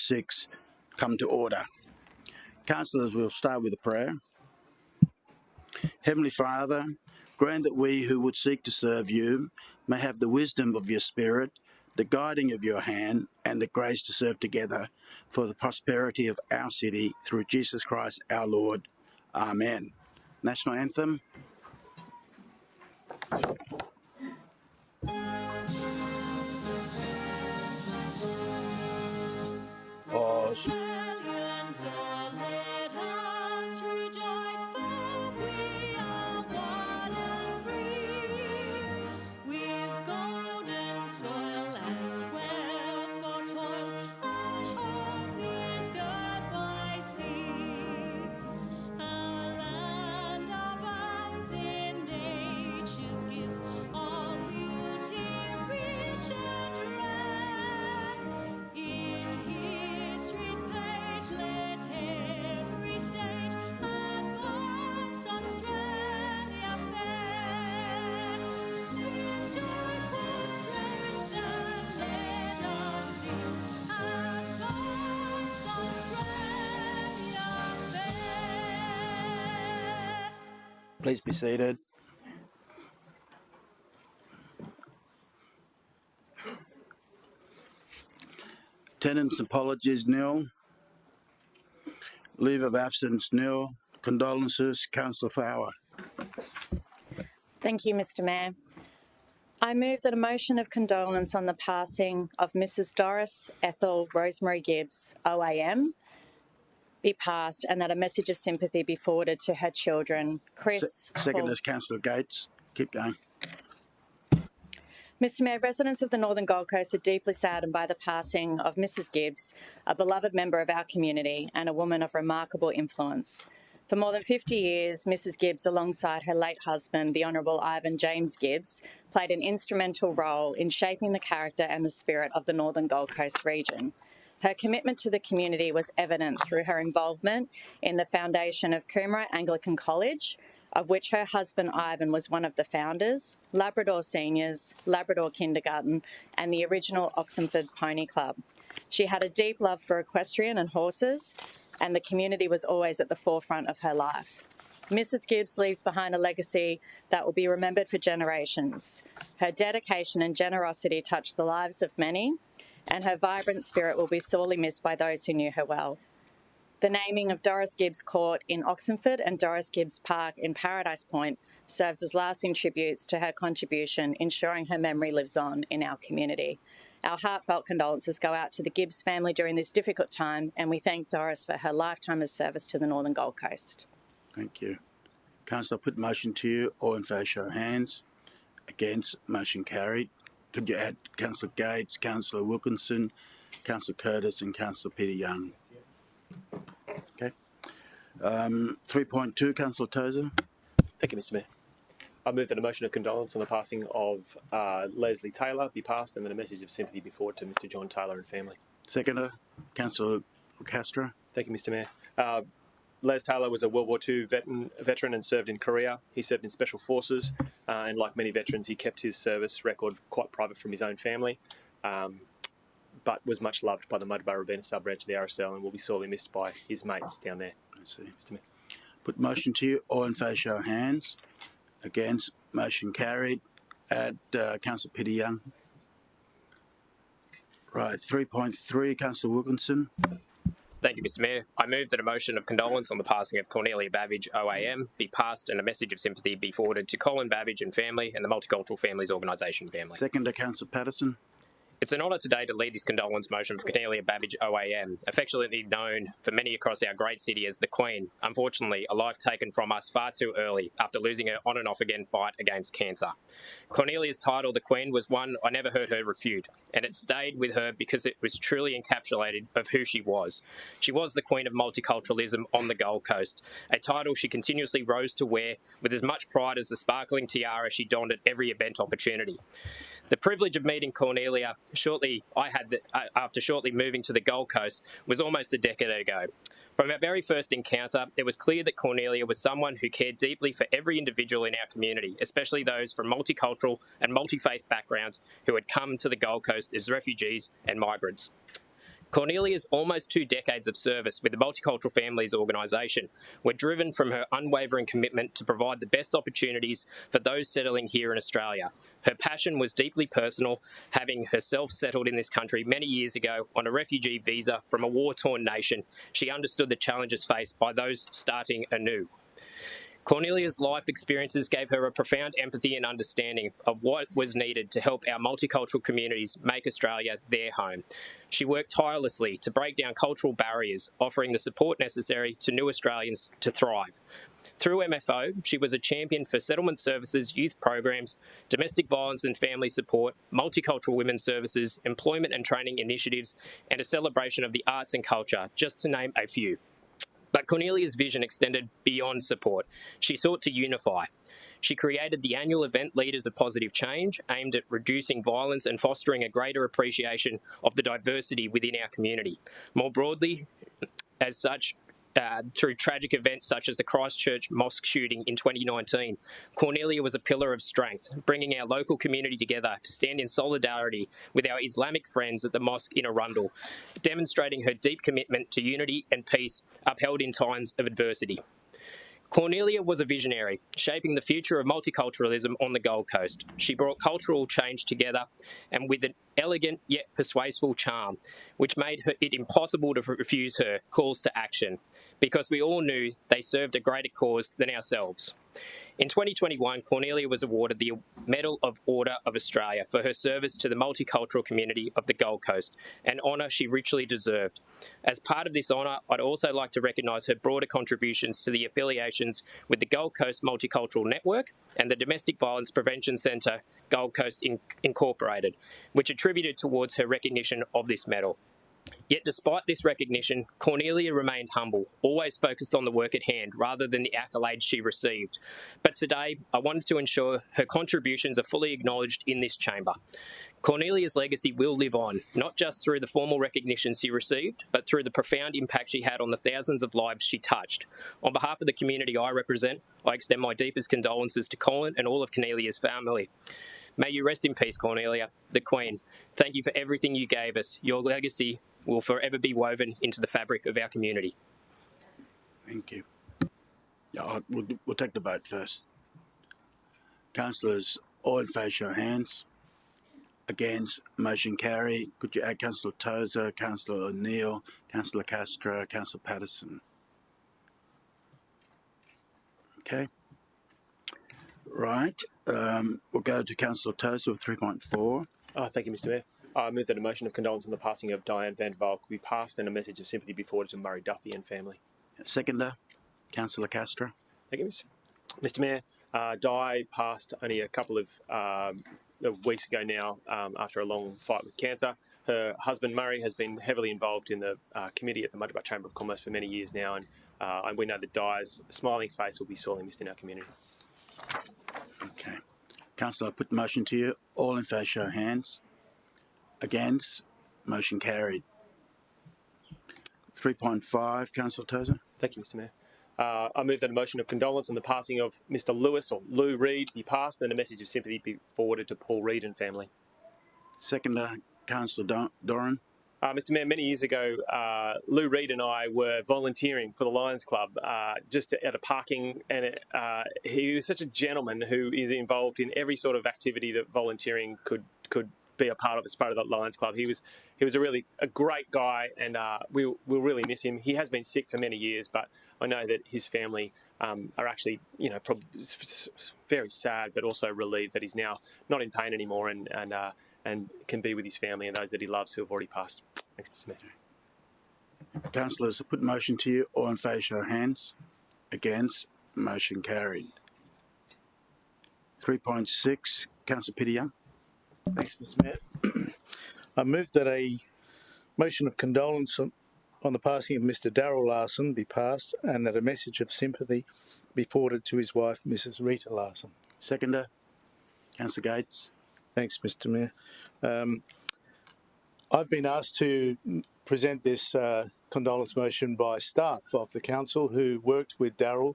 6 come to order. Councillors, we'll start with a prayer. Heavenly Father, grant that we who would seek to serve you may have the wisdom of your Spirit, the guiding of your hand, and the grace to serve together for the prosperity of our city through Jesus Christ our Lord. Amen. National Anthem. Australians, oh, let us rejoice, for we are one and free. We've golden soil and wealth for toil, our home is girt by sea. Our land abounds in nature's gifts, all beauty rich and rare. In history's page, let every stage advance Australia fair. In joyful strains that let us sing, advance Australia fair. Please be seated. Attendance apologies nil. Leave of absence nil. Condolences, Councillor Flower. Thank you, Mr Mayor. I move that a motion of condolence on the passing of Mrs Doris Ethel Rosemary Gibbs, OAM, be passed, and that a message of sympathy be forwarded to her children, Chris, Second Paul. is Councillor Gates. Keep going. Mr Mayor, residents of the Northern Gold Coast are deeply saddened by the passing of Mrs Gibbs, a beloved member of our community and a woman of remarkable influence. For more than 50 years, Mrs Gibbs, alongside her late husband, the Honourable Ivan James Gibbs, played an instrumental role in shaping the character and the spirit of the Northern Gold Coast region. Her commitment to the community was evident through her involvement in the foundation of Coomera Anglican College, of which her husband Ivan was one of the founders, Labrador Seniors, Labrador Kindergarten, and the original Oxenford Pony Club. She had a deep love for equestrian and horses, and the community was always at the forefront of her life. Mrs Gibbs leaves behind a legacy that will be remembered for generations. Her dedication and generosity touched the lives of many, and her vibrant spirit will be sorely missed by those who knew her well. The naming of Doris Gibbs Court in Oxenford and Doris Gibbs Park in Paradise Point serves as lasting tributes to her contribution, ensuring her memory lives on in our community. Our heartfelt condolences go out to the Gibbs family during this difficult time, and we thank Doris for her lifetime of service to the Northern Gold Coast. Thank you. Councillor, I put motion to you. All in favour, show of hands. Against, motion carried. Could you add Councillor Gates, Councillor Wilkinson, Councillor Curtis and Councillor Peter Young? Okay. 3.2, Councillor Tozer. Thank you, Mr Mayor. I move that a motion of condolence on the passing of Leslie Taylor be passed, and that a message of sympathy be forwarded to Mr John Taylor and family. Seconder, Councillor Castro. Thank you, Mr Mayor. Les Taylor was a World War II veteran and served in Korea. He served in Special Forces, and like many veterans, he kept his service record quite private from his own family, but was much loved by the Muddabah-Rabina sub-branch of the RSL and will be sorely missed by his mates down there. Mr Mayor. Put motion to you. All in favour, show of hands. Against, motion carried. Add Councillor Peter Young. Right, 3.3, Councillor Wilkinson. Thank you, Mr Mayor. I move that a motion of condolence on the passing of Cornelia Babbage, OAM, be passed and a message of sympathy be forwarded to Colin Babbage and family and the Multicultural Families Organisation family. Seconder, Councillor Patterson. It's an honour today to lead this condolence motion for Cornelia Babbage, OAM, affectionately known for many across our great city as the Queen. Unfortunately, a life taken from us far too early after losing her on and off again fight against cancer. Cornelia's title, the Queen, was one I never heard her refute, and it stayed with her because it was truly encapsulated of who she was. She was the Queen of multiculturalism on the Gold Coast, a title she continuously rose to wear with as much pride as the sparkling tiara she donned at every event opportunity. The privilege of meeting Cornelia after shortly moving to the Gold Coast was almost a decade ago. From our very first encounter, it was clear that Cornelia was someone who cared deeply for every individual in our community, especially those from multicultural and multi-faith backgrounds who had come to the Gold Coast as refugees and migrants. Cornelia's almost 2 decades of service with the Multicultural Families organisation were driven from her unwavering commitment to provide the best opportunities for those settling here in Australia. Her passion was deeply personal, having herself settled in this country many years ago on a refugee visa from a war-torn nation. She understood the challenges faced by those starting anew. Cornelia's life experiences gave her a profound empathy and understanding of what was needed to help our multicultural communities make Australia their home. She worked tirelessly to break down cultural barriers, offering the support necessary to new Australians to thrive. Through MFO, she was a champion for settlement services, youth programs, domestic violence and family support, multicultural women's services, employment and training initiatives, and a celebration of the arts and culture, just to name a few. But Cornelia's vision extended beyond support. She sought to unify. She created the annual event Leaders of Positive Change, aimed at reducing violence and fostering a greater appreciation of the diversity within our community. More broadly, as such, through tragic events such as the Christchurch mosque shooting in 2019, Cornelia was a pillar of strength, bringing our local community together to stand in solidarity with our Islamic friends at the mosque in Arundel, demonstrating her deep commitment to unity and peace upheld in times of adversity. Cornelia was a visionary, shaping the future of multiculturalism on the Gold Coast. She brought cultural change together, and with an elegant yet persuasive charm, which made it impossible to refuse her calls to action, because we all knew they served a greater cause than ourselves. In 2021, Cornelia was awarded the Medal of Order of Australia for her service to the multicultural community of the Gold Coast, an honour she richly deserved. As part of this honour, I'd also like to recognise her broader contributions to the affiliations with the Gold Coast Multicultural Network and the Domestic Violence Prevention Centre Gold Coast Incorporated, which attributed towards her recognition of this medal. Yet despite this recognition, Cornelia remained humble, always focused on the work at hand rather than the accolades she received. But today, I wanted to ensure her contributions are fully acknowledged in this chamber. Cornelia's legacy will live on, not just through the formal recognition she received, but through the profound impact she had on the thousands of lives she touched. On behalf of the community I represent, I extend my deepest condolences to Colin and all of Cornelia's family. May you rest in peace, Cornelia, the Queen. Thank you for everything you gave us. Your legacy will forever be woven into the fabric of our community. Thank you. Yeah, we'll take the vote first. Councillors, all in favour, show hands. Against, motion carried. Could you add Councillor Tozer, Councillor O'Neill, Councillor Castro, Councillor Patterson? Okay. Right. We'll go to Councillor Tozer with 3.4. Thank you, Mr. Mayor. I move that a motion of condolence on the passing of Diane Van Valk be passed and a message of sympathy be forwarded to Murray Duffy and family. Seconder, Councillor Castro. Thank you, Mr. Mayor. Di passed only a couple of weeks ago now after a long fight with cancer. Her husband, Murray, has been heavily involved in the committee at the Mudgeeraba Chamber of Commerce for many years now, and we know that Di's smiling face will be sorely missed in our community. Okay. Councillor, I put the motion to you. All in favour, show hands. Against, motion carried. 3.5, Councillor Tozer. Thank you, Mr. Mayor. I move that a motion of condolence on the passing of Mr. Lewis, or Lou Reid, be passed and a message of sympathy be forwarded to Paul Reid and family. Seconder, Councillor Doran. Mr. Mayor, many years ago, Lou Reid and I were volunteering for the Lions Club just at a parking, and he was such a gentleman who is involved in every sort of activity that volunteering could be a part of as part of the Lions Club. He was a great guy, and we'll really miss him. He has been sick for many years, but I know that his family are actually, probably very sad, but also relieved that he's now not in pain anymore and can be with his family and those that he loves who have already passed. Thanks, Mr. Mayor. Councillors, I put the motion to you. All in favour, show hands. Against, motion carried. 3.6, Councillor Peter. Thanks, Mr. Mayor. I move that a motion of condolence on the passing of Mr. Darryl Larson be passed and that a message of sympathy be forwarded to his wife, Mrs. Rita Larson. Seconder, Councillor Gates. Thanks, Mr. Mayor. I've been asked to present this condolence motion by staff of the council who worked with Darryl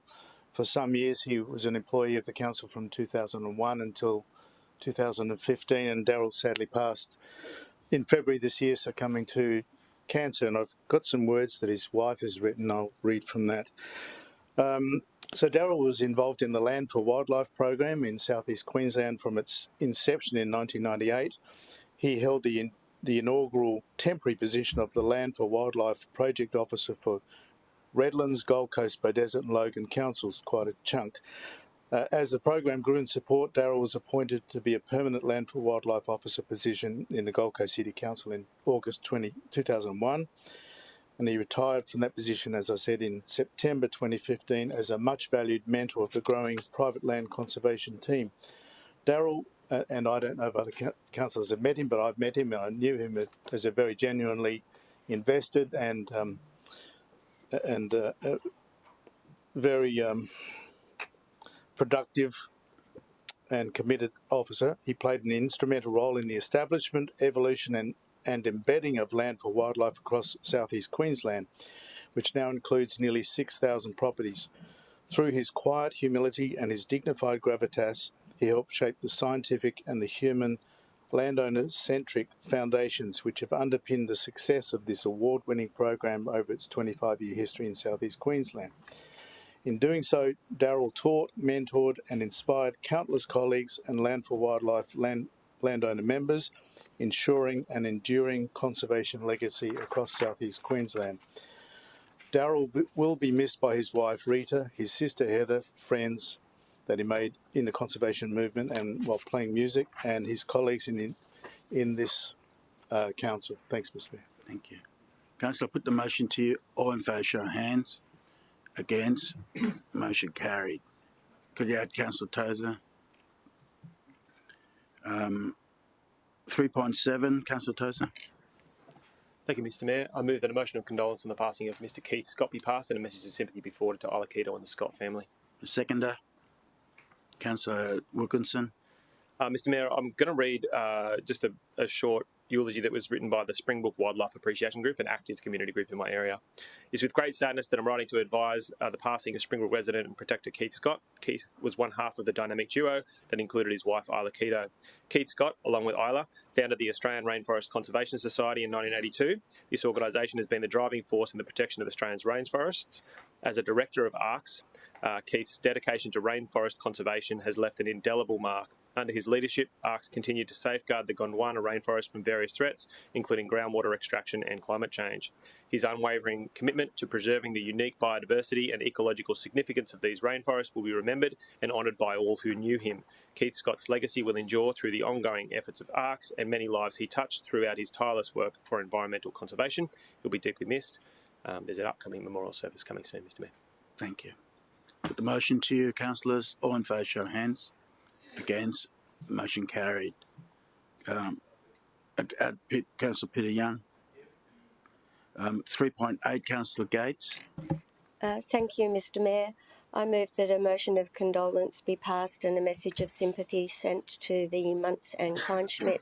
for some years. He was an employee of the council from 2001 until 2015, and Darryl sadly passed in February this year, succumbing to cancer, and I've got some words that his wife has written. I'll read from that. So Daryl was involved in the Land for Wildlife program in southeast Queensland from its inception in 1998. He held the inaugural temporary position of the Land for Wildlife Project Officer for Redlands, Gold Coast, Beaudesert and Logan councils, quite a chunk. As the program grew in support, Daryl was appointed to be a permanent Land for Wildlife Officer position in the Gold Coast City Council in August 2001. And he retired from that position, as I said, in September 2015 as a much valued mentor of the growing private land conservation team. Daryl, and I don't know if other councillors have met him, but I've met him and I knew him as a very genuinely invested and very productive and committed officer. He played an instrumental role in the establishment, evolution and embedding of Land for Wildlife across southeast Queensland, which now includes nearly 6,000 properties. Through his quiet humility and his dignified gravitas, he helped shape the scientific and the human landowner-centric foundations which have underpinned the success of this award-winning program over its 25-year history in southeast Queensland. In doing so, Daryl taught, mentored and inspired countless colleagues and Land for Wildlife landowner members, ensuring an enduring conservation legacy across southeast Queensland. Daryl will be missed by his wife Rita, his sister Heather, friends that he made in the conservation movement and while playing music, and his colleagues in this council. Thanks, Mr. Mayor. Thank you. Councillor, I put the motion to you. All in favour, show of hands. Against? Motion carried. Could you add Councillor Tozer? 3.7, Councillor Tozer. Thank you, Mr. Mayor. I move that a motion of condolence on the passing of Mr. Keith Scott be passed and a message of sympathy be forwarded to Isla Keto and the Scott family. The seconder, Councillor Wilkinson. Mr. Mayor, I'm going to read just a short eulogy that was written by the Springbrook Wildlife Appreciation Group, an active community group in my area. It's with great sadness that I'm writing to advise the passing of Springbrook resident and protector Keith Scott. Keith was one half of the dynamic duo that included his wife Isla Keto. Keith Scott, along with Isla, founded the Australian Rainforest Conservation Society in 1982. This organisation has been the driving force in the protection of Australia's rainforests. As a director of ARCS, Keith's dedication to rainforest conservation has left an indelible mark. Under his leadership, ARCS continued to safeguard the Gondwana rainforest from various threats, including groundwater extraction and climate change. His unwavering commitment to preserving the unique biodiversity and ecological significance of these rainforests will be remembered and honoured by all who knew him. Keith Scott's legacy will endure through the ongoing efforts of ARCS and many lives he touched throughout his tireless work for environmental conservation. He'll be deeply missed. There's an upcoming memorial service coming soon, Mr. Mayor. Thank you. Put the motion to you, councillors. All in favour, show of hands. Against? Motion carried. Councillor Peter Young. 3.8, Councillor Gates. Thank you, Mr. Mayor. I move that a motion of condolence be passed and a message of sympathy sent to the Muntz and Kleinschmidt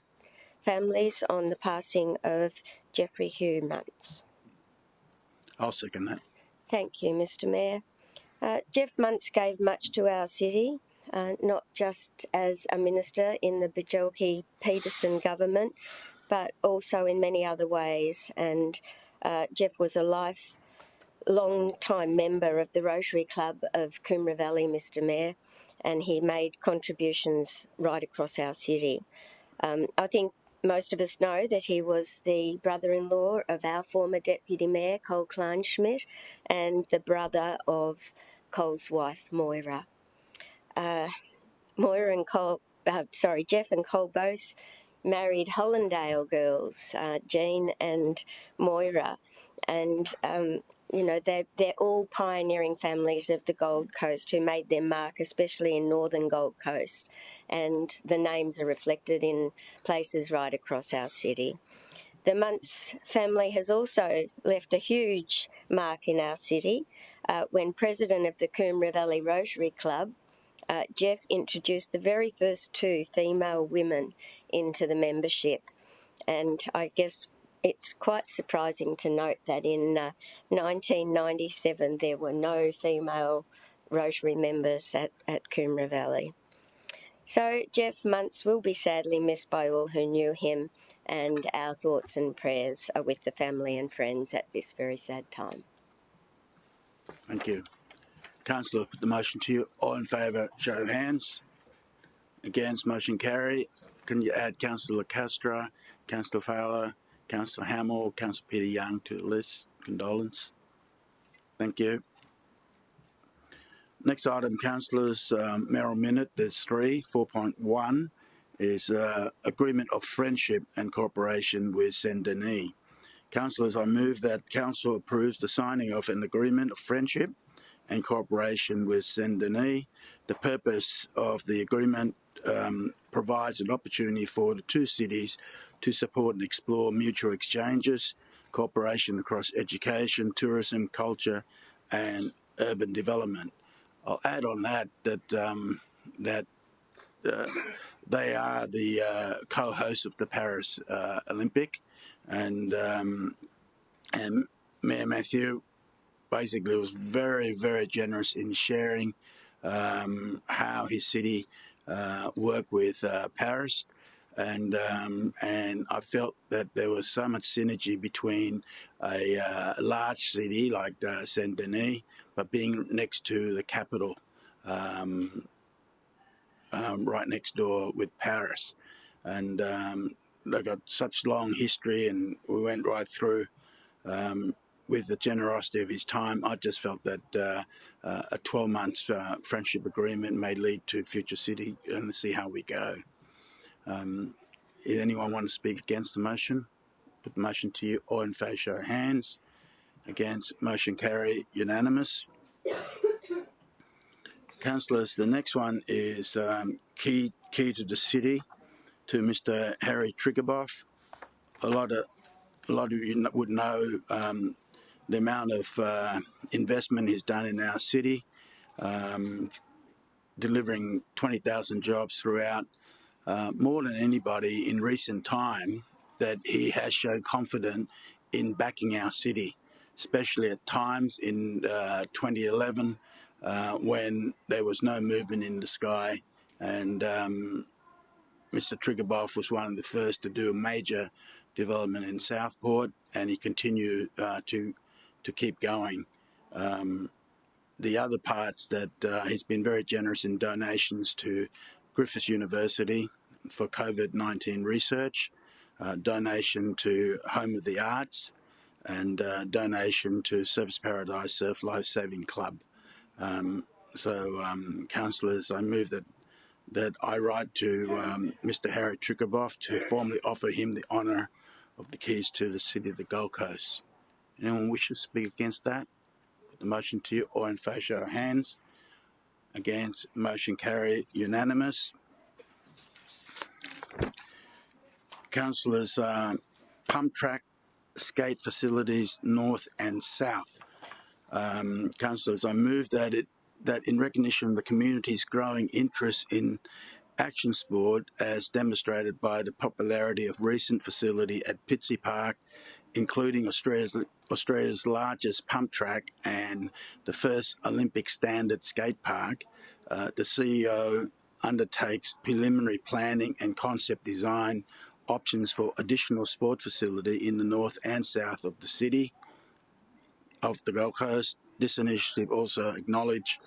families on the passing of Jeffrey Hugh Muntz. I'll second that. Thank you, Mr. Mayor. Jeff Muntz gave much to our city, not just as a minister in the Bjelke-Petersen government, but also in many other ways. And Jeff was a long-time member of the Rotary Club of Coomera Valley, Mr. Mayor, and he made contributions right across our city. I think most of us know that he was the brother-in-law of our former Deputy Mayor, Cole Kleinschmidt, and the brother of Cole's wife, Moira. Jeff and Cole both married Hollindale girls, Jean and Moira, and they're all pioneering families of the Gold Coast who made their mark, especially in northern Gold Coast, and the names are reflected in places right across our city. The Muntz family has also left a huge mark in our city. When president of the Coomera Valley Rotary Club, Jeff introduced the very first 2 female women into the membership, and I guess it's quite surprising to note that in 1997 there were no female Rotary members at Coomera Valley. So Jeff Muntz will be sadly missed by all who knew him, and our thoughts and prayers are with the family and friends at this very sad time. Thank you. Councillor, put the motion to you. All in favour, show of hands. Against, motion carry. Can you add Councillor Castro, Councillor Fowler, Councillor Hamill, Councillor Peter Young to the list? Condolence. Thank you. Next item, Councillors, Mayoral Minute. There's 3. 4.1 is Agreement of Friendship and Cooperation with Saint-Denis. Councillors, I move that Council approves the signing of an agreement of friendship and cooperation with Saint-Denis. The purpose of the agreement provides an opportunity for the two cities to support and explore mutual exchanges, cooperation across education, tourism, culture, and urban development. I'll add on that they are the co-hosts of the Paris Olympic, and Mayor Matthew basically was very, very generous in sharing how his city worked with Paris, and I felt that there was so much synergy between a large city like Saint-Denis, but being next to the capital, right next door with Paris, and they got such long history, and we went right through. With the generosity of his time, I just felt that a 12-month friendship agreement may lead to future city, and see how we go. If anyone want to speak against the motion, put the motion to you. All in favour, show of hands. Against, motion carry, unanimous. Councillors, the next one is key to the city, to Mr. Harry Triggerboff. A lot of you would know the amount of investment he's done in our city, delivering 20,000 jobs throughout, more than anybody in recent time, that he has shown confidence in backing our city, especially at times in 2011 when there was no movement in the sky, and Mr. Triggerboff was one of the first to do a major development in Southport, and he continued to keep going. The other parts that he's been very generous in donations to Griffith University for COVID-19 research, donation to Home of the Arts, and donation to Surfers Paradise Surf Life Saving Club. Councillors, I move that I write to Mr. Harry Triggerboff to formally offer him the honour of the keys to the city of the Gold Coast. Anyone wish to speak against that? Put the motion to you. All in favour, show of hands. Against, motion carried, unanimous. Councillors, pump track skate facilities north and south. Councillors, I move that in recognition of the community's growing interest in action sport, as demonstrated by the popularity of recent facility at Pitsea Park, including Australia's largest pump track and the first Olympic standard skate park, the CEO undertakes preliminary planning and concept design options for additional sport facility in the north and south of the city of the Gold Coast. This initiative also acknowledged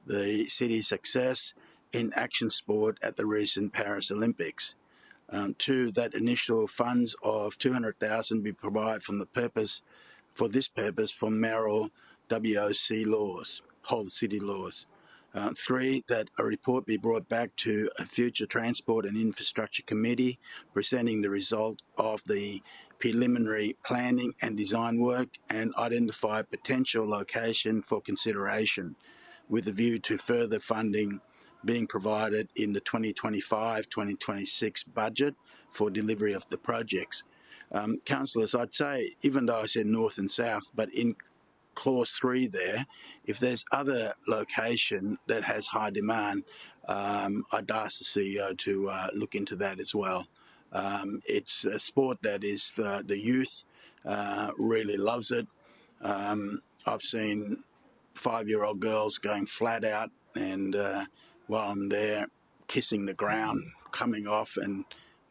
the city's success in action sport at the recent Paris Olympics. 2, that initial funds of $200,000 be provided for this purpose from Mayoral WWEC laws, whole city laws. 3, that a report be brought back to a future Transport and Infrastructure Committee presenting the result of the preliminary planning and design work and identify potential location for consideration, with a view to further funding being provided in the 2025-2026 budget for delivery of the projects. Councillors, I'd say, even though I said north and south, but in clause 3 there, if there's other location that has high demand, I'd ask the CEO to look into that as well. It's a sport that is the youth really loves it. I've seen 5-year-old girls going flat out, and while I'm there, kissing the ground, coming off, and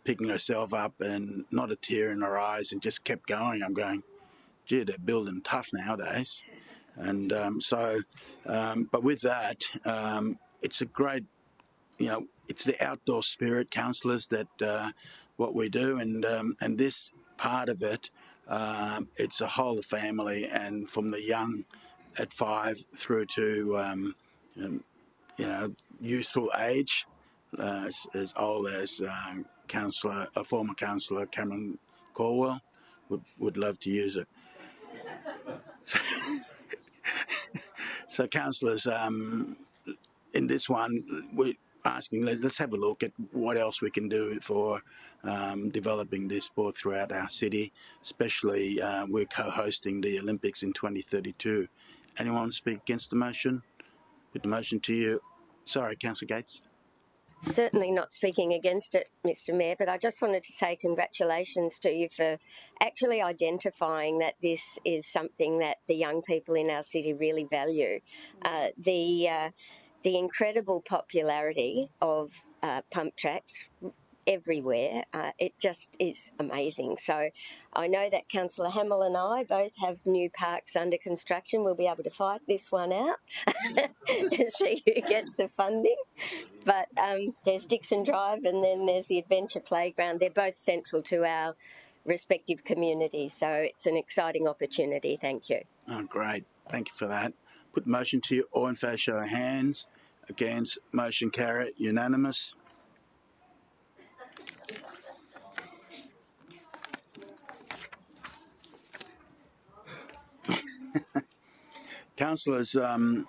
picking herself up and not a tear in her eyes and just kept going. I'm going, gee, they're building tough nowadays. And but with that, it's a great, it's the outdoor spirit, councillors, that what we do, and this part of it, it's a whole family, and from the young at 5 through to youthful age, as old as former councillor Cameron Corwell would love to use it. So councillors, in this one, we're asking, let's have a look at what else we can do for developing this sport throughout our city, especially we're co-hosting the Olympics in 2032. Anyone want to speak against the motion? Put the motion to you. Sorry, Councillor Gates. Certainly not speaking against it, Mr. Mayor, but I just wanted to say congratulations to you for actually identifying that this is something that the young people in our city really value. The incredible popularity of pump tracks everywhere, it just is amazing. So I know that Councillor Hamill and I both have new parks under construction. We'll be able to fight this one out to see who gets the funding. But there's Dixon Drive and then there's the Adventure Playground. They're both central to our respective communities, so it's an exciting opportunity. Thank you. Oh, great. Thank you for that. Put the motion to you. All in favour, show of hands. Against, motion carried. Unanimous. Councillors, item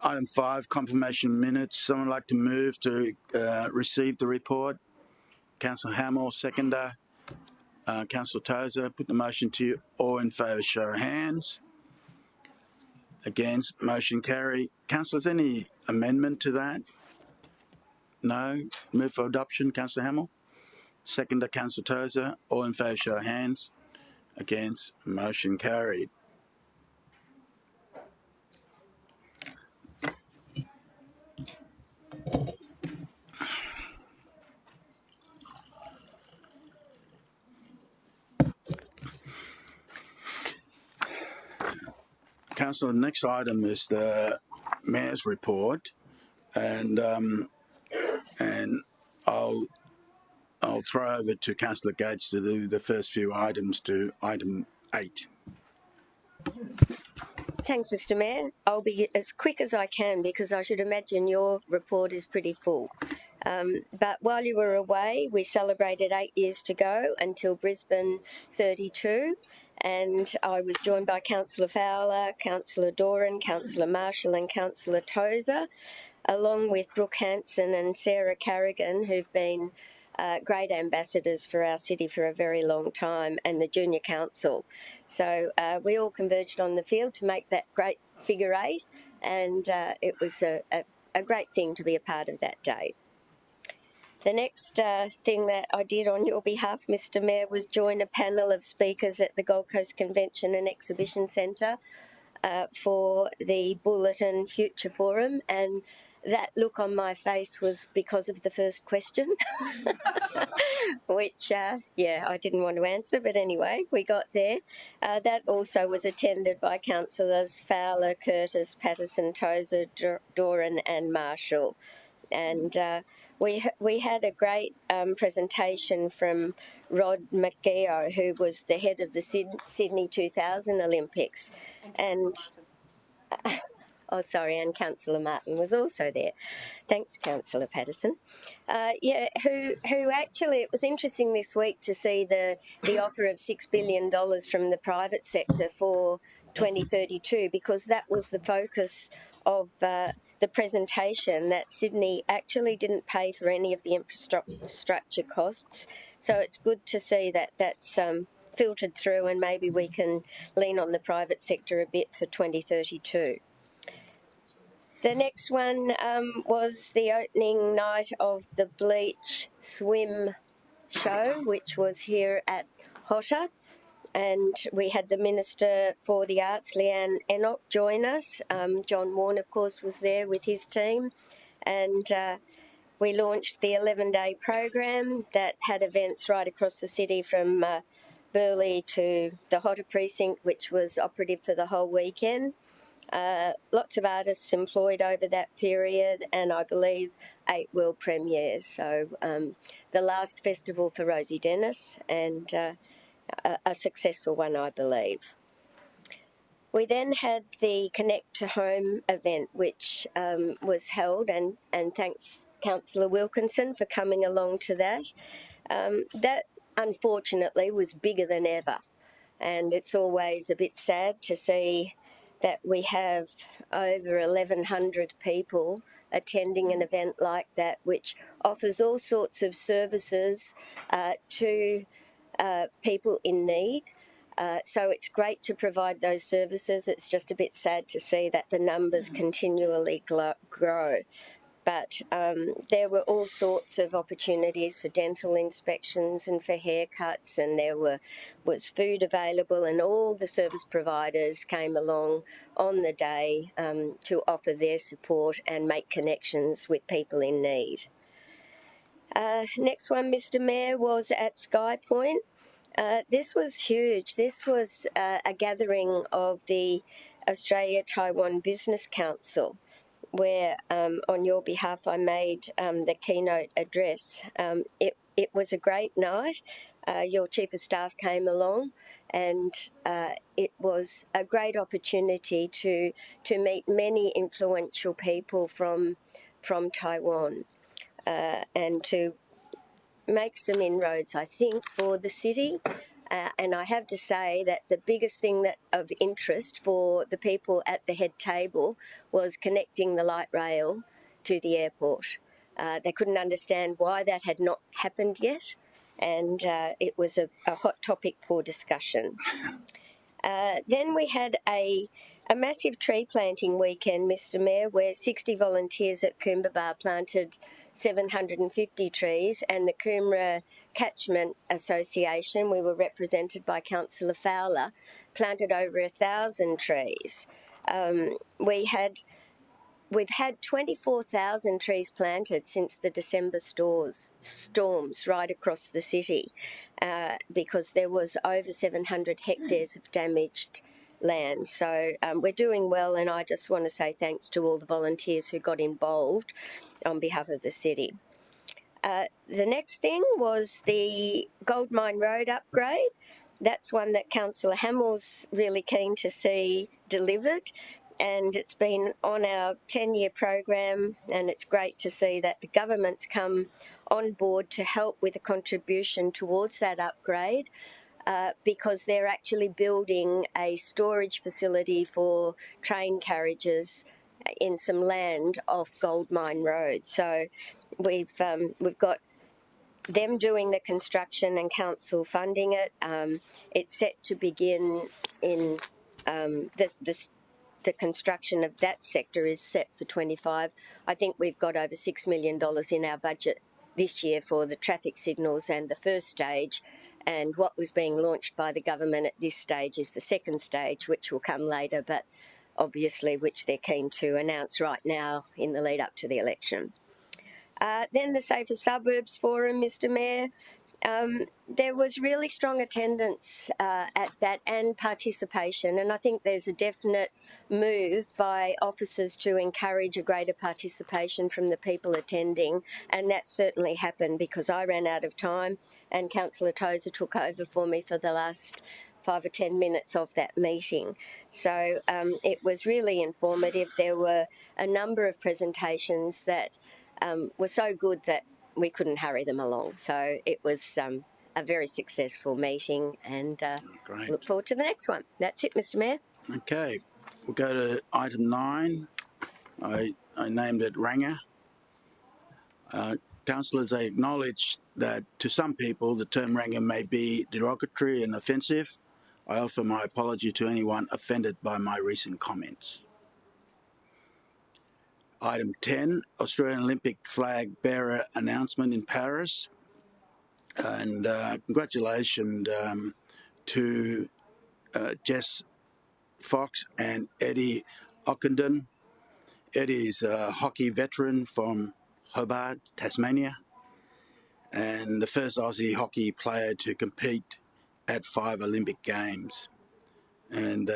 5, confirmation minutes. Someone like to move to receive the report? Councillor Hamill, seconder. Councillor Tozer, put the motion to you. All in favour, show of hands. Against, motion carried. Councillors, any amendment to that? No? Move for adoption, Councillor Hamill. Seconder, Councillor Tozer. All in favour, show of hands. Against, motion carried. Councillor, the next item is the Mayor's report, and I'll throw over to Councillor Gates to do the first few items to item 8. Thanks, Mr. Mayor. I'll be as quick as I can because I should imagine your report is pretty full. But while you were away, we celebrated 8 years to go until Brisbane 32. And I was joined by Councillor Fowler, Councillor Doran, Councillor Marshall and Councillor Tozer, along with Brooke Hanson and Sarah Carrigan, who've been great ambassadors for our city for a very long time, and the Junior Council. So we all converged on the field to make that great figure 8, and it was a great thing to be a part of that day. The next thing that I did on your behalf, Mr. Mayor, was join a panel of speakers at the Gold Coast Convention and Exhibition Centre for the Bulletin Future Forum, and that look on my face was because of the first question, which, I didn't want to answer, but anyway, we got there. That also was attended by Councillors Fowler, Curtis, Patterson, Tozer, Doran and Marshall. And we had a great presentation from Rod McGeough, who was the head of the Sydney 2000 Olympics, and and Councillor Martin was also there. Thanks, Councillor Patterson. Who actually, it was interesting this week to see the offer of $6 billion from the private sector for 2032, because that was the focus of the presentation, that Sydney actually didn't pay for any of the infrastructure costs. So it's good to see that that's filtered through, and maybe we can lean on the private sector a bit for 2032. The next one was the opening night of the Bleach Swim show, which was here at Hotter. And we had the Minister for the Arts, Leanne Enoch, join us. John Warne, of course, was there with his team. And We launched the 11-day program that had events right across the city from Burleigh to the Hotter Precinct, which was operative for the whole weekend. Lots of artists employed over that period, and I believe 8 world premieres. So the last festival for Rosie Dennis, and a successful one, I believe. We then had the Connect to Home event, which was held, and thanks Councillor Wilkinson for coming along to that. That, unfortunately, was bigger than ever, and it's always a bit sad to see that we have over 1,100 people attending an event like that, which offers all sorts of services to people in need. So it's great to provide those services. It's just a bit sad to see that the numbers continually grow. But there were all sorts of opportunities for dental inspections and for haircuts, and there was food available, and all the service providers came along on the day to offer their support and make connections with people in need. Next one, Mr. Mayor, was at Sky Point. This was huge. This was a gathering of the Australia-Taiwan Business Council, where on your behalf I made the keynote address. It was a great night. Your Chief of Staff came along, and it was a great opportunity to meet many influential people from Taiwan and to make some inroads, I think, for the city. And I have to say that the biggest thing of interest for the people at the head table was connecting the light rail to the airport. They couldn't understand why that had not happened yet, and it was a hot topic for discussion. Then we had a massive tree planting weekend, Mr. Mayor, where 60 volunteers at Coomba planted 750 trees, and the Coomera Catchment Association, we were represented by Councillor Fowler, planted over 1,000 trees. We've had 24,000 trees planted since the December storms right across the city because there was over 700 hectares of damaged land. So we're doing well, and I just want to say thanks to all the volunteers who got involved on behalf of the city. The next thing was the Goldmine Road upgrade. That's one that Councillor Hamill's really keen to see delivered, and it's been on our 10-year program, and it's great to see that the government's come on board to help with a contribution towards that upgrade because they're actually building a storage facility for train carriages in some land off Goldmine Road. So we've got them doing the construction and council funding it. It's set to begin in the construction of that sector is set for 25. I think we've got over $6 million in our budget this year for the traffic signals and the first stage, and what was being launched by the government at this stage is the second stage, which will come later, but obviously which they're keen to announce right now in the lead up to the election. Then the Safer Suburbs Forum, Mr. Mayor. There was really strong attendance at that and participation, and I think there's a definite move by officers to encourage a greater participation from the people attending, and that certainly happened because I ran out of time and Councillor Tozer took over for me for the last 5 or 10 minutes of that meeting. So it was really informative. There were a number of presentations that were so good that we couldn't hurry them along. So it was a very successful meeting, and look forward to the next one. That's it, Mr. Mayor. Okay, we'll go to item 9. I named it Ranger. Councillors, I acknowledge that to some people the term Ranger may be derogatory and offensive. I offer my apology to anyone offended by my recent comments. Item 10, Australian Olympic flag bearer announcement in Paris. And congratulations to Jess Fox and Eddie Ockenden. Eddie is a hockey veteran from Hobart, Tasmania, and the first Aussie hockey player to compete at 5 Olympic Games. And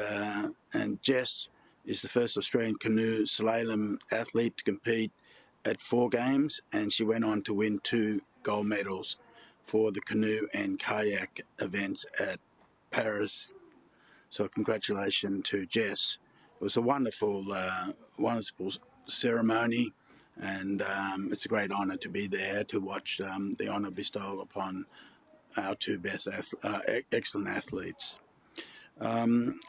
Jess is the first Australian canoe slalom athlete to compete at 4 games, and she went on to win 2 gold medals for the canoe and kayak events at Paris. So congratulations to Jess. It was a wonderful ceremony, and it's a great honour to be there to watch the honour bestowed upon our 2 best excellent athletes. Then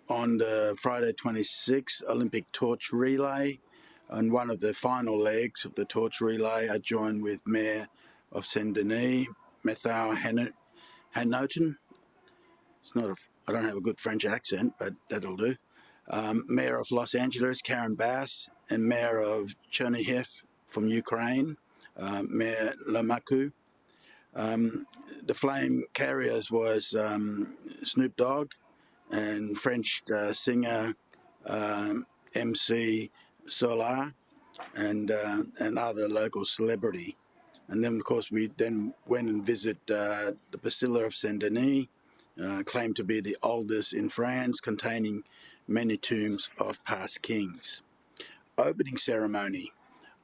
on the Friday 26th Olympic torch relay, on one of the final legs of the torch relay, I joined with Mayor of Saint Denis, Matthew Hanotin. I don't have a good French accent, but that'll do. Mayor of Los Angeles, Karen Bass, and Mayor of Chernihiv from Ukraine, Mayor Lomaku. The flame carriers was Snoop Dogg and French singer MC Solar and other local celebrity. And then, of course, we then went and visited the Basilica of Saint Denis, claimed to be the oldest in France, containing many tombs of past kings. Opening ceremony.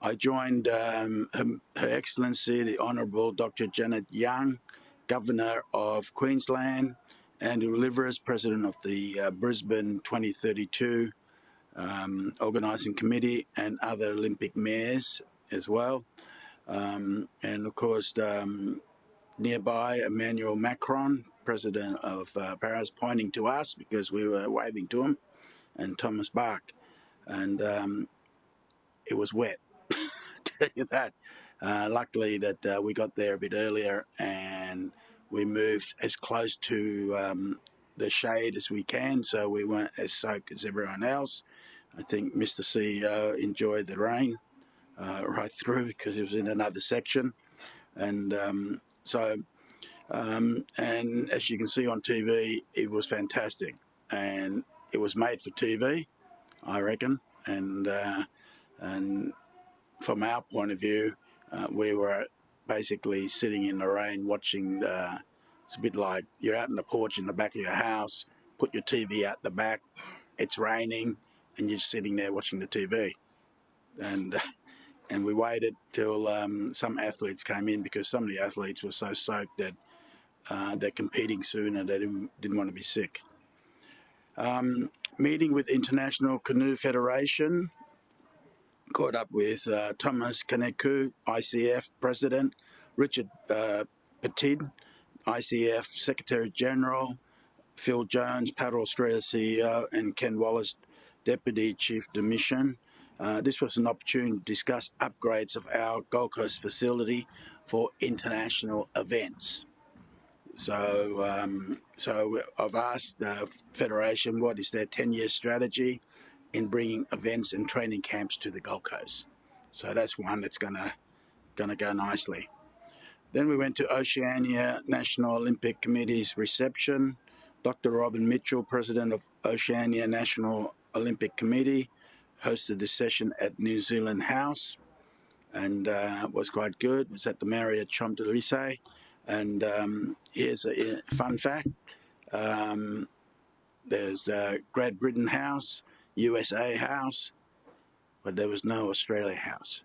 I joined Her Excellency, the Honourable Dr. Janet Young, Governor of Queensland, Andrew Liveris, President of the Brisbane 2032 Organising Committee, and other Olympic mayors as well. And of course, nearby, Emmanuel Macron, President of Paris, pointing to us because we were waving to him, and Thomas Bach. And it was wet, tell you that. Luckily that we got there a bit earlier and we moved as close to the shade as we can, so we weren't as soaked as everyone else. I think Mr. CEO enjoyed the rain right through because it was in another section. And and as you can see on TV, it was fantastic. And it was made for TV, I reckon. And from our point of view, we were basically sitting in the rain watching it's a bit like you're out in the porch in the back of your house, put your TV out the back, it's raining, and you're sitting there watching the TV. And we waited till some athletes came in because some of the athletes were so soaked that they're competing soon and they didn't want to be sick. Meeting with International Canoe Federation, caught up with Thomas Kaneku, ICF President, Richard Petitions, ICF Secretary General, Phil Jones, Paddle Australia CEO, and Ken Wallace, Deputy Chief de Mission. This was an opportunity to discuss upgrades of our Gold Coast facility for international events. So I've asked the Federation what is their 10-year strategy in bringing events and training camps to the Gold Coast. So that's one that's gonna go nicely. Then we went to Oceania National Olympic Committee's reception. Dr. Robin Mitchell, President of Oceania National Olympic Committee, hosted this session at New Zealand House, and it was quite good. It was at the Marriott Champs-Élysées. And here's a fun fact. There's Great Britain House, USA House, but there was no Australia House.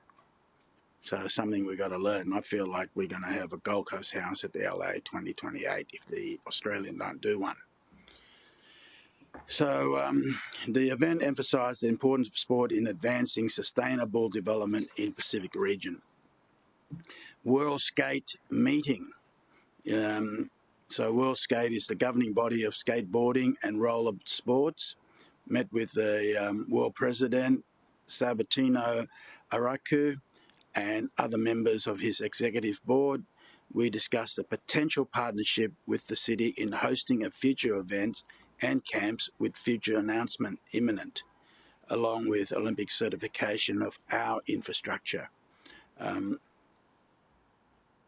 So it's something we've got to learn. I feel like we're going to have a Gold Coast House at the LA 2028 if the Australians don't do one. So the event emphasised the importance of sport in advancing sustainable development in Pacific region. World Skate meeting. So World Skate is the governing body of skateboarding and roller sports. Met with the World President, Sabatino Araku, and other members of his executive board. We discussed the potential partnership with the city in hosting of future events and camps with future announcement imminent, along with Olympic certification of our infrastructure.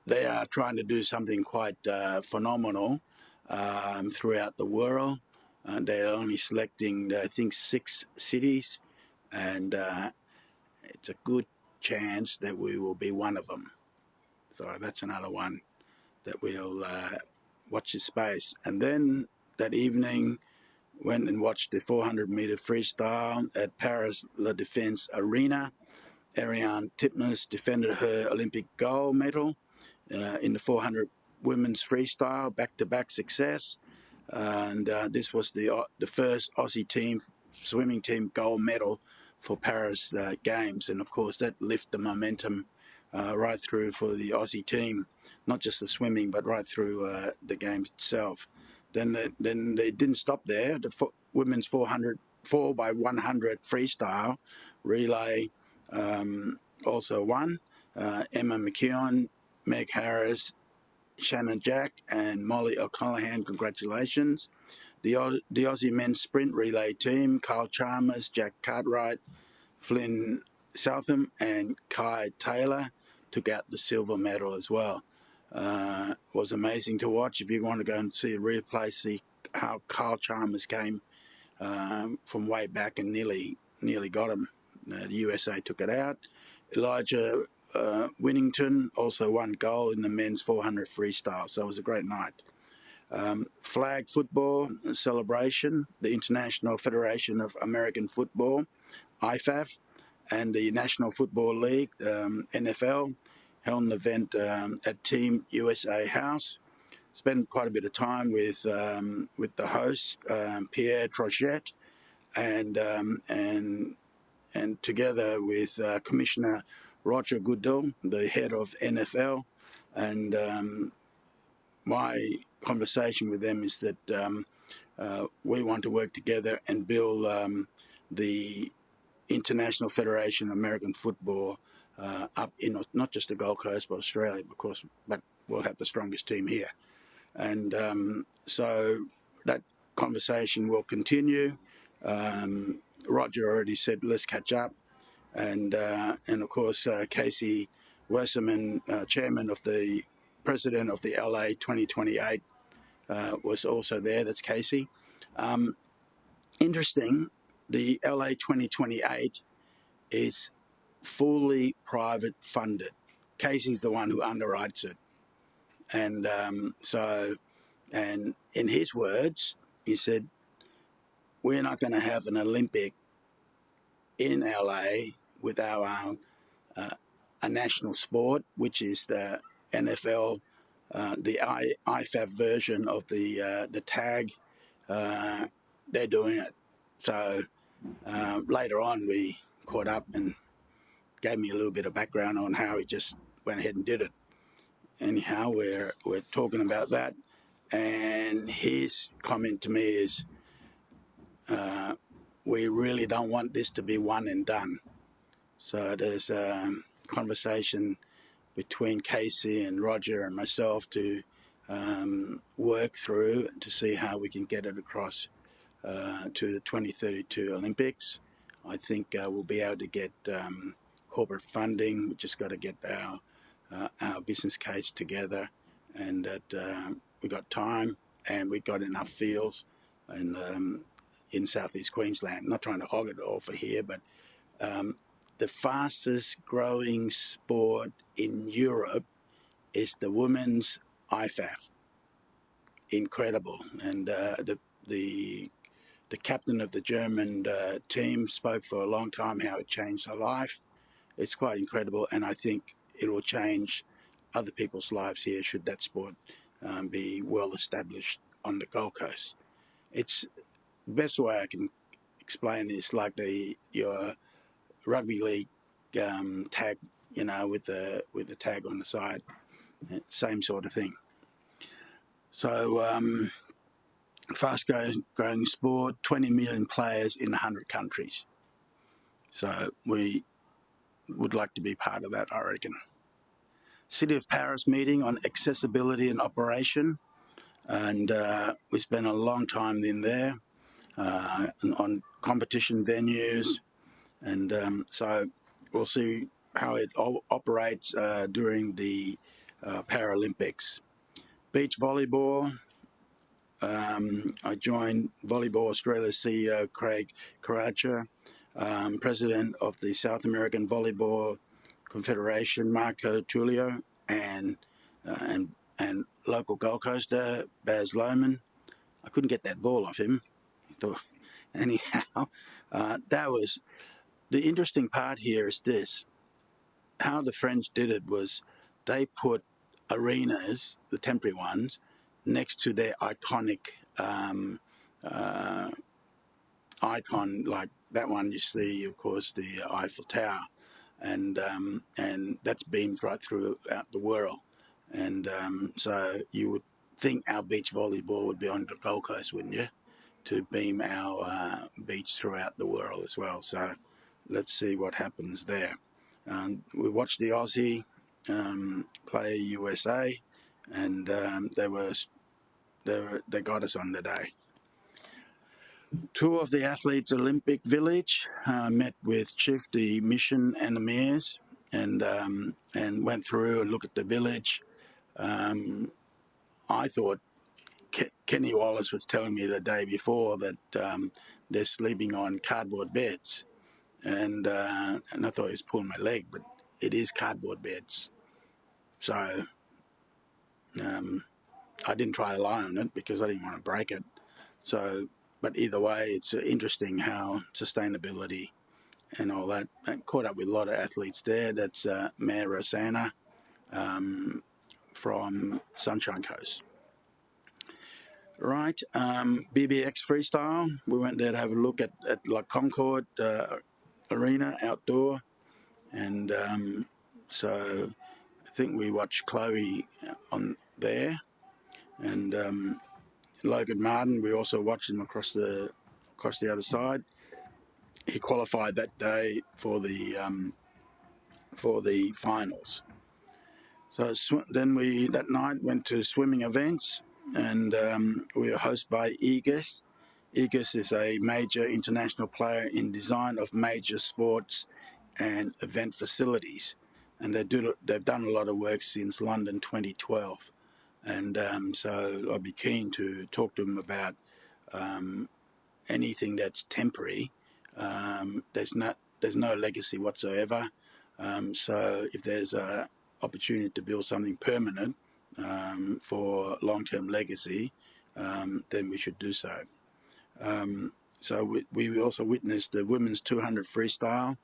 They are trying to do something quite phenomenal throughout the world. They're only selecting, I think, 6 cities, and it's a good chance that we will be one of them. So that's another one that we'll watch this space. And then that evening, went and watched the 400-meter freestyle at Paris La Défense Arena. Ariane Titmus defended her Olympic gold medal in the 400 women's freestyle, back-to-back success. And this was the first Aussie swimming team gold medal for Paris Games. And of course, that lifted the momentum right through for the Aussie team, not just the swimming, but right through the games itself. Then they didn't stop there. The women's 400, 4x100 freestyle relay also won. Emma McKeown, Meg Harris, Shannon Jack, and Molly O'Callaghan, congratulations. The Aussie men's sprint relay team, Kyle Chalmers, Jack Cartwright, Flynn Southam, and Kai Taylor took out the silver medal as well. Was amazing to watch. If you want to go and see a replay, see how Kyle Chalmers came from way back and nearly got him. The USA took it out. Elijah Winnington also won gold in the men's 400 freestyle, so it was a great night. Flag football celebration, the International Federation of American Football, IFAF, and the National Football League, NFL, held an event at Team USA House. Spent quite a bit of time with the host, Pierre Trochette, and together with Commissioner Roger Goodell, the head of NFL, and my conversation with them is that we want to work together and build the International Federation of American Football up in not just the Gold Coast, but Australia, of course, but we'll have the strongest team here. And so that conversation will continue. Roger already said, let's catch up. And of course, Casey Wasserman, president of the LA 2028, was also there. That's Casey. Interesting, the LA 2028 is fully private funded. Casey's the one who underwrites it. And and in his words, he said, we're not going to have an Olympic in LA without a national sport, which is the NFL, the IFAF version of the tag. They're doing it. So later on, we caught up and gave me a little bit of background on how he just went ahead and did it. Anyhow, we're talking about that, and his comment to me is, we really don't want this to be one and done. So there's a conversation between Casey and Roger and myself to work through to see how we can get it across to the 2032 Olympics. I think we'll be able to get corporate funding. We just got to get our business case together, and that we got time and we got enough fields and in southeast Queensland. I'm not trying to hog it all for here, but the fastest growing sport in Europe is the women's IFAF. Incredible. And the captain of the German team spoke for a long time how it changed her life. It's quite incredible, and I think it will change other people's lives here should that sport be well established on the Gold Coast. It's the best way I can explain this, like your rugby league tag, with the tag on the side, same sort of thing. So fast growing sport, 20 million players in 100 countries. So we would like to be part of that, I reckon. City of Paris meeting on accessibility and operation, and we spent a long time in there on competition venues, and so we'll see how it operates during the Paralympics. Beach volleyball. I joined Volleyball Australia CEO Craig Karacha President of the South American Volleyball Confederation, Marco Tulio, and local Gold Coaster, Baz Lohman. I couldn't get that ball off him. Anyhow, that was the interesting part here is this. How the French did it was they put arenas, the temporary ones, next to their iconic icon, like that one you see, of course, the Eiffel Tower, and that's beamed right throughout the world. And so you would think our beach volleyball would be on the Gold Coast, wouldn't you, to beam our beach throughout the world as well. So let's see what happens there. We watched the Aussie play USA, and they got us on the day. Two of the athletes' Olympic Village met with Chief the Mission and the Mayors, and went through and looked at the village. I thought Kenny Wallace was telling me the day before that they're sleeping on cardboard beds, and I thought he was pulling my leg, but it is cardboard beds. So I didn't try to lie on it because I didn't want to break it. So, but either way, it's interesting how sustainability and all that. I caught up with a lot of athletes there. That's Mayor Rosanna from Sunshine Coast. Right, BBX Freestyle. We went there to have a look at La Concord Arena outdoor, and so I think we watched Chloe on there, and Logan Martin. We also watched him across the other side. He qualified that day for the finals. So then we that night went to swimming events, and we were hosted by EGAS. EGAS is a major international player in design of major sports and event facilities, and they've done a lot of work since London 2012. And so I'd be keen to talk to them about anything that's temporary. There's no legacy whatsoever. So if there's a opportunity to build something permanent for long-term legacy, then we should do so. So we also witnessed the women's 200 freestyle.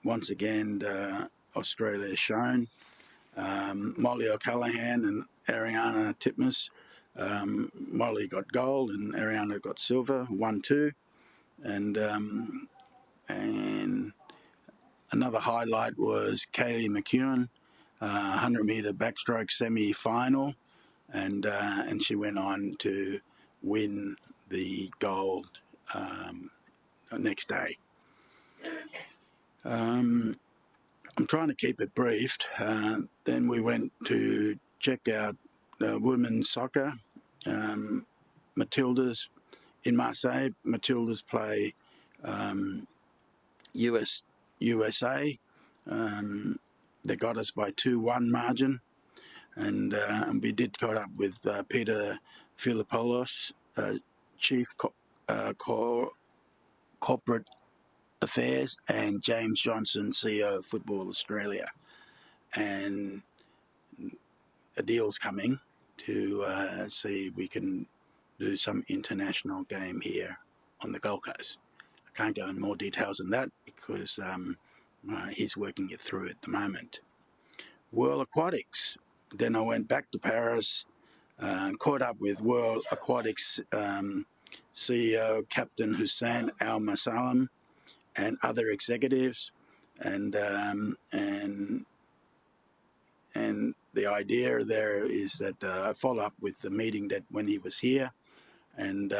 Once again, Australia shown. Molly O'Callaghan and Ariana Titmus. Molly got gold and Ariana got silver, 1-2. And another highlight was Kaylee McEwen, 100-meter backstroke semi-final, and she went on to win the gold next day. I'm trying to keep it brief. Then we went to check out women's soccer. Matildas in Marseille. Matildas play USA. They got us by 2-1 margin, and we did caught up with Peter Philippoulos, Chief Corporate Affairs, and James Johnson, CEO of Football Australia. And a deal's coming to see if we can do some international game here on the Gold Coast. I can't go in more details than that because he's working it through at the moment. World Aquatics. Then I went back to Paris, caught up with World Aquatics CEO Captain Hussein Al Masalam and other executives, and the idea there is that I follow up with the meeting that when he was here, and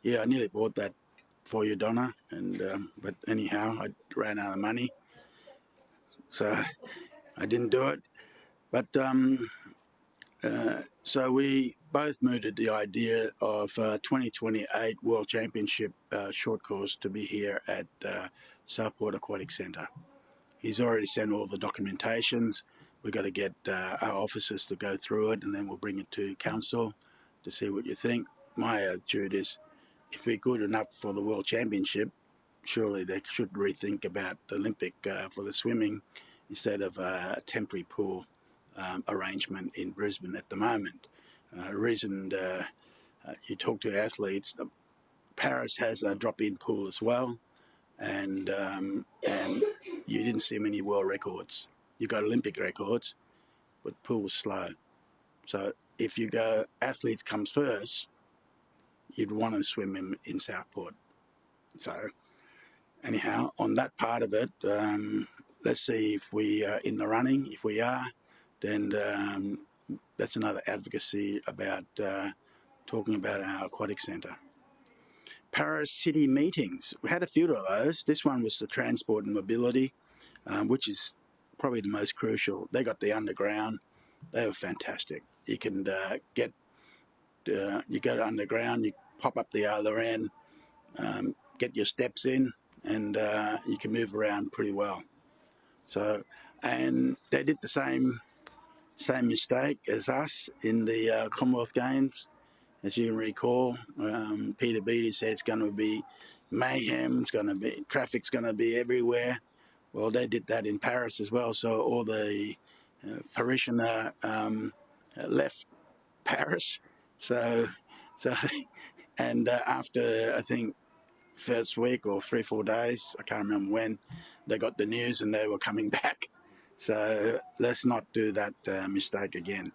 yeah, I nearly bought that for you, Donna, and but anyhow, I ran out of money, so I didn't do it. But so we both mooted the idea of 2028 World Championship short course to be here at Southport Aquatic Centre. He's already sent all the documentations. We've got to get our officers to go through it, and then we'll bring it to council to see what you think. My attitude is if we're good enough for the World Championship, surely they should rethink about the Olympic for the swimming instead of a temporary pool arrangement in Brisbane at the moment. Reason you talk to athletes, Paris has a drop-in pool as well, and you didn't see many world records. You got Olympic records, but the pool was slow. So if you go athletes comes first, you'd want to swim in Southport. So anyhow, on that part of it, let's see if we are in the running. If we are, then that's another advocacy about talking about our aquatic centre. Paris city meetings. We had a few of those. This one was the transport and mobility, which is probably the most crucial. They got the underground. They were fantastic. You can you go to underground, you pop up the other end, get your steps in, and you can move around pretty well. So, and they did the same mistake as us in the Commonwealth Games. As you recall, Peter Beattie said it's going to be mayhem, traffic's going to be everywhere. Well, they did that in Paris as well. So all the parishioner left Paris. And after, I think, first week or 3-4 days, I can't remember when, they got the news and they were coming back. So let's not do that mistake again.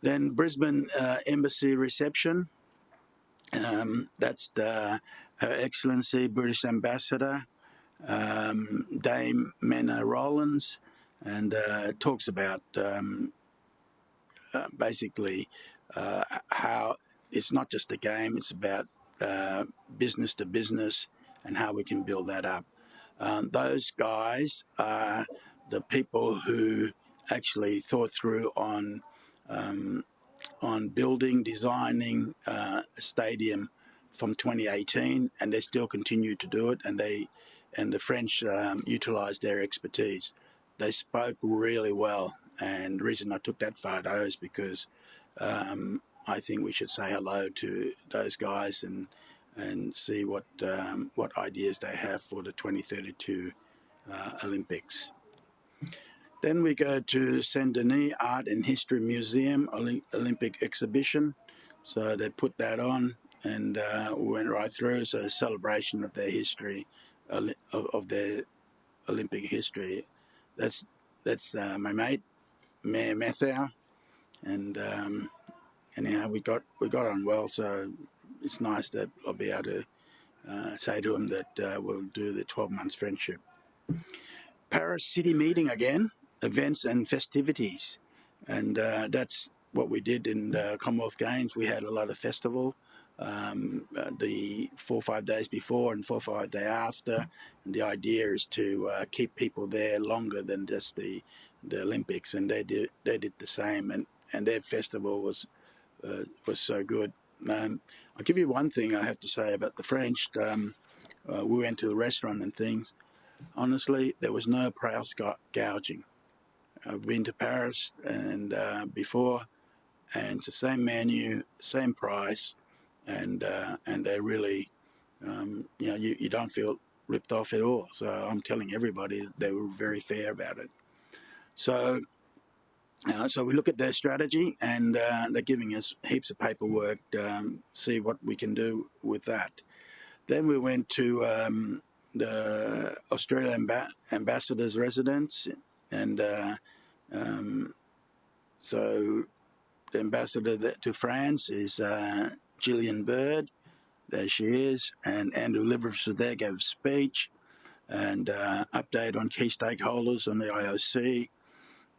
Then Brisbane Embassy reception. That's Her Excellency British Ambassador, Dame Mena Rowlands, and talks about basically how it's not just a game, it's about business to business and how we can build that up. Those guys are the people who actually thought through on building, designing a stadium from 2018, and they still continue to do it. And the French utilised their expertise. They spoke really well, and the reason I took that photo is because I think we should say hello to those guys and see what ideas they have for the 2032 Olympics. Then we go to Saint Denis Art and History Museum Olympic exhibition. So they put that on, and we went right through. So a celebration of their history, of their Olympic history. That's my mate, Mayor Mathau, and anyhow we got on well. So it's nice that I'll be able to say to him that we'll do the 12 months friendship. Paris City meeting again. Events and festivities, and that's what we did in the Commonwealth Games. We had a lot of festival, the 4 or 5 days before and 4 or 5 days after. And the idea is to keep people there longer than just the Olympics, and they did the same. And their festival was so good. I'll give you one thing I have to say about the French. We went to the restaurant and things. Honestly, there was no price gouging. I've been to Paris and before, and it's the same menu, same price, and they really, you don't feel ripped off at all. So I'm telling everybody they were very fair about it. So we look at their strategy, and they're giving us heaps of paperwork. See what we can do with that. Then we went to the Australian ambassador's residence, and so the ambassador to France is Gillian Bird. There she is, and Andrew Liveris was there, gave a speech, and update on key stakeholders on the IOC,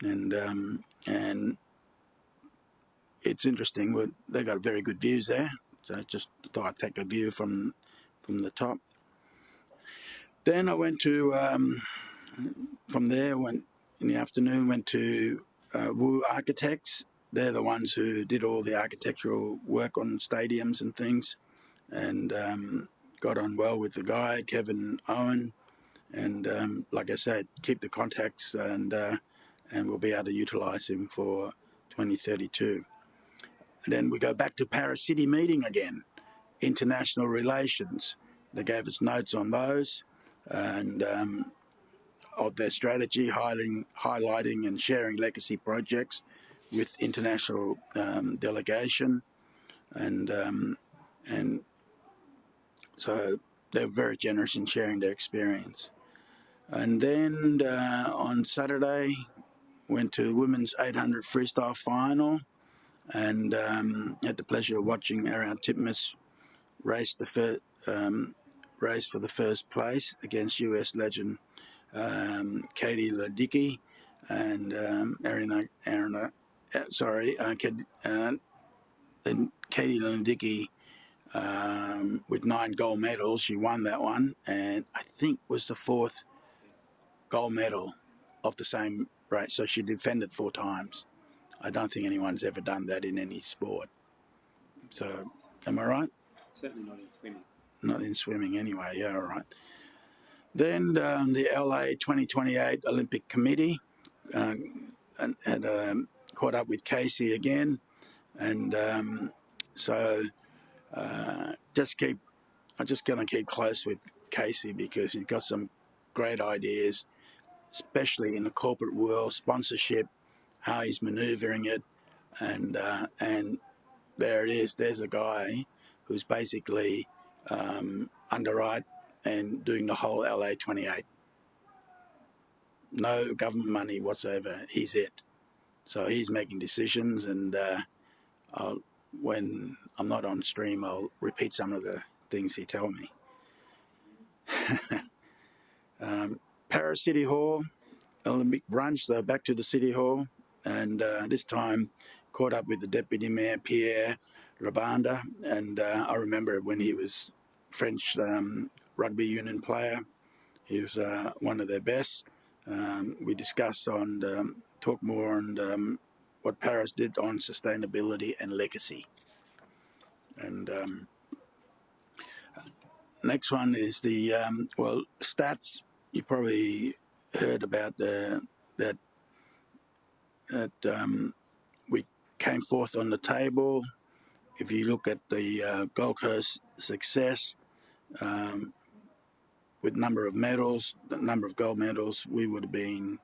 and it's interesting. They got very good views there, so I just thought I'd take a view from the top. Then I went to from there. Went in the afternoon. Went to Wu Architects. They're the ones who did all the architectural work on stadiums and things, and got on well with the guy, Kevin Owen. And like I said, keep the contacts, and we'll be able to utilise him for 2032. And then we go back to Paris City meeting again, international relations. They gave us notes on those and of their strategy, highlighting and sharing legacy projects with international delegation, and so they're very generous in sharing their experience. And then on Saturday, went to women's 800 freestyle final, and had the pleasure of watching Ariane Titmus race race for the first place against US legend Katie Ledecky and Katie Ledecky with 9 gold medals. She won that one, and I think was the 4th gold medal of the same race. So she defended 4 times. I don't think anyone's ever done that in any sport. So, am I right? Certainly not in swimming. Not in swimming anyway, yeah, all right. Then the LA 2028 Olympic Committee had caught up with Casey again, and so I'm just going to keep close with Casey because he's got some great ideas, especially in the corporate world, sponsorship, how he's manoeuvring it, and there it is. There's a guy who's basically underwrite and doing the whole LA 28. No government money whatsoever. He's it. So he's making decisions, and when I'm not on stream, I'll repeat some of the things he told me. Paris City Hall, Olympic brunch, so back to the City Hall, and this time caught up with the Deputy Mayor, Pierre Rabanda, and I remember when he was French rugby union player. He was one of their best. We discussed on, talk more on what Paris did on sustainability and legacy. And next one is the, stats. You probably heard about that we came fourth on the table. If you look at the Gold Coast success, with number of medals, the number of gold medals, we would have been,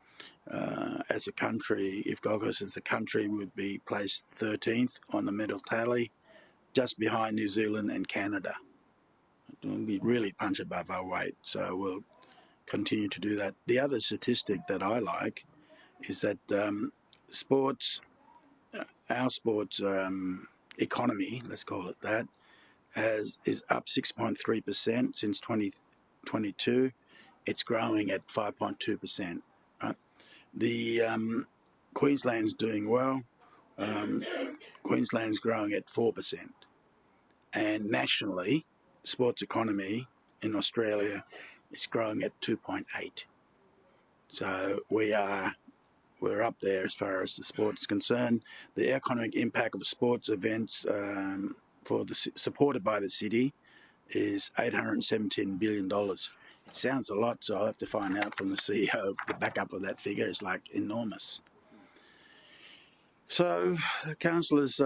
as a country, if Gold Coast as a country, would be placed 13th on the medal tally, just behind New Zealand and Canada. We really punch above our weight, so we'll continue to do that. The other statistic that I like is that sports, our sports economy, let's call it that, is up 6.3% since 2022. It's growing at 5.2%. Right? The Queensland's doing well. Queensland's growing at 4%, and nationally, sports economy in Australia is growing at 2.8. So we're up there as far as the sport is concerned. The economic impact of sports events supported by the city is $817 billion. It sounds a lot, so I'll have to find out from the CEO. The backup of that figure is like enormous. So, councillors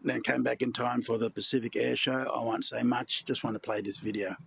then came back in time for the Pacific Air Show. I won't say much, just want to play this video.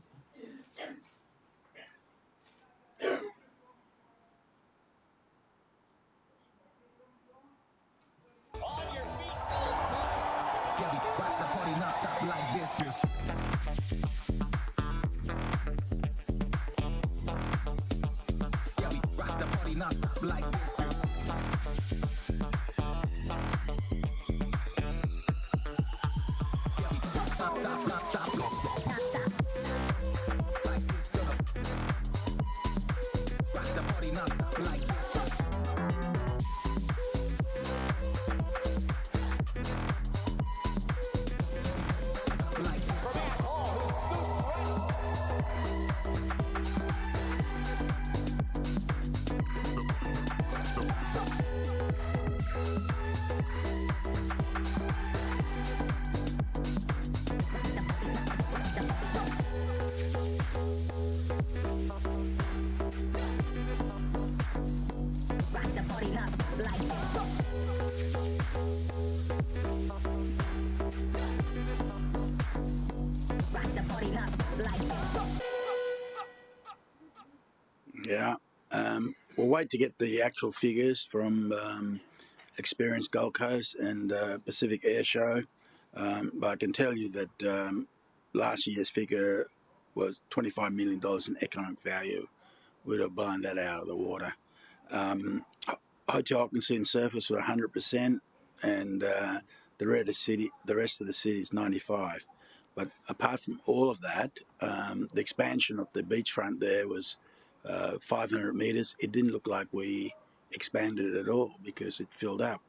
Yeah. We'll wait to get the actual figures from Experience Gold Coast and Pacific Air Show. But I can tell you that last year's figure was $25 million in economic value. We'd have blown that out of the water. Hotel occupancy and surface were 100%, and the rest of the city is 95%. But apart from all of that, the expansion of the beachfront there was 500 metres. It didn't look like we expanded it at all because it filled up.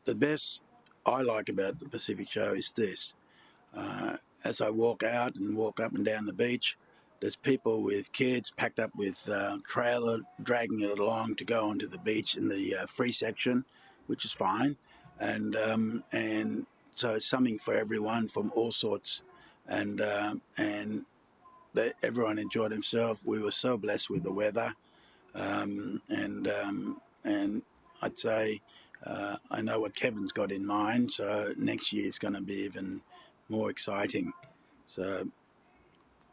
The best I like about the Pacific Show is this. As I walk out and walk up and down the beach, there's people with kids packed up with trailer, dragging it along to go onto the beach in the free section, which is fine. And so it's something for everyone from all sorts. And everyone enjoyed themselves. We were so blessed with the weather. And I'd say I know what Kevin's got in mind, so next year is going to be even more exciting. So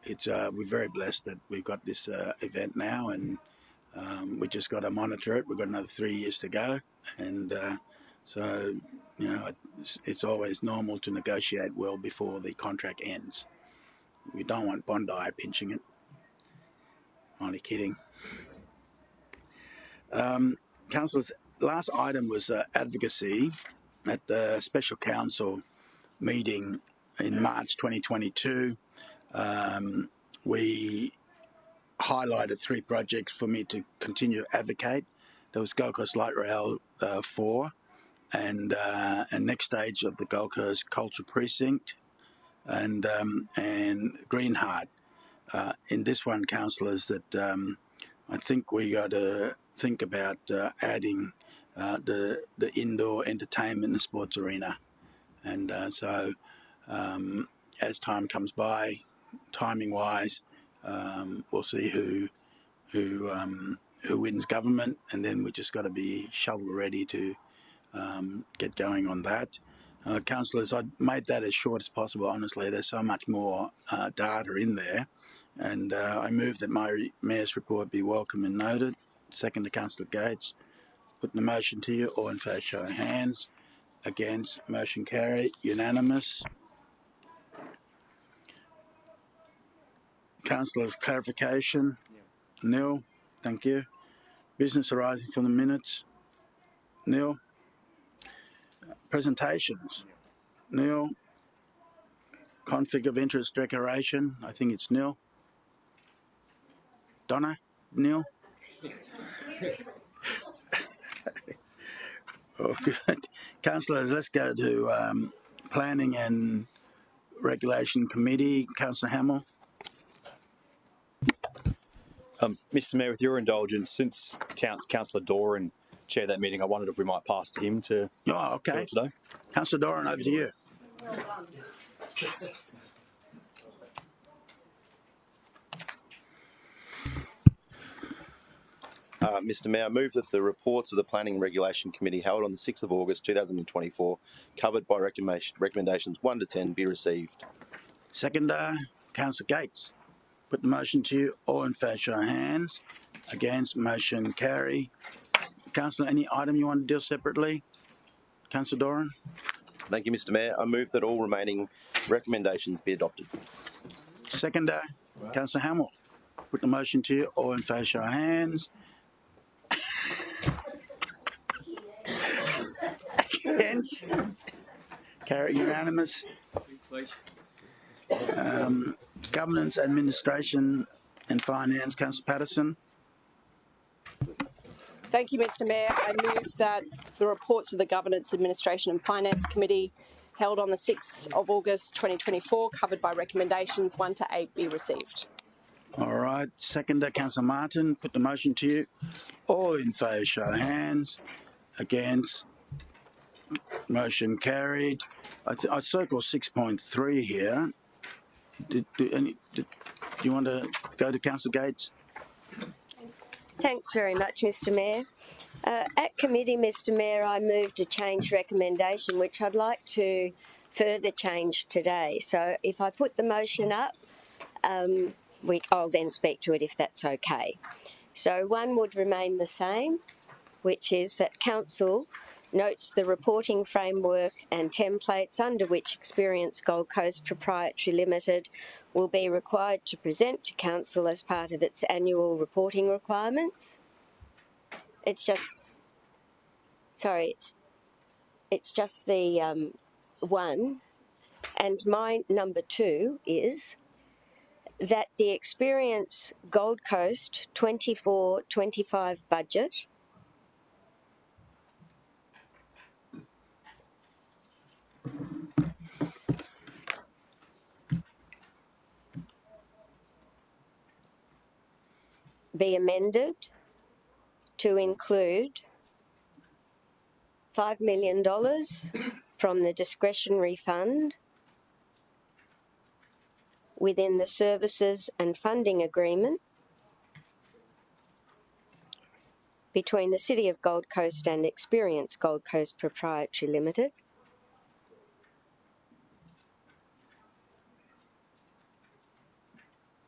it's we're very blessed that we've got this event now, and we just got to monitor it. We've got another 3 years to go, and so you know it's always normal to negotiate well before the contract ends. We don't want Bondi pinching it. Only kidding. Councillors, last item was advocacy at the Special Council meeting in March 2022. We highlighted 3 projects for me to continue to advocate. There was Gold Coast Light Rail 4 and next stage of the Gold Coast Cultural Precinct and Greenheart. In this one, councillors, that I think we got to think about adding the indoor entertainment and sports arena. And so as time comes by, timing-wise, we'll see who wins government, and then we just got to be shovel-ready to get going on that. Councillors, I made that as short as possible. Honestly, there's so much more data in there, and I move that my Mayor's report be welcome and noted. Second to Councillor Gates. Putting the motion to you. All in favour, show of hands. Against, motion carried. Unanimous. Councillors, clarification? Nil. Thank you. Business arising from the minutes? Nil. Presentations? Nil. Conflict of interest declaration? I think it's nil. Donna? Nil. Oh, good. Councillors, let's go to Planning and Regulation Committee. Councillor Hamill. Mr Mayor, with your indulgence, since Councillor Doran chaired that meeting, I wondered if we might pass to him to okay. today. Councillor Doran, over to you. Mr Mayor, I move that the reports of the Planning and Regulation Committee held on the 6th of August 2024, covered by recommendations 1 to 10, be received. Seconder, Councillor Gates. Put the motion to you. All in favour, show of hands. Against, motion carry. Councillor, any item you want to deal separately? Councillor Doran. Thank you, Mr Mayor. I move that all remaining recommendations be adopted. Seconder, Councillor Hamill. Put the motion to you. All in favour, show of hands. Against? Carry unanimous. Governance, Administration and Finance, Councillor Patterson. Thank you, Mr Mayor. I move that the reports of the Governance, Administration and Finance Committee held on the 6th of August 2024, covered by recommendations 1 to 8, be received. All right. Seconder, Councillor Martin. Put the motion to you. All in favour, show of hands. Against? Motion carried. I circle 6.3 here. Do you want to go to Councillor Gates? Thanks very much, Mr Mayor. At committee, Mr Mayor, I moved a change recommendation, which I'd like to further change today. So if I put the motion up, I'll then speak to it if that's okay. So one would remain the same, which is that Council notes the reporting framework and templates under which Experience Gold Coast Proprietary Limited will be required to present to Council as part of its annual reporting requirements. It's just, sorry, it's just the one. And my number 2 is that the Experience Gold Coast 24-25 budget be amended to include $5 million from the discretionary fund within the services and funding agreement between the City of Gold Coast and Experience Gold Coast Proprietary Limited,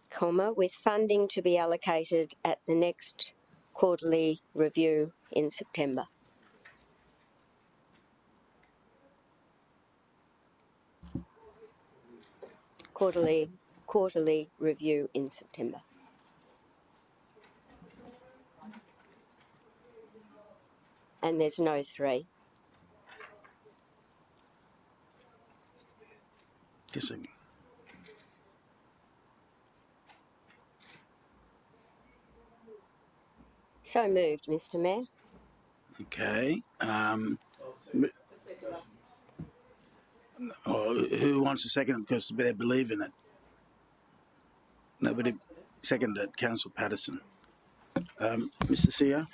comma, with funding to be allocated at the next quarterly review in September. Quarterly review in September. And there's no 3. Kissing. So moved, Mr. Mayor. Okay. Who wants to second it because they believe in it? Nobody seconded it. Councillor Patterson. Mr. CEO?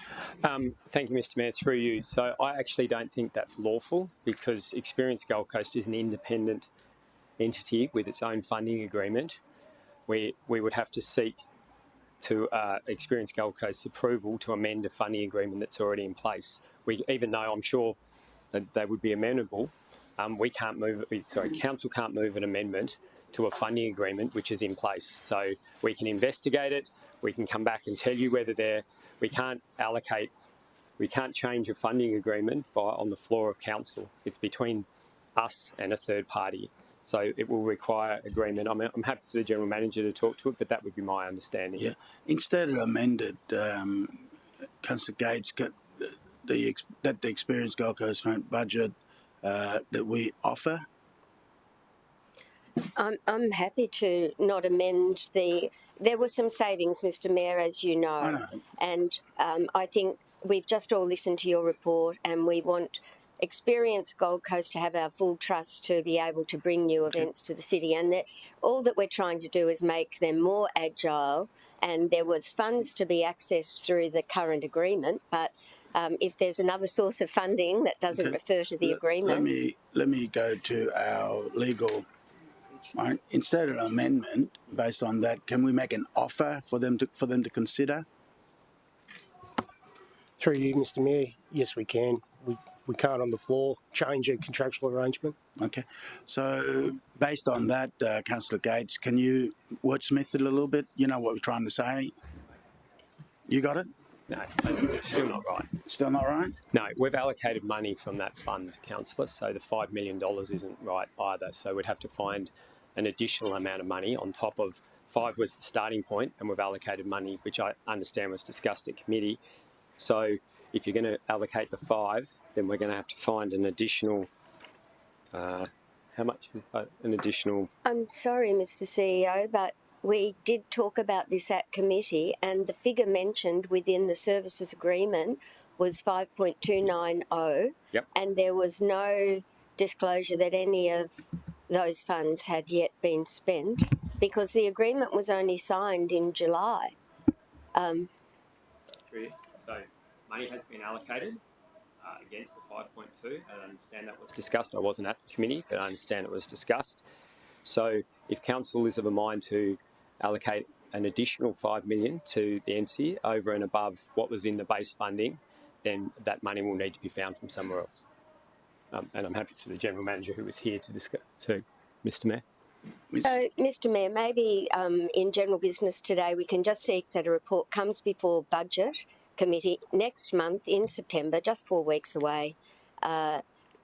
Thank you, Mr. Mayor, through you. So I actually don't think that's lawful because Experience Gold Coast is an independent entity with its own funding agreement. We would have to seek to Experience Gold Coast's approval to amend a funding agreement that's already in place. Even though I'm sure that they would be amenable, Council can't move an amendment to a funding agreement which is in place. So we can investigate it, we can come back and tell you whether we can't change a funding agreement on the floor of Council. It's between us and a third party. So it will require agreement. I'm happy for the General Manager to talk to it, but that would be my understanding. Yeah. Instead of amended, Councillor Gates, that the Experience Gold Coast budget that we offer. I'm happy to not amend the. There were some savings, Mr. Mayor, as you know. I know. And I think we've just all listened to your report, and we want Experience Gold Coast to have our full trust to be able to bring new events to the city. And all that we're trying to do is make them more agile. And there was funds to be accessed through the current agreement, but if there's another source of funding that doesn't refer to the agreement. Let me go to our legal. Right. Instead of an amendment based on that, can we make an offer for them to consider? Through you, Mr. Mayor, yes, we can. We can't on the floor change a contractual arrangement. Okay. So based on that, Councillor Gates, can you wordsmith it a little bit? You know what we're trying to say? You got it? No, it's still not right. Still not right? No, we've allocated money from that fund, Councillor, so the $5 million isn't right either. So we'd have to find an additional amount of money on top of 5 was the starting point, and we've allocated money, which I understand was discussed at committee. So if you're going to allocate the 5, then we're going to have to find an additional, how much? An additional... I'm sorry, Mr. CEO, but we did talk about this at committee, and the figure mentioned within the services agreement was 5.290, and there was no disclosure that any of those funds had yet been spent because the agreement was only signed in July. So money has been allocated against the 5.2. I understand that was discussed. I wasn't at the committee, but I understand it was discussed. So if Council is of a mind to allocate an additional $5 million to the entity over and above what was in the base funding, then that money will need to be found from somewhere else. And I'm happy for the General Manager who was here to discuss too, Mr. Mayor. So, Mr Mayor, maybe in general business today we can just seek that a report comes before Budget Committee next month in September, just 4 weeks away,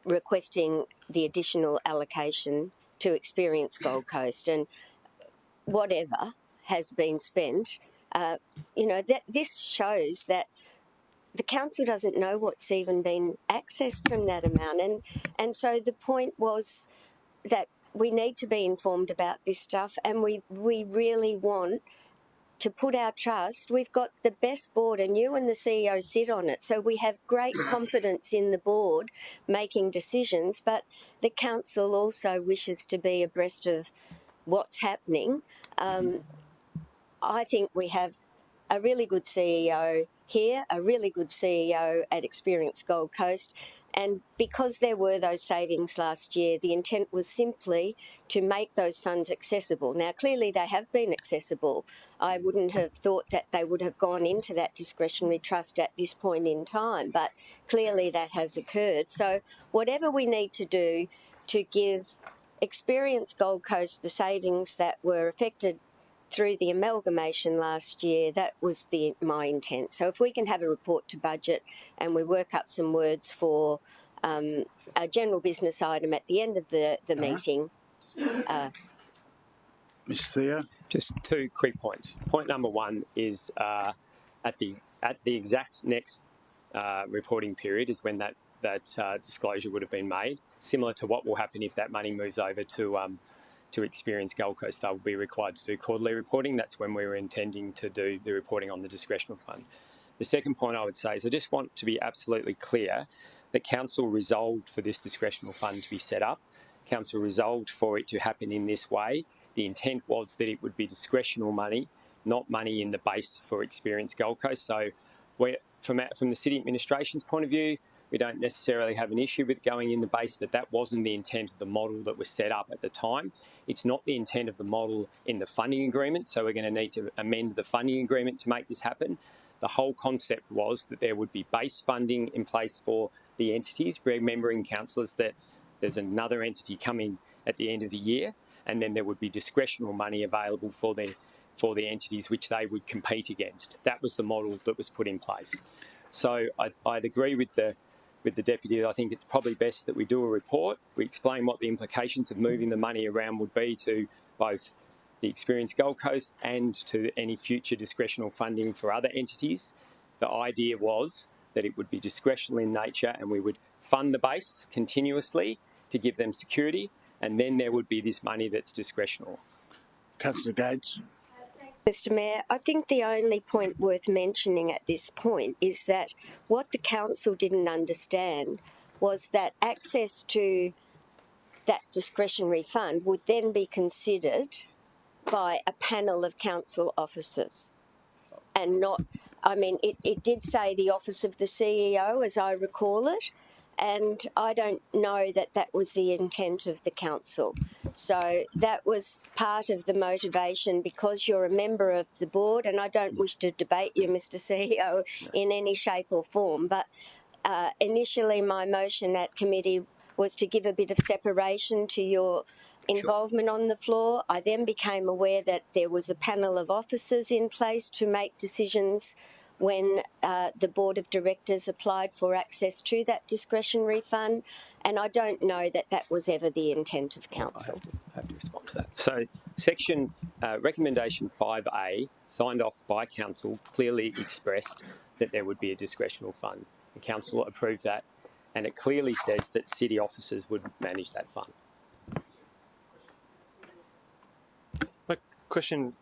requesting the additional allocation to Experience Gold Coast, and whatever has been spent, that this shows that the council doesn't know what's even been accessed from that amount, and so the point was that we need to be informed about this stuff, and we really want to put our trust. We've got the best board, and you and the CEO sit on it, so we have great confidence in the board making decisions, but the council also wishes to be abreast of what's happening. I think we have a really good CEO here, a really good CEO at Experience Gold Coast, and because there were those savings last year, the intent was simply to make those funds accessible. Now, clearly they have been accessible. I wouldn't have thought that they would have gone into that discretionary trust at this point in time, but clearly that has occurred. So whatever we need to do to give Experience Gold Coast the savings that were affected through the amalgamation last year, that was my intent. So if we can have a report to budget and we work up some words for a general business item at the end of the meeting. Mr. Theo? Just 2 quick points. Point number 1 is at the exact next reporting period is when that disclosure would have been made, similar to what will happen if that money moves over to Experience Gold Coast. They will be required to do quarterly reporting. That's when we were intending to do the reporting on the discretional fund. The second point I would say is I just want to be absolutely clear that Council resolved for this discretional fund to be set up. Council resolved for it to happen in this way. The intent was that it would be discretional money, not money in the base for Experience Gold Coast. So from the City Administration's point of view, we don't necessarily have an issue with going in the base, but that wasn't the intent of the model that was set up at the time. It's not the intent of the model in the funding agreement, so we're going to need to amend the funding agreement to make this happen. The whole concept was that there would be base funding in place for the entities, remembering councillors that there's another entity coming at the end of the year, and then there would be discretional money available for the entities which they would compete against. That was the model that was put in place. So I'd agree with the Deputy. I think it's probably best that we do a report. We explain what the implications of moving the money around would be to both the Experience Gold Coast and to any future discretional funding for other entities. The idea was that it would be discretional in nature and we would fund the base continuously to give them security, and then there would be this money that's discretional. Councillor Gates. Mr Mayor, I think the only point worth mentioning at this point is that what the council didn't understand was that access to that discretionary fund would then be considered by a panel of council officers and not, it did say the office of the CEO, as I recall it, and I don't know that that was the intent of the council. So that was part of the motivation, because you're a member of the board, and I don't wish to debate you, Mr CEO, in any shape or form, but initially my motion at committee was to give a bit of separation to your involvement on the floor. I then became aware that there was a panel of officers in place to make decisions when the Board of Directors applied for access to that discretionary fund, and I don't know that that was ever the intent of council. I have to respond to that. So recommendation 5A, signed off by council, clearly expressed that there would be a discretional fund. The council approved that, and it clearly says that city officers would manage that fund. My question,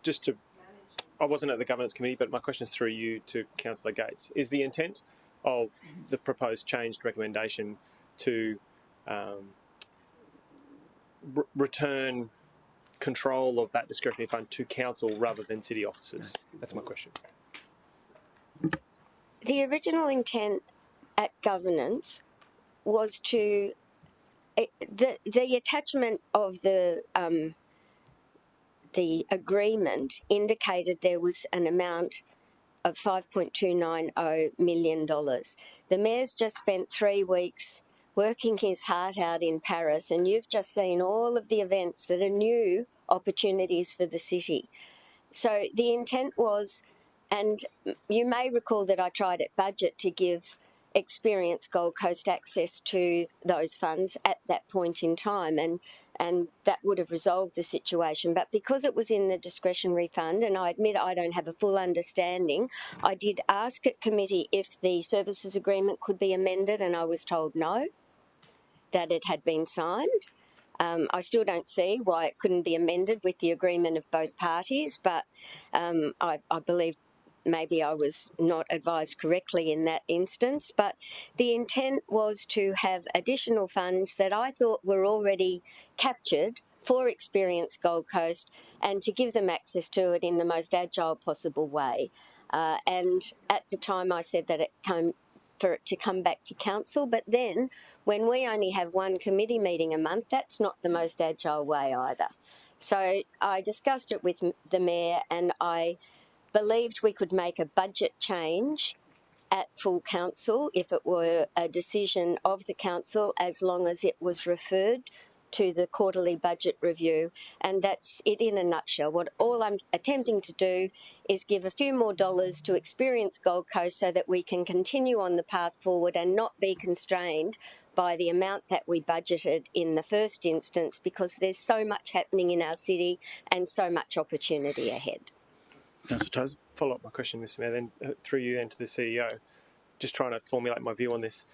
I wasn't at the governance committee, but my question is through you to Councillor Gates. Is the intent of the proposed changed recommendation to return control of that discretionary fund to council rather than city officers? That's my question. The original intent at governance was to the attachment of the agreement indicated there was an amount of $5.290 million. The Mayor's just spent 3 weeks working his heart out in Paris, and you've just seen all of the events that are new opportunities for the city. So the intent was, and you may recall that I tried at budget to give Experience Gold Coast access to those funds at that point in time, and that would have resolved the situation. But because it was in the discretionary fund, and I admit I don't have a full understanding, I did ask at committee if the services agreement could be amended, and I was told no, that it had been signed. I still don't see why it couldn't be amended with the agreement of both parties, but I believe maybe I was not advised correctly in that instance. But the intent was to have additional funds that I thought were already captured for Experience Gold Coast and to give them access to it in the most agile possible way. And at the time I said that for it to come back to council, but then when we only have one committee meeting a month, that's not the most agile way either. So I discussed it with the Mayor, and I believed we could make a budget change at full council if it were a decision of the council, as long as it was referred to the quarterly budget review. And that's it in a nutshell. What all I'm attempting to do is give a few more dollars to Experience Gold Coast so that we can continue on the path forward and not be constrained by the amount that we budgeted in the first instance, because there's so much happening in our city and so much opportunity ahead. Councillor Tozer. Follow up my question, Mr. Mayor, then through you then to the CEO. Just trying to formulate my view on this.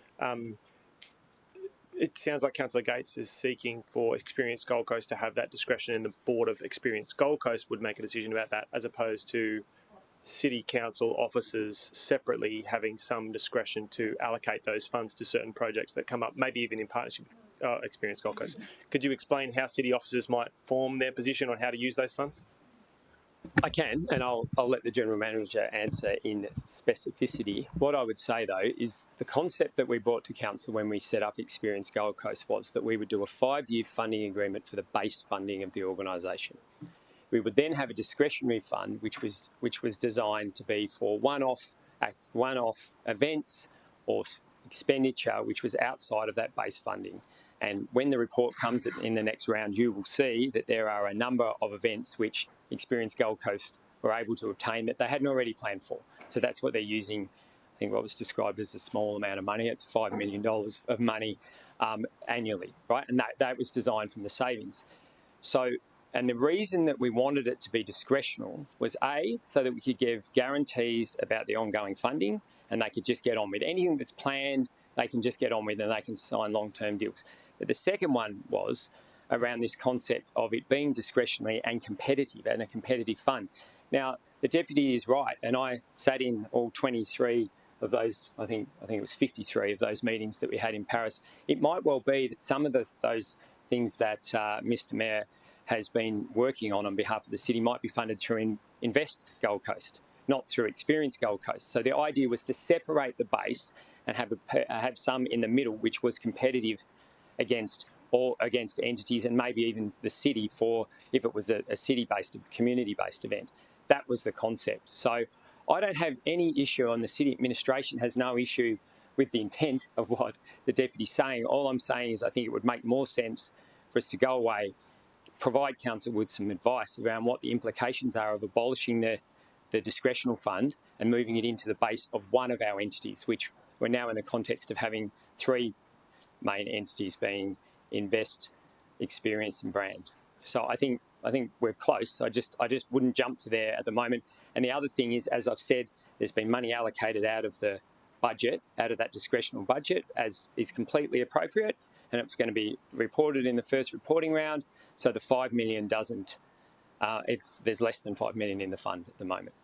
It sounds like Councillor Gates is seeking for Experience Gold Coast to have that discretion, and the board of Experience Gold Coast would make a decision about that, as opposed to City Council officers separately having some discretion to allocate those funds to certain projects that come up, maybe even in partnership with Experience Gold Coast. Could you explain how city officers might form their position on how to use those funds? I can, and I'll let the General Manager answer in specificity. What I would say, though, is the concept that we brought to Council when we set up Experience Gold Coast was that we would do a 5-year funding agreement for the base funding of the organisation. We would then have a discretionary fund, which was designed to be for one-off events or expenditure, which was outside of that base funding. And when the report comes in the next round, you will see that there are a number of events which Experience Gold Coast were able to obtain that they hadn't already planned for. So that's what they're using, I think what was described as a small amount of money. It's $5 million of money annually, right? And that was designed from the savings. So, and the reason that we wanted it to be discretional was A, so that we could give guarantees about the ongoing funding, and they could just get on with anything that's planned, they can just get on with, and they can sign long-term deals. But the second one was around this concept of it being discretionary and competitive, and a competitive fund. Now, the Deputy is right, and I sat in all 23 of those, I think it was 53 of those meetings that we had in Paris. It might well be that some of those things that Mr. Mayor has been working on behalf of the city might be funded through Invest Gold Coast, not through Experience Gold Coast. So the idea was to separate the base and have some in the middle, which was competitive against entities, and maybe even the city for if it was a city-based, community-based event. That was the concept. So I don't have any issue, and the city administration has no issue with the intent of what the Deputy's saying. All I'm saying is I think it would make more sense for us to go away, provide Council with some advice around what the implications are of abolishing the discretional fund and moving it into the base of one of our entities, which we're now in the context of having 3 main entities being Invest, Experience and Brand. So I think we're close. I just wouldn't jump to there at the moment. And the other thing is, as I've said, there's been money allocated out of the budget, out of that discretional budget, as is completely appropriate, and it's going to be reported in the first reporting round. So the $5 million doesn't. There's less than $5 million in the fund at the moment.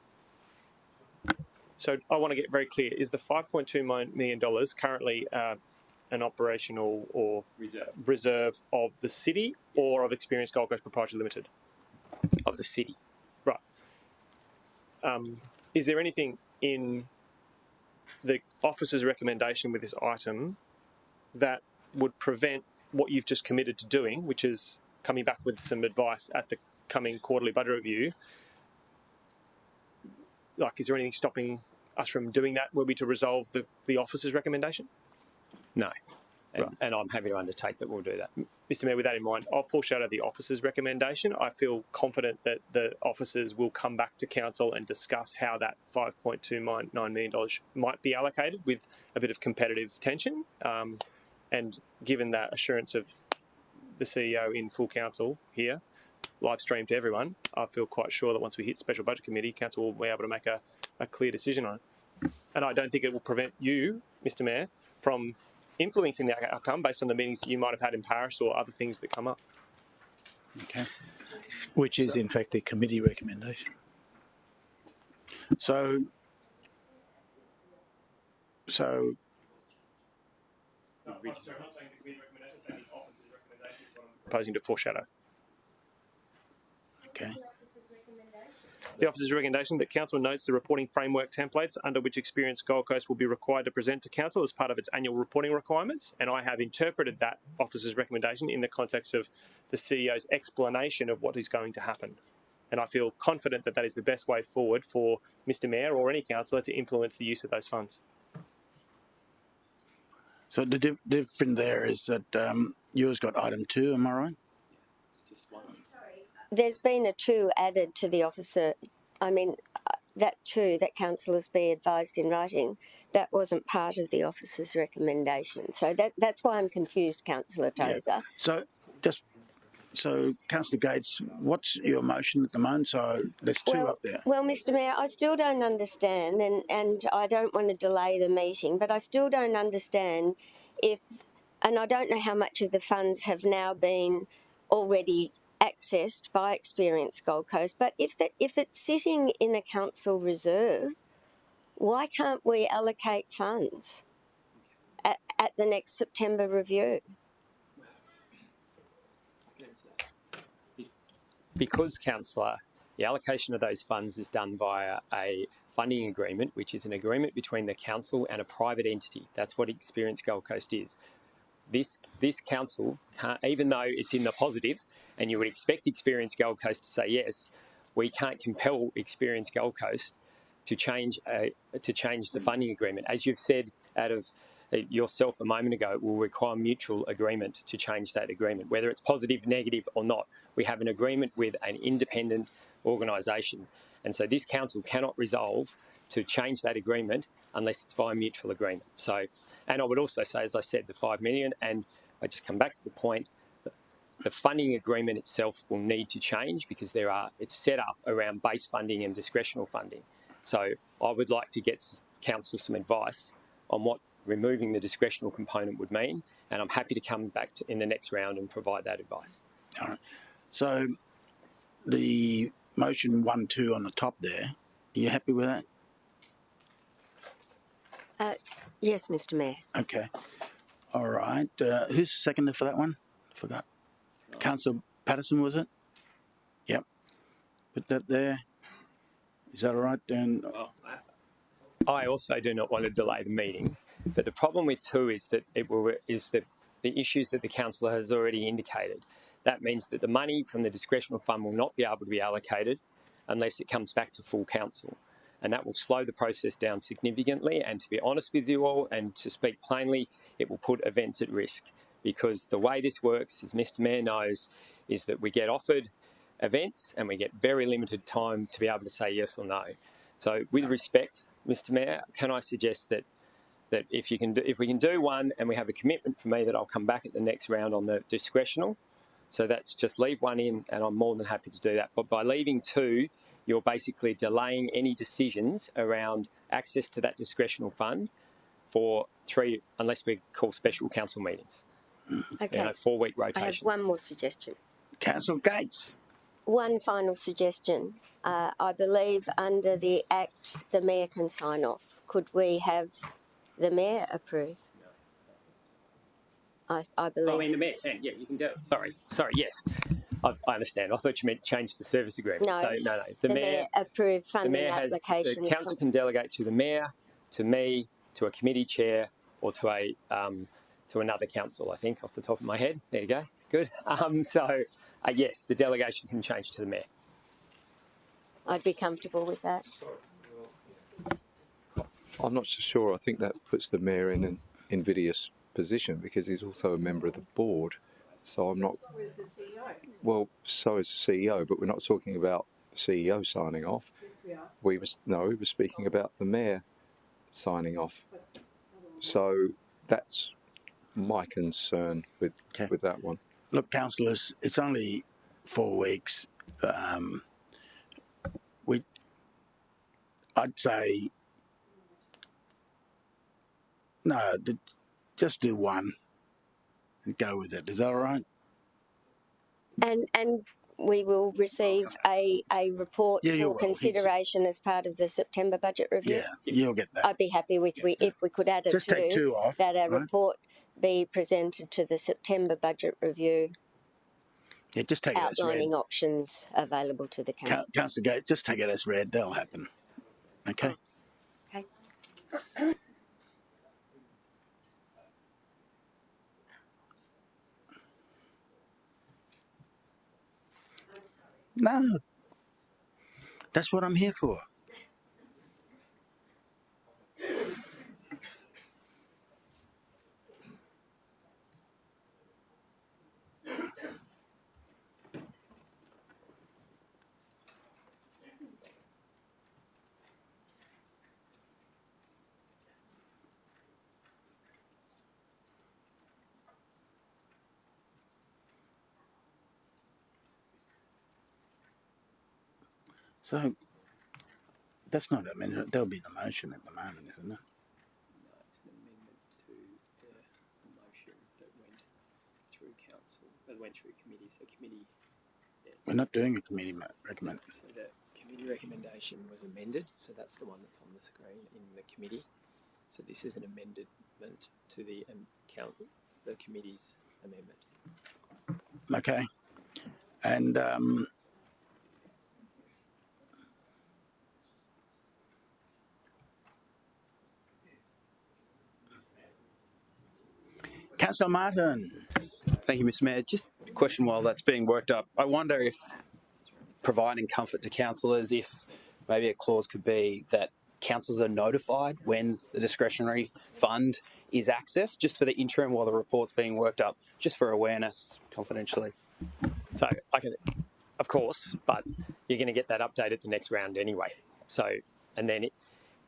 So I want to get very clear: is the $5.2 million currently an operational or reserve of the city or of Experience Gold Coast Proprietary Limited? Of the city. Right. Is there anything in the officer's recommendation with this item that would prevent what you've just committed to doing, which is coming back with some advice at the coming quarterly budget review? Like, is there anything stopping us from doing that? Were we to resolve the officer's recommendation? No. and I'm happy to undertake that we'll do that. Mr Mayor, with that in mind, I'll foreshadow the officers' recommendation. I feel confident that the officers will come back to council and discuss how that $5.29 million might be allocated with a bit of competitive tension. And given that assurance of the CEO in full council here, live stream to everyone, I feel quite sure that once we hit special budget committee, council will be able to make a clear decision on it. And I don't think it will prevent you, Mr Mayor, from influencing the outcome based on the meetings that you might have had in Paris or other things that come up. Okay. Which is, in fact, the committee recommendation. So Proposing to foreshadow. okay. The officer's recommendation that council notes the reporting framework templates under which Experience Gold Coast will be required to present to council as part of its annual reporting requirements, and I have interpreted that officer's recommendation in the context of the CEO's explanation of what is going to happen. And I feel confident that that is the best way forward for Mr Mayor or any councillor to influence the use of those funds. So the difference there is that yours got item 2, am I right? There's been a 2 added to the officer. I mean, that 2 that councillors be advised in writing, that wasn't part of the officer's recommendation. So that's why I'm confused, Councillor Tozer. Yeah. So Councillor Gates, what's your motion at the moment? So there's 2 up there. Well, Mr Mayor, I still don't understand, and I don't want to delay the meeting, but I still don't understand and I don't know how much of the funds have now been already accessed by Experience Gold Coast, but if it's sitting in a council reserve, why can't we allocate funds at the next September review? Because, councillor, the allocation of those funds is done via a funding agreement, which is an agreement between the council and a private entity. That's what Experience Gold Coast is. This council, even though it's in the positive, and you would expect Experience Gold Coast to say yes, we can't compel Experience Gold Coast to change the funding agreement. As you've said out of yourself a moment ago, it will require mutual agreement to change that agreement, whether it's positive, negative or not. We have an agreement with an independent organisation, and so this council cannot resolve to change that agreement unless it's via mutual agreement. So, and I would also say, as I said, the $5 million, and I just come back to the point, the funding agreement itself will need to change because it's set up around base funding and discretional funding. So I would like to get council some advice on what removing the discretional component would mean, and I'm happy to come back in the next round and provide that advice. All right. So the motion 1-2 on the top there, are you happy with that? Yes, Mr Mayor. Okay. All right. Who's seconded for that one? Forgot. Councillor Patterson, was it? Yep. Put that there. Is that all right, Dan? I also do not want to delay the meeting, but the problem with 2 is that the issues that the councillor has already indicated. That means that the money from the discretional fund will not be able to be allocated unless it comes back to full council. And that will slow the process down significantly. And to be honest with you all, and to speak plainly, it will put events at risk. Because the way this works, as Mr Mayor knows, is that we get offered events and we get very limited time to be able to say yes or no. So with respect, Mr Mayor, can I suggest that if we can do one and we have a commitment from me that I'll come back at the next round on the discretional. So that's just leave 1 in, and I'm more than happy to do that. But by leaving 2, you're basically delaying any decisions around access to that discretional fund for 3, unless we call special council meetings. Okay. 4-week rotations. I have one more suggestion. Councillor Gates. One final suggestion. I believe under the Act, the Mayor can sign off. Could we have the Mayor approve? I believe. I mean, the Mayor can. Yeah, you can do it. Sorry, yes. I understand. I thought you meant change the service agreement. No, no. The Mayor approve funding applications. The council can delegate to the Mayor, to me, to a committee chair, or to another council, I think, off the top of my head. There you go. Good. Yes, the delegation can change to the Mayor. I'd be comfortable with that. I'm not so sure. I think that puts the Mayor in an invidious position because he's also a member of the board. So I'm not. So is the CEO. Well, so is the CEO, but we're not talking about the CEO signing off. Yes, we are. We were speaking about the mayor signing off. So that's my concern with that one. Look, councillors, it's only 4 weeks. I'd say no. Just do one and go with it. Is that all right? And we will receive a report for consideration as part of the September budget review. Yeah, you'll get that. I'd be happy if we could add it Just take 2 off, that a right? report be presented to the September budget review. Yeah, just take it as read. Outlining options available to the council. Councillor Gates, just take it as read. That'll happen. Okay. Okay. No. That's what I'm here for. So that's not a minute. There'll be the motion at the moment, isn't it? No, it's an amendment to the motion that went through council, that went through committee. So committee. We're not doing a committee recommend. So the committee recommendation was amended. So that's the one that's on the screen in the committee. So this is an amendment to the committee's amendment. Okay. And Councillor Martin. Thank you, Mr. Mayor. Just a question while that's being worked up. I wonder if providing comfort to councillors, if maybe a clause could be that councillors are notified when the discretionary fund is accessed, just for the interim while the report's being worked up, just for awareness, confidentially. So I can, of course, but you're going to get that update at the next round anyway. So, and then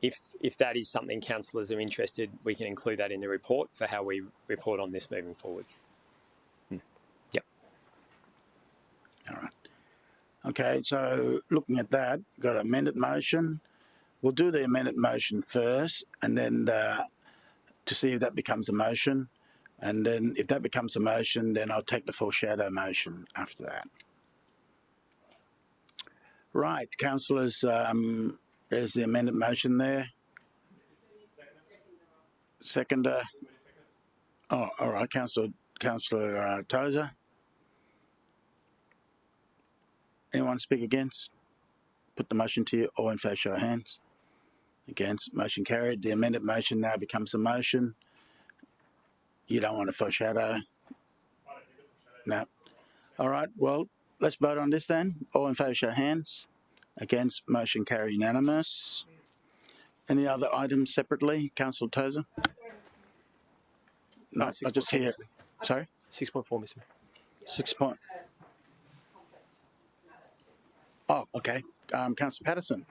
if that is something councillors are interested, we can include that in the report for how we report on this moving forward. Yep. All right. Okay, so looking at that, got an amended motion. We'll do the amended motion first, and then to see if that becomes a motion. And then if that becomes a motion, then I'll take the foreshadow motion after that. Right, councillors, there's the amended motion there. Seconder. Oh, all right, Councillor Tozer. Anyone speak against? Put the motion to you. All in favour, show of hands. Against, motion carried. The amended motion now becomes a motion. You don't want a foreshadow? No. All right, well, let's vote on this then. All in favour, show of hands. Against, motion carried unanimous. Any other items separately? Councillor Tozer? No, I just hear. Sorry? 6.4, Mr. Mayor. 6 point. Oh, okay. Councillor Patterson.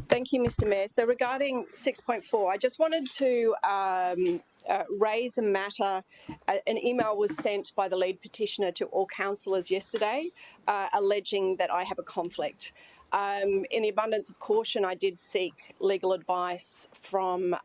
Thank you, Mr. Mayor. So regarding 6.4, I just wanted to raise a matter. An email was sent by the lead petitioner to all councillors yesterday alleging that I have a conflict. In the abundance of caution, I did seek legal advice from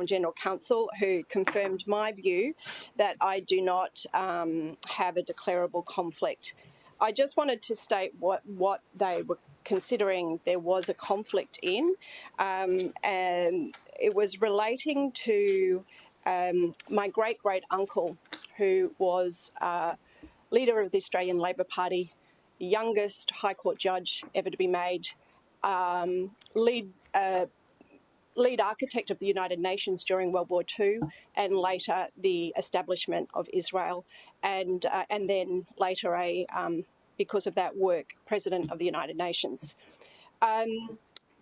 General Counsel, who confirmed my view that I do not have a declarable conflict. I just wanted to state what they were considering there was a conflict in, and it was relating to my great-great-uncle, who was leader of the Australian Labor Party, the youngest High Court judge ever to be made, lead architect of the United Nations during World War II, and later the establishment of Israel, and then later because of that work, President of the United Nations.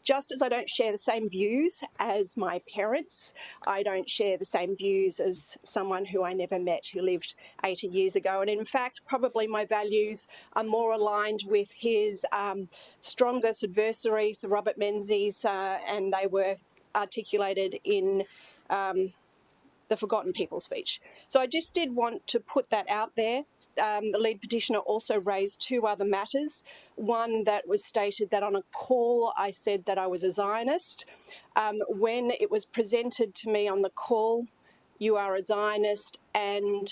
Just as I don't share the same views as my parents, I don't share the same views as someone who I never met who lived 80 years ago. And in fact, probably my values are more aligned with his strongest adversary, Sir Robert Menzies, and they were articulated in the Forgotten People speech. So I just did want to put that out there. The lead petitioner also raised two other matters. One that was stated that on a call I said that I was a Zionist. When it was presented to me on the call, you are a Zionist and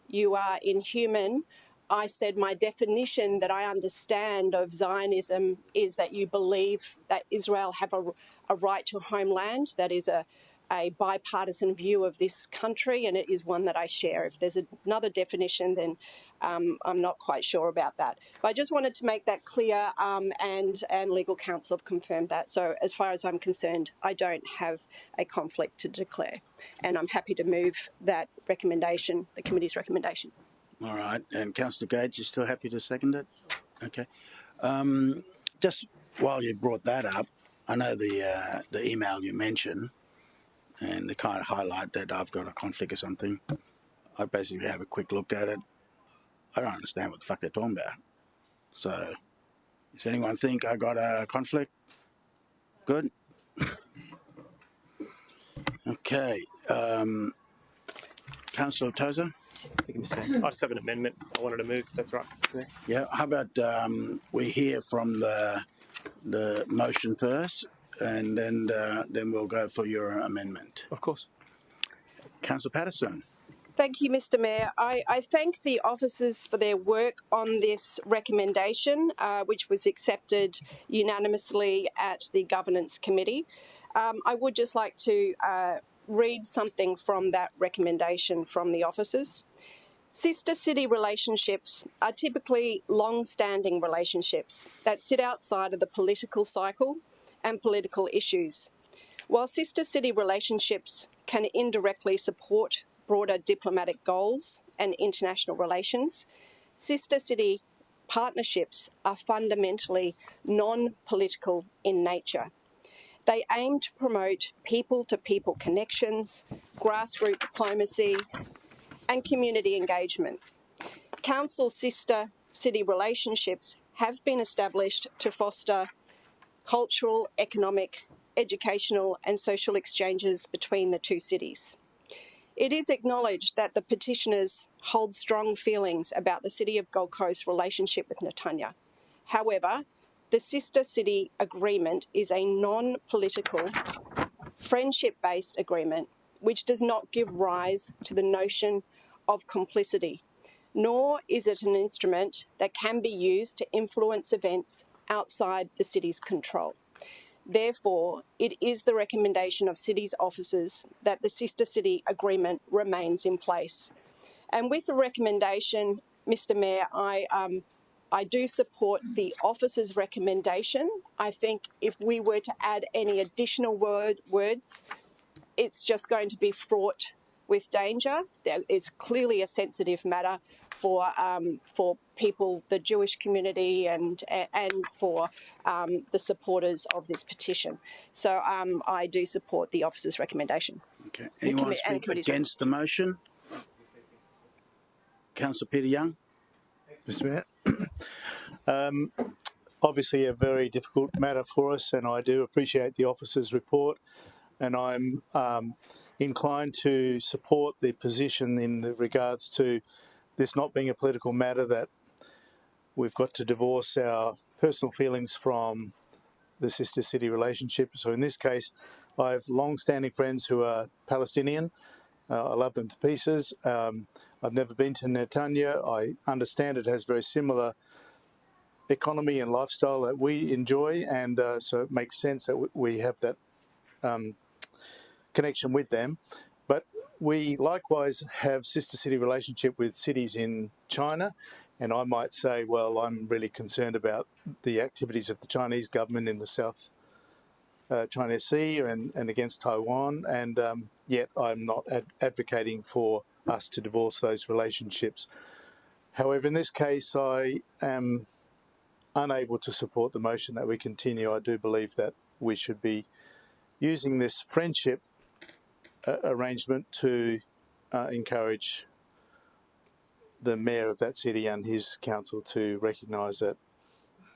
you are inhuman, I said my definition that I understand of Zionism is that you believe that Israel have a right to a homeland. That is a bipartisan view of this country, and it is one that I share. If there's another definition, then I'm not quite sure about that. But I just wanted to make that clear, and legal counsel have confirmed that. So as far as I'm concerned, I don't have a conflict to declare, and I'm happy to move that recommendation, the committee's recommendation. All right. And Councillor Gage, you still happy to second it? Okay. Just while you brought that up, I know the email you mentioned, and to kind of highlight that I've got a conflict or something. I basically have a quick look at it. I don't understand what the fuck they're talking about. So, does anyone think I got a conflict? Good. Okay. Councillor Tozer? Thank you, Mr. Mayor. I just have an amendment I wanted to move, if that's right, Mr. Mayor. Yeah, how about we hear from the motion first, and then we'll go for your amendment. Of course. Councillor Patterson. Thank you, Mr. Mayor. I thank the officers for their work on this recommendation, which was accepted unanimously at the Governance Committee. I would just like to read something from that recommendation from the officers. Sister city relationships are typically long-standing relationships that sit outside of the political cycle and political issues. While sister city relationships can indirectly support broader diplomatic goals and international relations, sister city partnerships are fundamentally non-political in nature. They aim to promote people-to-people connections, grassroots diplomacy, and community engagement. Council sister city relationships have been established to foster cultural, economic, educational and social exchanges between the two cities. It is acknowledged that the petitioners hold strong feelings about the City of Gold Coast's relationship with Netanya. However, the Sister City Agreement is a non-political, friendship-based agreement which does not give rise to the notion of complicity, nor is it an instrument that can be used to influence events outside the city's control. Therefore, it is the recommendation of city's officers that the Sister City Agreement remains in place. And with the recommendation, Mr. Mayor, I do support the officers' recommendation. I think if we were to add any additional words, it's just going to be fraught with danger. It's clearly a sensitive matter for people, the Jewish community, and for the supporters of this petition. So I do support the officer's recommendation. Okay. Anyone speak against the motion? Councillor Peter Young. Mr. Mayor. Obviously a very difficult matter for us, and I do appreciate the officer's report, and I'm inclined to support the position in regards to this not being a political matter, that we've got to divorce our personal feelings from the sister city relationship. So in this case, I have long-standing friends who are Palestinian. I love them to pieces. I've never been to Netanya. I understand it has very similar economy and lifestyle that we enjoy, and so it makes sense that we have that connection with them. But we likewise have sister city relationship with cities in China, and I might say, well, I'm really concerned about the activities of the Chinese government in the South China Sea and against Taiwan, and yet I'm not advocating for us to divorce those relationships. However, in this case, I am unable to support the motion that we continue. I do believe that we should be using this friendship arrangement to encourage the mayor of that city and his council to recognise that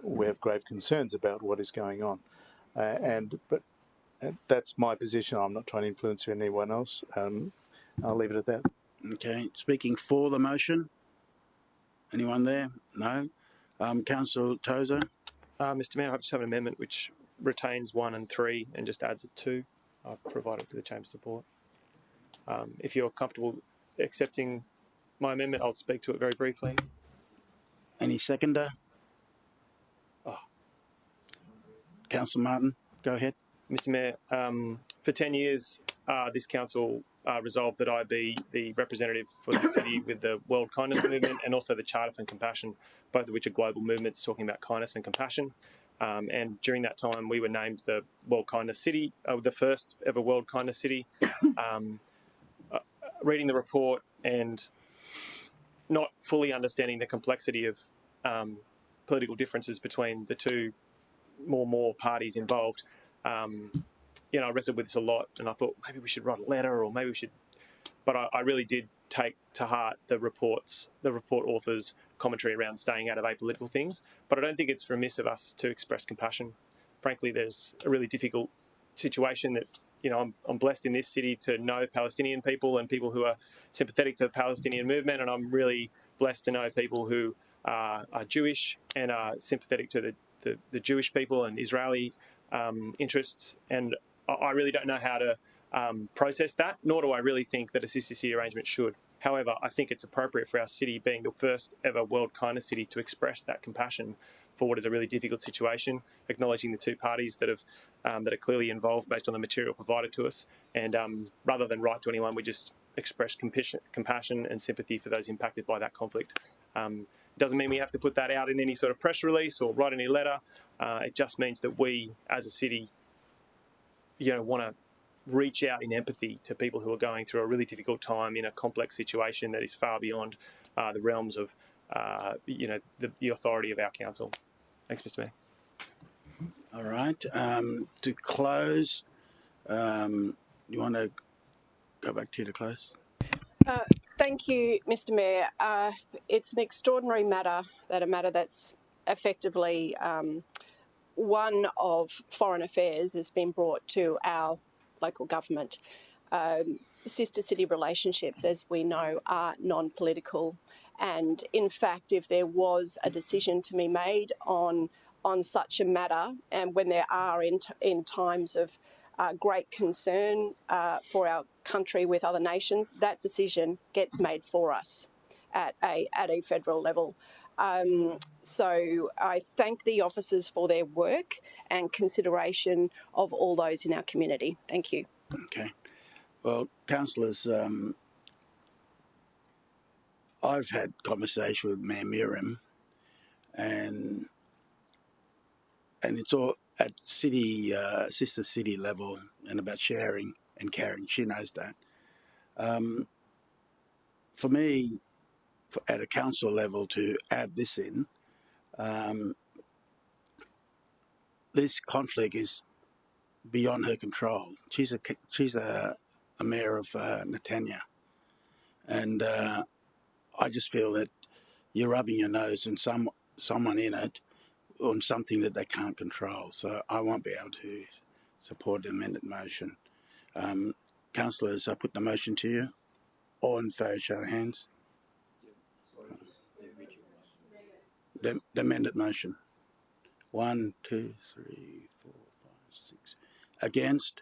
we have grave concerns about what is going on. But that's my position. I'm not trying to influence anyone else. I'll leave it at that. Okay. Speaking for the motion. Anyone there? No. Councillor Tozer. Mr. Mayor, I just have an amendment which retains 1 and 3 and just adds a 2. I've provided to the Chamber support. If you're comfortable accepting my amendment, I'll speak to it very briefly. Any seconder? Councillor Martin, go ahead. Mr. Mayor, for 10 years, this council resolved that I be the representative for the city with the World Kindness Movement and also the Charter for Compassion, both of which are global movements talking about kindness and compassion. And during that time, we were named the World Kindness City, the first ever World Kindness City. Reading the report and not fully understanding the complexity of political differences between the two more parties involved, I wrestled with this a lot, and I thought maybe we should write a letter, or maybe we should. But I really did take to heart the report authors' commentary around staying out of apolitical things. But I don't think it's remiss of us to express compassion. Frankly, there's a really difficult situation that I'm blessed in this city to know Palestinian people and people who are sympathetic to the Palestinian movement, and I'm really blessed to know people who are Jewish and are sympathetic to the Jewish people and Israeli interests. And I really don't know how to process that, nor do I really think that a CCC arrangement should. However, I think it's appropriate for our city, being the first ever World Kindness City, to express that compassion for what is a really difficult situation, acknowledging the two parties that are clearly involved based on the material provided to us. And rather than write to anyone, we just express compassion and sympathy for those impacted by that conflict. It doesn't mean we have to put that out in any sort of press release or write any letter. It just means that we, as a city, want to reach out in empathy to people who are going through a really difficult time in a complex situation that is far beyond the realms of, the authority of our council. Thanks, Mr. Mayor. All right. To close, you want to go back to you to close? Thank you, Mr. Mayor. It's an extraordinary matter, a matter that's effectively one of foreign affairs has been brought to our local government. Sister city relationships, as we know, are non-political. And in fact, if there was a decision to be made on such a matter, and when there are in times of great concern for our country with other nations, that decision gets made for us at a federal level. So I thank the officers for their work and consideration of all those in our community. Thank you. Okay. Well, councillors, I've had conversation with Mayor Miriam, and it's all at city, sister city level, and about sharing and caring. She knows that. For me, at a council level, to add this in, this conflict is beyond her control. She's a mayor of Netanya, and I just feel that you're rubbing your nose in someone in it on something that they can't control. So I won't be able to support the amended motion. Councillors, I put the motion to you. All in favour, show of hands. The amended motion. 1, 2, 3, 4, 5, 6. Against?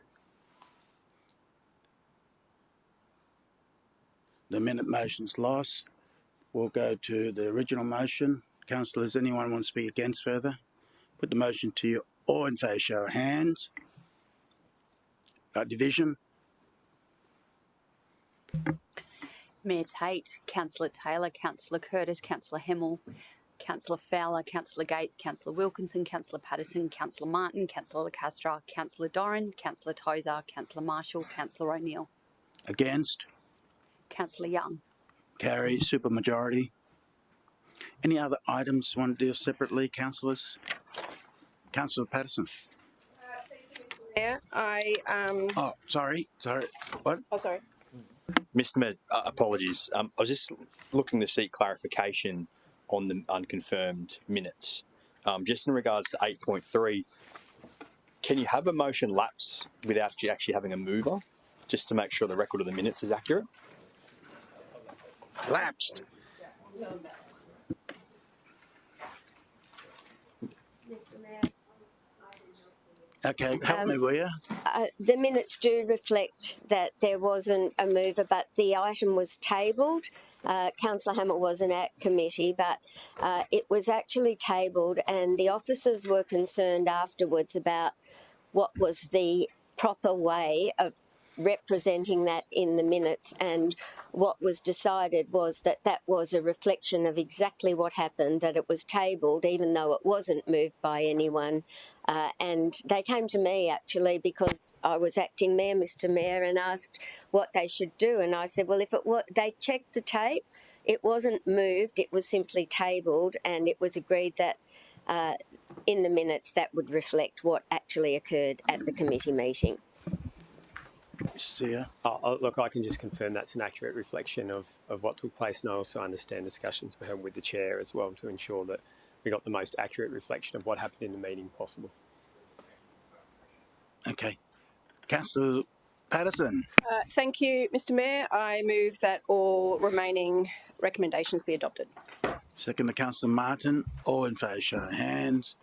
The amended motion's lost. We'll go to the original motion. Councillors, anyone want to speak against further? Put the motion to you. All in favour, show of hands. Division. Mayor Tate, Councillor Taylor, Councillor Curtis, Councillor Hemmel, Councillor Fowler, Councillor Gates, Councillor Wilkinson, Councillor Patterson, Councillor Martin, Councillor Lacastra, Councillor Doran, Councillor Tozer, Councillor Marshall, Councillor O'Neill. Against? Councillor Young. Carry, supermajority. Any other items you want to deal separately, councillors? Councillor Patterson. Thank you, Mayor, Oh, sorry. What? oh, sorry. Mr. Mayor, apologies. I was just looking to seek clarification on the unconfirmed minutes. Just in regards to 8.3, can you have a motion lapse without actually having a mover, just to make sure the record of the minutes is accurate? Lapsed. Mr. Mayor. Okay, help me, will you? The minutes do reflect that there wasn't a mover, but the item was tabled. Councillor Hamill wasn't at committee, but it was actually tabled, and the officers were concerned afterwards about what was the proper way of representing that in the minutes, and what was decided was that that was a reflection of exactly what happened, that it was tabled even though it wasn't moved by anyone. And they came to me actually because I was acting mayor, Mr. Mayor, and asked what they should do, and I said, well, if it was, they checked the tape, it wasn't moved, it was simply tabled, and it was agreed that in the minutes that would reflect what actually occurred at the committee meeting. Look, I can just confirm that's an accurate reflection of what took place, and I also understand discussions were held with the chair as well to ensure that we got the most accurate reflection of what happened in the meeting possible. Okay. Councillor Patterson. Thank you, Mr. Mayor. I move that all remaining recommendations be adopted. Second to Councillor Martin. All in favour, show of hands.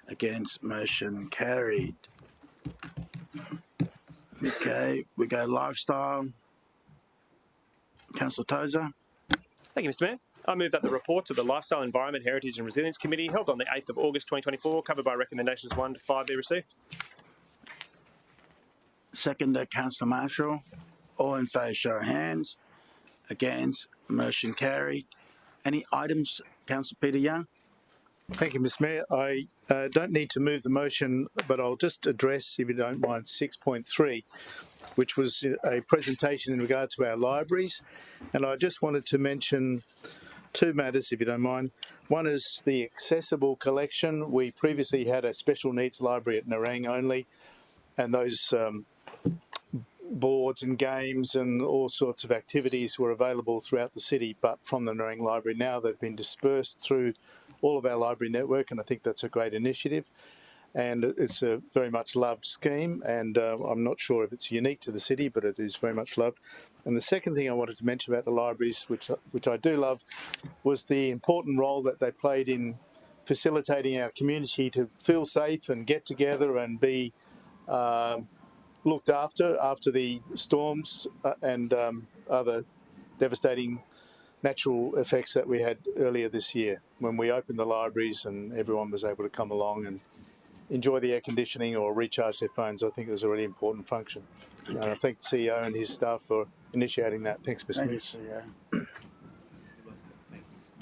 Against, motion carried. Okay, we go lifestyle. Councillor Tozer. Thank you, Mr. Mayor. I move that the reports of the Lifestyle, Environment, Heritage and Resilience Committee held on the 8th of August 2024, covered by recommendations 1 to 5, be received. Second to Councillor Marshall. All in favour, show of hands. Against, motion carried. Any items, Councillor Peter Young? Thank you, Mr. Mayor. I don't need to move the motion, but I'll just address, if you don't mind, 6.3, which was a presentation in regard to our libraries. And I just wanted to mention two matters, if you don't mind. One is the accessible collection. We previously had a special needs library at Nerang only, and those boards and games and all sorts of activities were available throughout the city, but from the Nerang Library now they've been dispersed through all of our library network, and I think that's a great initiative. And it's a very much loved scheme, and I'm not sure if it's unique to the city, but it is very much loved. And the second thing I wanted to mention about the libraries, which I do love, was the important role that they played in facilitating our community to feel safe and get together and be looked after the storms and other devastating natural effects that we had earlier this year when we opened the libraries and everyone was able to come along and enjoy the air conditioning or recharge their phones. I think it was a really important function. And I thank the CEO and his staff for initiating that. Thanks, Mr. Mayor. Thank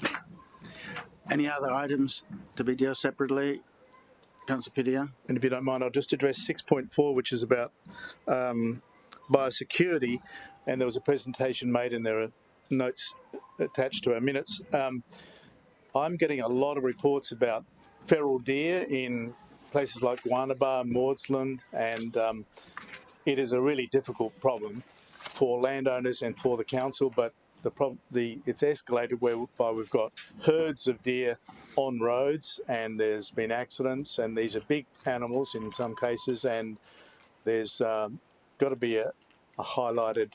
you, CEO. Any other items to be dealt separately? Councillor Peter Young? And if you don't mind, I'll just address 6.4, which is about biosecurity, and there was a presentation made and there are notes attached to our minutes. I'm getting a lot of reports about feral deer in places like Warnaba, Maudsley, and it is a really difficult problem for landowners and for the council, but it's escalated whereby we've got herds of deer on roads and there's been accidents, and these are big animals in some cases, and there's got to be a highlighted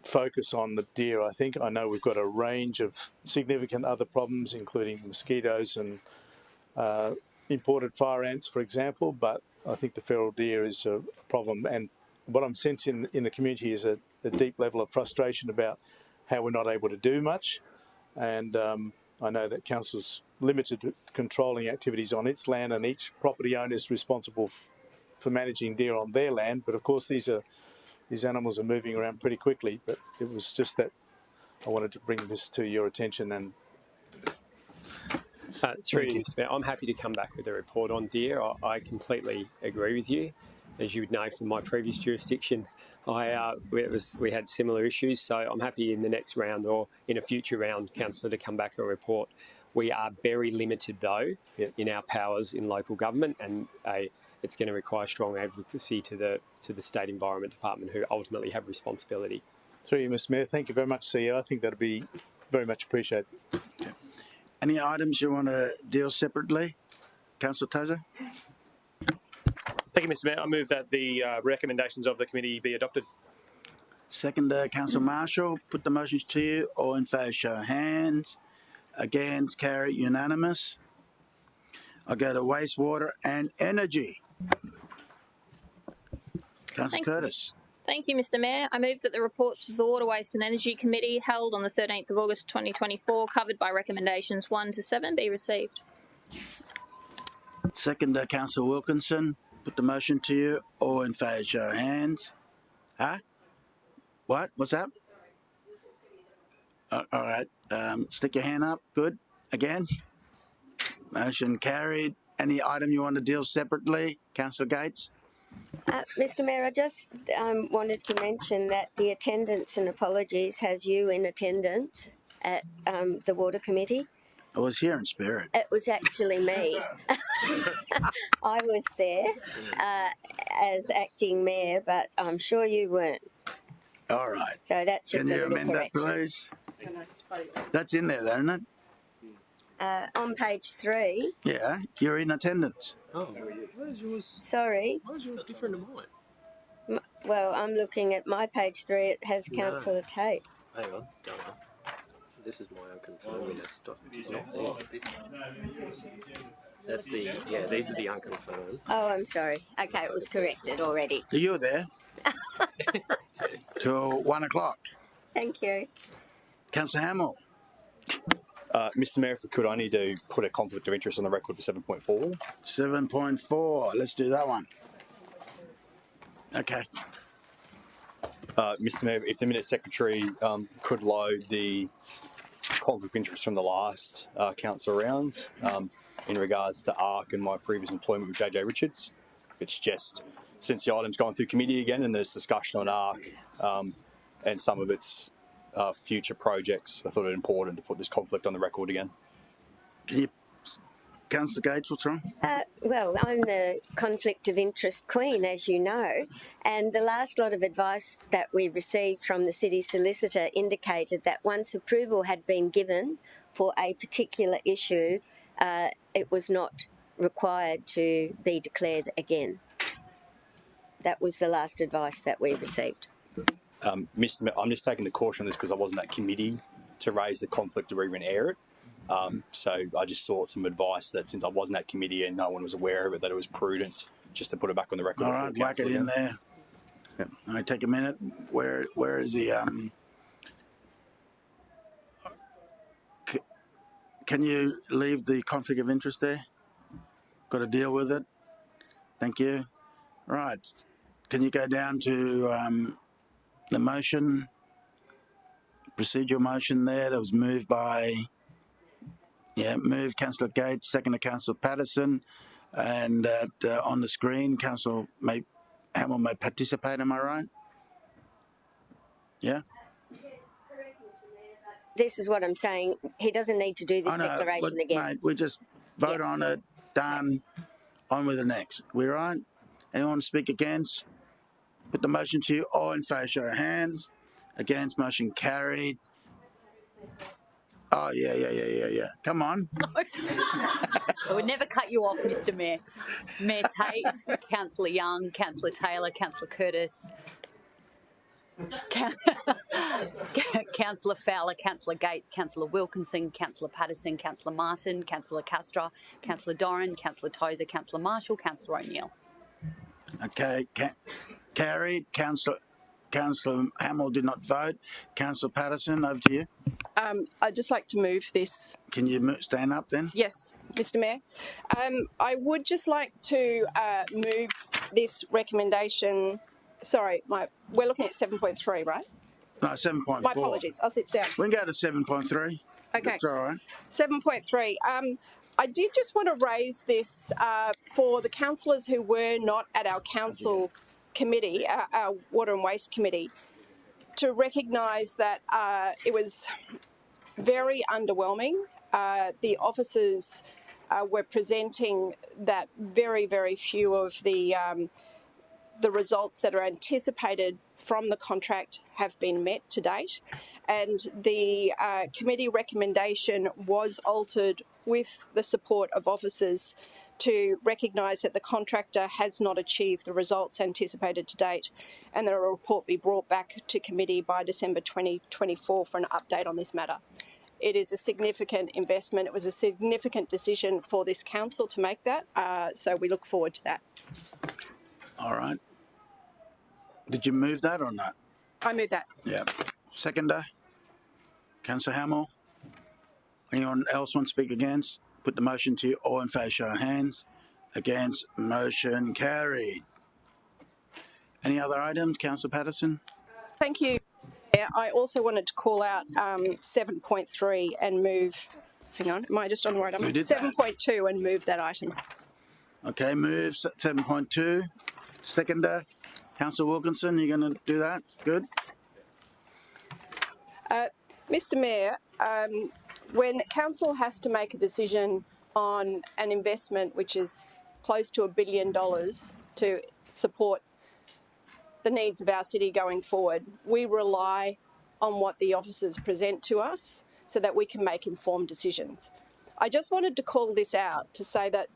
focus on the deer, I think. I know we've got a range of significant other problems, including mosquitoes and imported fire ants, for example, but I think the feral deer is a problem. And what I'm sensing in the community is a deep level of frustration about how we're not able to do much. And I know that council's limited to controlling activities on its land, and each property owner is responsible for managing deer on their land. But of course, these animals are moving around pretty quickly. But it was just that I wanted to bring this to your attention. And through you, Mr. Mayor, I'm happy to come back with a report on deer. I completely agree with you. As you would know from my previous jurisdiction, we had similar issues, so I'm happy in the next round or in a future round, Councillor, to come back with a report. We are very limited, though, in our powers in local government, and it's going to require strong advocacy to the State Environment Department, who ultimately have responsibility. Through you, Mr. Mayor. Thank you very much, CEO. I think that'd be very much appreciated. Any items you want to deal separately? Councillor Tozer? Thank you, Mr. Mayor. I move that the recommendations of the committee be adopted. Second, Councillor Marshall. Put the motions to you. All in favour, show of hands. Against, carry, unanimous. I go to wastewater and energy. Councillor Curtis. Thank you, Mr. Mayor. I move that the reports of the Water, Waste and Energy Committee held on the 13th of August 2024, covered by recommendations 1 to 7, be received. Second, Councillor Wilkinson. Put the motion to you. All in favour, show of hands. Huh? What? What's that? All right. Stick your hand up. Good. Against? Motion carried. Any item you want to deal separately? Councillor Gates? Mr. Mayor, I just wanted to mention that the attendance and apologies has you in attendance at the Water Committee. I was here in spirit. It was actually me. I was there as acting mayor, but I'm sure you weren't. All right. So that's just Can a you little amend that, correction. please? That's in there, isn't it? On page 3. Yeah, you're in attendance. Oh, where's yours? Sorry. Why is yours different to mine? Well, I'm looking at my page 3. It has No. Councillor Tate. Hang on, don't know. This is my unconfirmed minutes. It's not there. That's the, yeah, these are the unconfirmed. Oh, I'm sorry. Okay, it was corrected already. You were there till 1 o'clock. Thank you. Councillor Hamill. Mr. Mayor, if we could, I need to put a conflict of interest on the record for 7.4. 7.4. Let's do that one. Okay. Mr. Mayor, if the minute secretary could load the conflict of interest from the last council round in regards to ARC and my previous employment with JJ Richards. It's just, since the item's gone through committee again and there's discussion on ARC and some of its future projects, I thought it important to put this conflict on the record again. Can you, Councillor Gates, what's wrong? Well, I'm the conflict of interest queen, as you know, and the last lot of advice that we received from the city solicitor indicated that once approval had been given for a particular issue, it was not required to be declared again. That was the last advice that we received. Mr. Mayor, I'm just taking the caution on this because I wasn't at committee to raise the conflict or even air it. So I just sought some advice that since I wasn't at committee and no one was aware of it, that it was prudent just to put it back on the record. All right, whack it in there. Yep. All right, take a minute. Where is the can you leave the conflict of interest there? Got to deal with it. Thank you. Right. Can you go down to the motion, procedural motion there that was moved by, moved Councillor Gates, seconded Councillor Patterson, and on the screen, Councillor Hamill may participate, am I right? Yeah? This is what I'm saying. He doesn't need to do this declaration again. Mate, we just vote on it, done, on with the next. We right? Anyone want to speak against? Put the motion to you. All in favour, show of hands. Against, motion carried. Oh, yeah. Come on. I would never cut you off, Mr. Mayor. Mayor Tate, Councillor Young, Councillor Taylor, Councillor Curtis, Councillor Fowler, Councillor Gates, Councillor Wilkinson, Councillor Patterson, Councillor Martin, Councillor Castra, Councillor Doran, Councillor Tozer, Councillor Marshall, Councillor O'Neill. Okay, carried. Councillor Hamill did not vote. Councillor Patterson, over to you. I'd just like to move this. Can you stand up then? Yes, Mr. Mayor. I would just like to move this recommendation. Sorry, we're looking at 7.3, right? No, 7.4. My apologies. I'll sit down. We can go to 7.3. Okay. That's all right. 7.3. I did just want to raise this for the councillors who were not at our council committee, our Water and Waste Committee, to recognise that it was very underwhelming. The officers we're presenting that very, very few of the results that are anticipated from the contract have been met to date. And the committee recommendation was altered with the support of officers to recognise that the contractor has not achieved the results anticipated to date, and that a report be brought back to committee by December 2024 for an update on this matter. It is a significant investment. It was a significant decision for this council to make that, so we look forward to that. All right. Did you move that or not? I move that. Yeah. Seconder? Councillor Hamill? Anyone else want to speak against? Put the motion to you. All in favour, show of hands. Against, motion carried. Any other items, Councillor Patterson? Thank you. I also wanted to call out 7.3 and move. Hang on, am I just on the right item? 7.2 and move that item. Okay, move 7.2. Seconder, Councillor Wilkinson, you're going to do that? Good. Mr. Mayor, when council has to make a decision on an investment which is close to $1 billion to support the needs of our city going forward, we rely on what the officers present to us so that we can make informed decisions. I just wanted to call this out to say that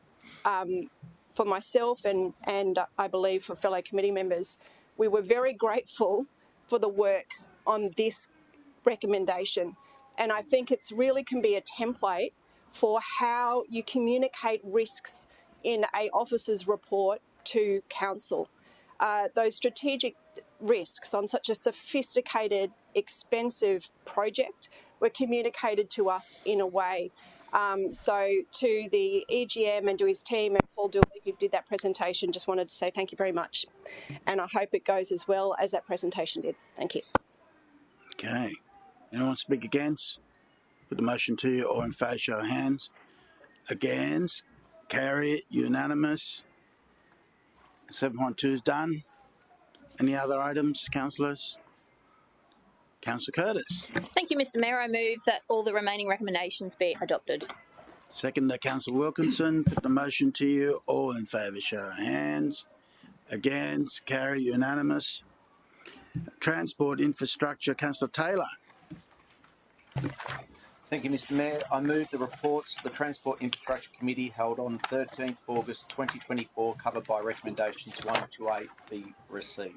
for myself and I believe for fellow committee members, we were very grateful for the work on this recommendation. And I think it's really can be a template for how you communicate risks in a officer's report to council. Those strategic risks on such a sophisticated, expensive project were communicated to us in a way. So to the EGM and to his team and Paul Dooley who did that presentation, just wanted to say thank you very much. And I hope it goes as well as that presentation did. Thank you. Okay. Anyone speak against? Put the motion to you. All in favour, show of hands. Against, carry it, unanimous. 7.2 is done. Any other items, councillors? Councillor Curtis. Thank you, Mr. Mayor. I move that all the remaining recommendations be adopted. Second, Councillor Wilkinson. Put the motion to you. All in favour, show of hands. Against, carry, unanimous. Transport infrastructure, Councillor Taylor. Thank you, Mr. Mayor. I move the reports of the Transport Infrastructure Committee held on 13th August 2024, covered by recommendations 1 to 8, be received.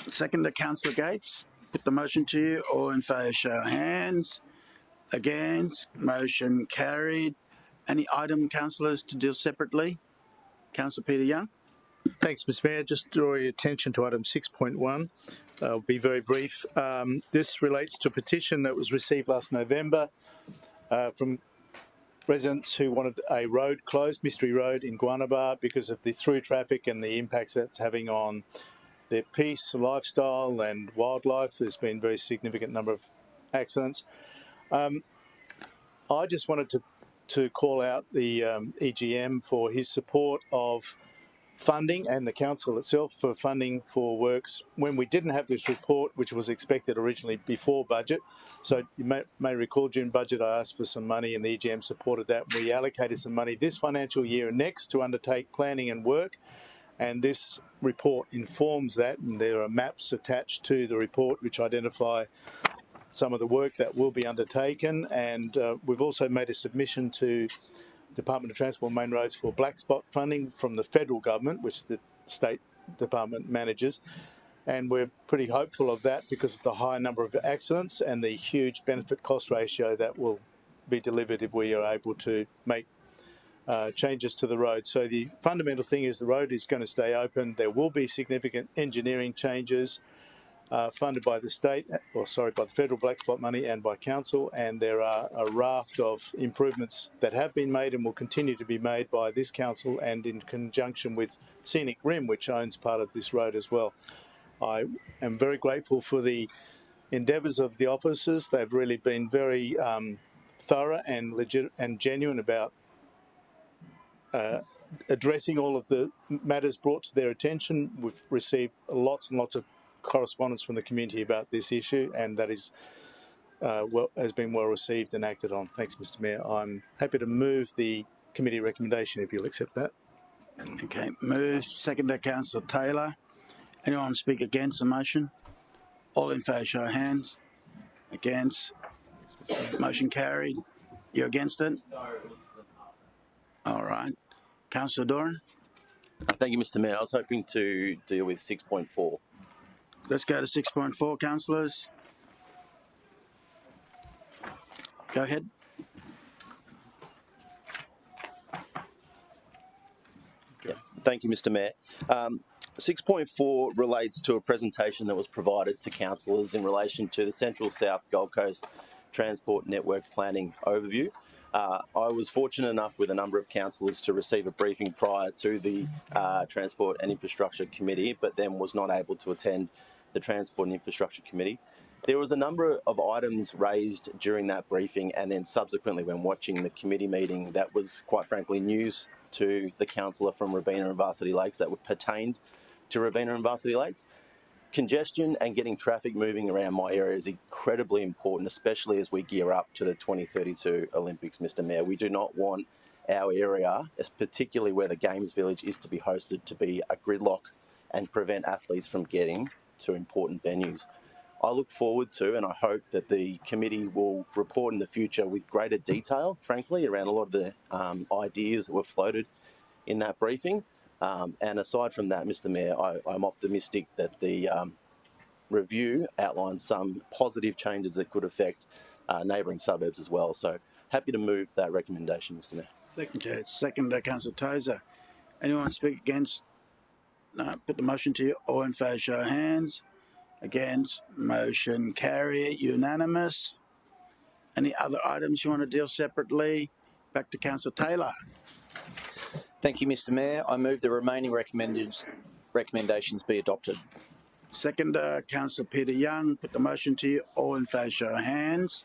Second, Councillor Gates. Put the motion to you. All in favour, show of hands. Against, motion carried. Any item, councillors, to deal separately? Councillor Peter Young. Thanks, Mr. Mayor. Just draw your attention to item 6.1. I'll be very brief. This relates to a petition that was received last November from residents who wanted a road closed, Mystery Road in Guanaba, because of the through traffic and the impacts that's having on their peace, lifestyle and wildlife. There's been a very significant number of accidents. I just wanted to call out the EGM for his support of funding and the council itself for funding for works when we didn't have this report, which was expected originally before budget. So you may recall during budget I asked for some money and the EGM supported that. We allocated some money this financial year and next to undertake planning and work, and this report informs that, and there are maps attached to the report which identify some of the work that will be undertaken, and we've also made a submission to Department of Transport Main Roads for black spot funding from the federal government, which the state department manages, and we're pretty hopeful of that because of the high number of accidents and the huge benefit cost ratio that will be delivered if we are able to make changes to the road. So the fundamental thing is the road is going to stay open. There will be significant engineering changes funded by the state, by the federal black spot money and by council, and there are a raft of improvements that have been made and will continue to be made by this council and in conjunction with Scenic Rim, which owns part of this road as well. I am very grateful for the endeavours of the officers. They've really been very thorough and legit and genuine about addressing all of the matters brought to their attention. We've received lots and lots of correspondence from the community about this issue, and that is has been well received and acted on. Thanks, Mr. Mayor. I'm happy to move the committee recommendation, if you'll accept that. Okay, moved. Seconded, Councillor Taylor. Anyone speak against the motion? All in favour, show of hands. Against? Motion carried. You're against it? All right. Councillor Doran? Thank you, Mr. Mayor. I was hoping to deal with 6.4. Let's go to 6.4, councillors. Go ahead. Thank you, Mr. Mayor. 6.4 relates to a presentation that was provided to councillors in relation to the Central South Gold Coast Transport Network Planning Overview. I was fortunate enough with a number of councillors to receive a briefing prior to the Transport and Infrastructure Committee, but then was not able to attend the Transport and Infrastructure Committee. There was a number of items raised during that briefing and then subsequently when watching the committee meeting that was quite frankly news to the councillor from Robina and Varsity Lakes that were pertained to Robina and Varsity Lakes. Congestion and getting traffic moving around my area is incredibly important, especially as we gear up to the 2032 Olympics, Mr. Mayor. We do not want our area, particularly where the Games Village is to be hosted, to be a gridlock and prevent athletes from getting to important venues. I look forward to, and I hope that the committee will report in the future with greater detail, frankly, around a lot of the ideas that were floated in that briefing. And aside from that, Mr. Mayor, I'm optimistic that the review outlines some positive changes that could affect neighbouring suburbs as well. So happy to move that recommendation, Mr. Mayor. Okay, second, Councillor Tozer. Anyone speak against? No, put the motion to you. All in favour, show of hands. Against? Motion carried. Unanimous. Any other items you want to deal separately? Back to Councillor Taylor. Thank you, Mr. Mayor. I move the remaining recommendations be adopted. Seconder, Councillor Peter Young. Put the motion to you. All in favour, show of hands.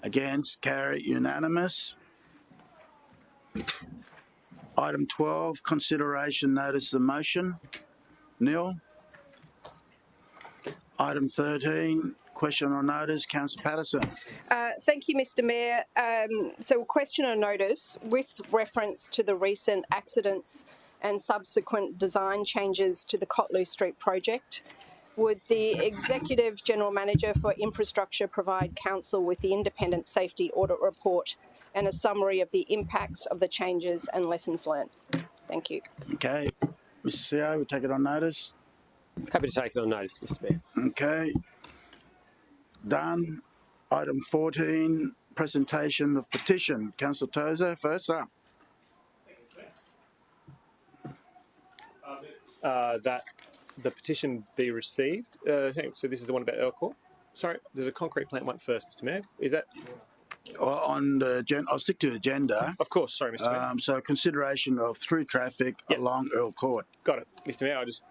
Against? Carried. Unanimous. Item 12, consideration notice of motion. Nil. Item 13, question or notice. Councillor Patterson. Thank you, Mr. Mayor. So, question or notice with reference to the recent accidents and subsequent design changes to the Cotloo Street project. Would the Executive General Manager for Infrastructure provide Council with the independent safety audit report and a summary of the impacts of the changes and lessons learned? Thank you. Okay. Mr. CEO, we take it on notice. Happy to take it on notice, Mr. Mayor. Okay. Done. Item 14, presentation of petition. Councillor Tozer, first up. That the petition be received. So this is the one about Earl Court. Sorry, there's a concrete plant one first, Mr. Mayor. Is that? On the agenda, I'll stick to the agenda. Of course, sorry, Mr. Mayor. So consideration of through traffic along Earl Court. Got it, Mr. Mayor. I just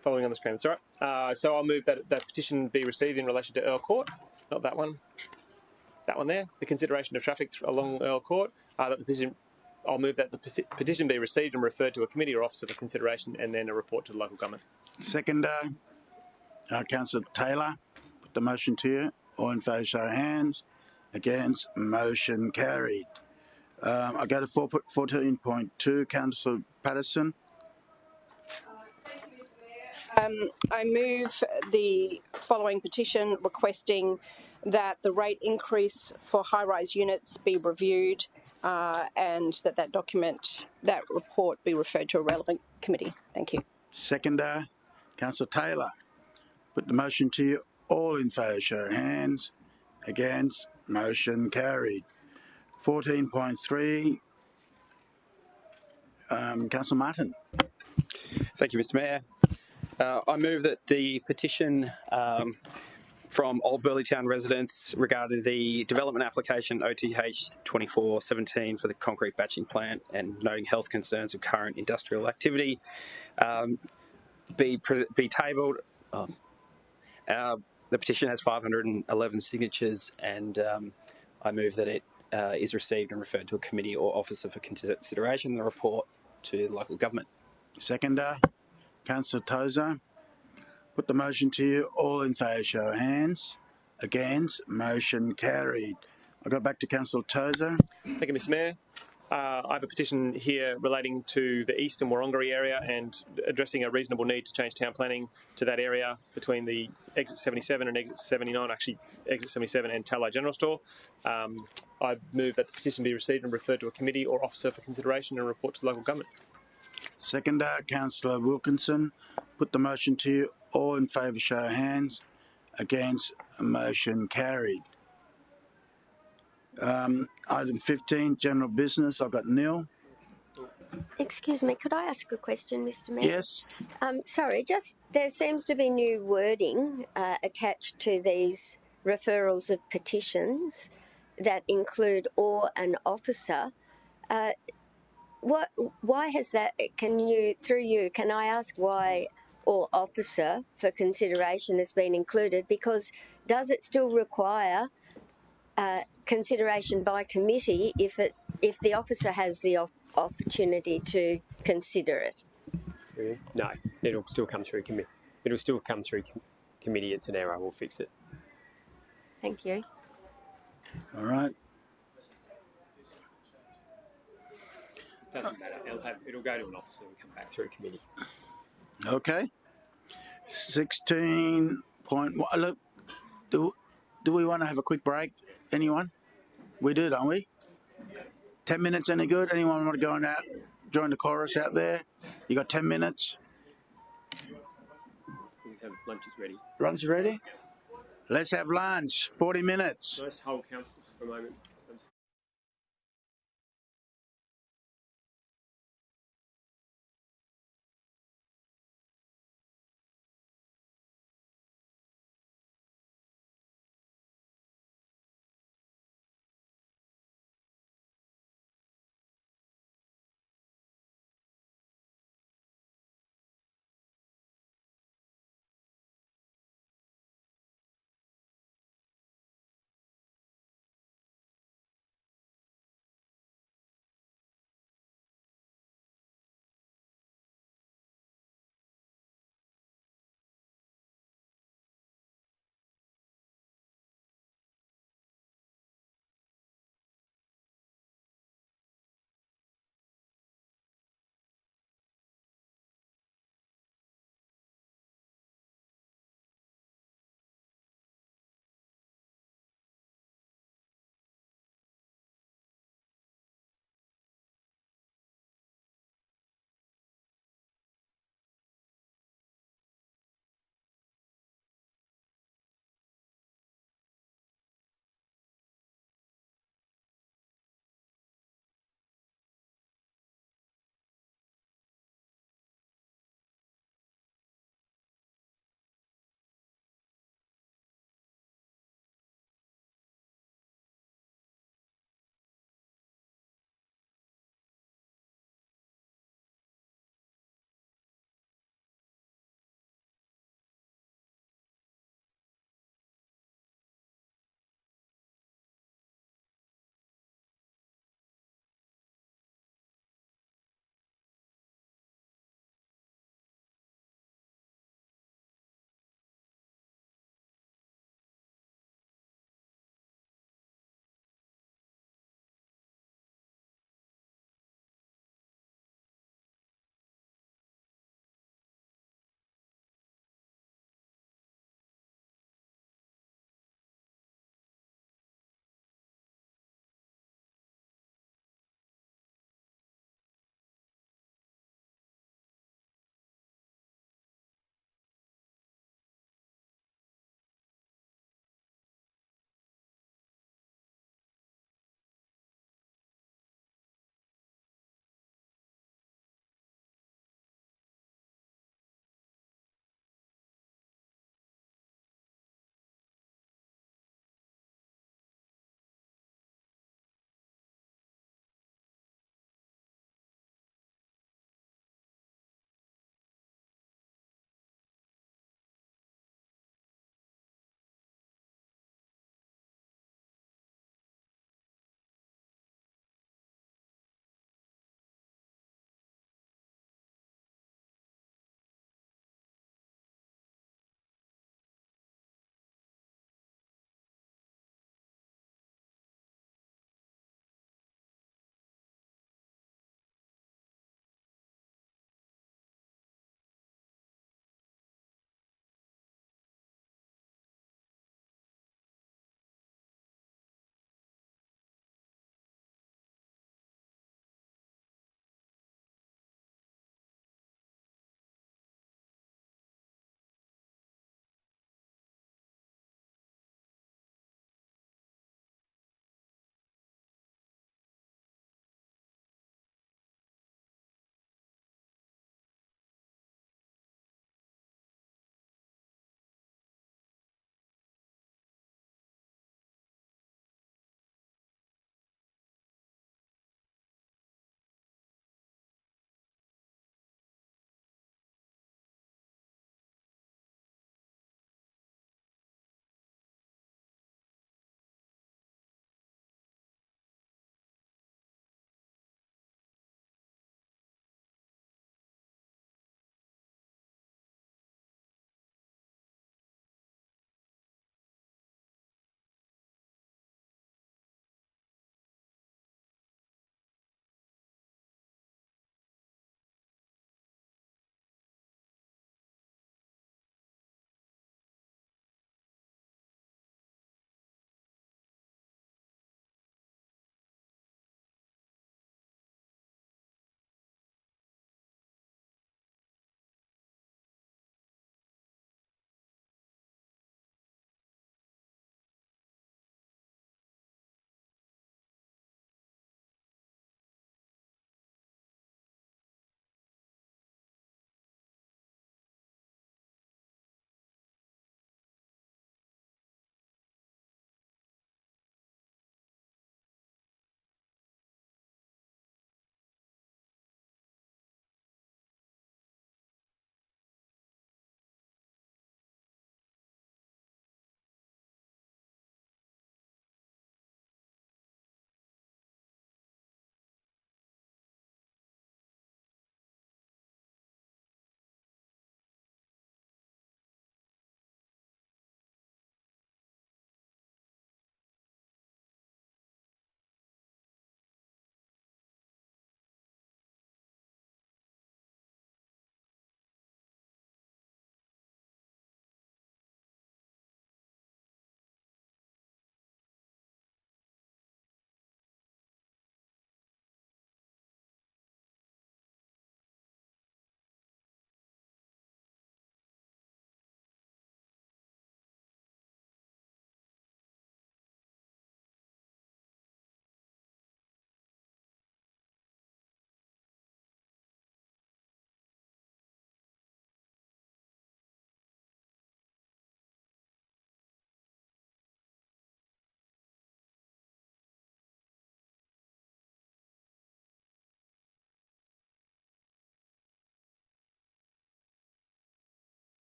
following on the screen. That's all right. So I'll move that petition be received in relation to Earl Court. Not that one. That one there. The consideration of traffic along Earl Court. That the petition. I'll move that the petition be received and referred to a committee or officer for consideration, and then a report to the local government. Seconder, Councillor Taylor. Put the motion to you. All in favour, show of hands. Against? Motion carried. I go to 14.2, Councillor Patterson. I move the following petition requesting that the rate increase for high-rise units be reviewed and that report be referred to a relevant committee. Thank you. Seconder, Councillor Taylor. Put the motion to you. All in favour, show of hands. Against? Motion carried. 14.3, Councillor Martin. Thank you, Mr. Mayor. I move that the petition from Old Burleytown residents regarding the development application OTH 2417 for the concrete batching plant and noting health concerns of current industrial activity be tabled. The petition has 511 signatures, and I move that it is received and referred to a committee or officer for consideration and the report to the local government. Seconder, Councillor Tozer. Put the motion to you. All in favour, show of hands. Against? Motion carried. I go back to Councillor Tozer. Thank you, Mr. Mayor. I have a petition here relating to the eastern Wurrunggeri area and addressing a reasonable need to change town planning to that area between the exit 77 and exit 79, actually exit 77 and Tallow General Store. I move that the petition be received and referred to a committee or officer for consideration and report to the local government. Seconder, Councillor Wilkinson. Put the motion to you. All in favour, show of hands. Against, motion carried. Item 15, general business. I've got Neil. Excuse me, could I ask a question, Mr. Mayor? Yes. Sorry, just there seems to be new wording attached to these referrals of petitions that include or an officer. Why has that? Can I ask why or officer for consideration has been included? Because does it still require consideration by committee if the officer has the opportunity to consider it? No, it'll still come through committee. It'll still come through committee. It's an error. We'll fix it. Thank you. All right. Doesn't matter. It'll go to an officer and come back through committee. Okay. 16 point. Look, do we want to have a quick break? Anyone? We do, don't we? 10 minutes any good? Anyone want to go and out, join the chorus out there? You got 10 minutes? Lunch is ready. Lunch is ready? Let's have lunch. 40 minutes. Nice to hold councillors for a moment.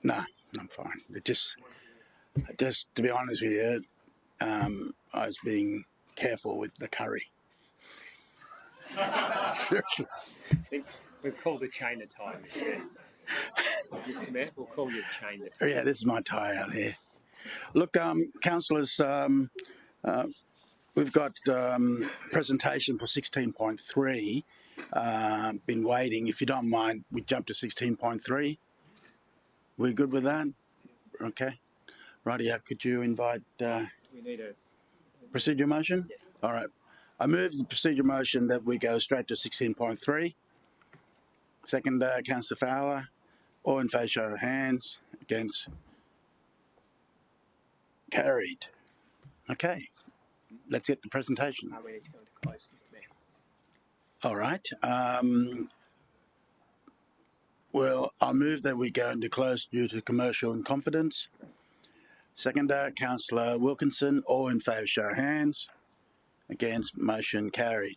No, I'm fine. Just to be honest with you, I was being careful with the curry. Seriously. We've called a chain of time, Mr. Mayor. Mr. Mayor, we'll call you the chain of time. Yeah, this is my tie out here. Look, councillors, we've got presentation for 16.3. Been waiting. If you don't mind, we jump to 16.3. We good with that? Okay. Rightio, could you invite We need a procedure motion? Yes. All right. I move the procedure motion that we go straight to 16.3. Second, Councillor Fowler. All in favour, show of hands. Against? Carried. Okay. Let's get the presentation. we need to go into close, Mr. Mayor. All right. Well, I'll move that we go into close due to commercial in confidence. Second, Councillor Wilkinson. All in favour, show of hands. Against? Motion carried.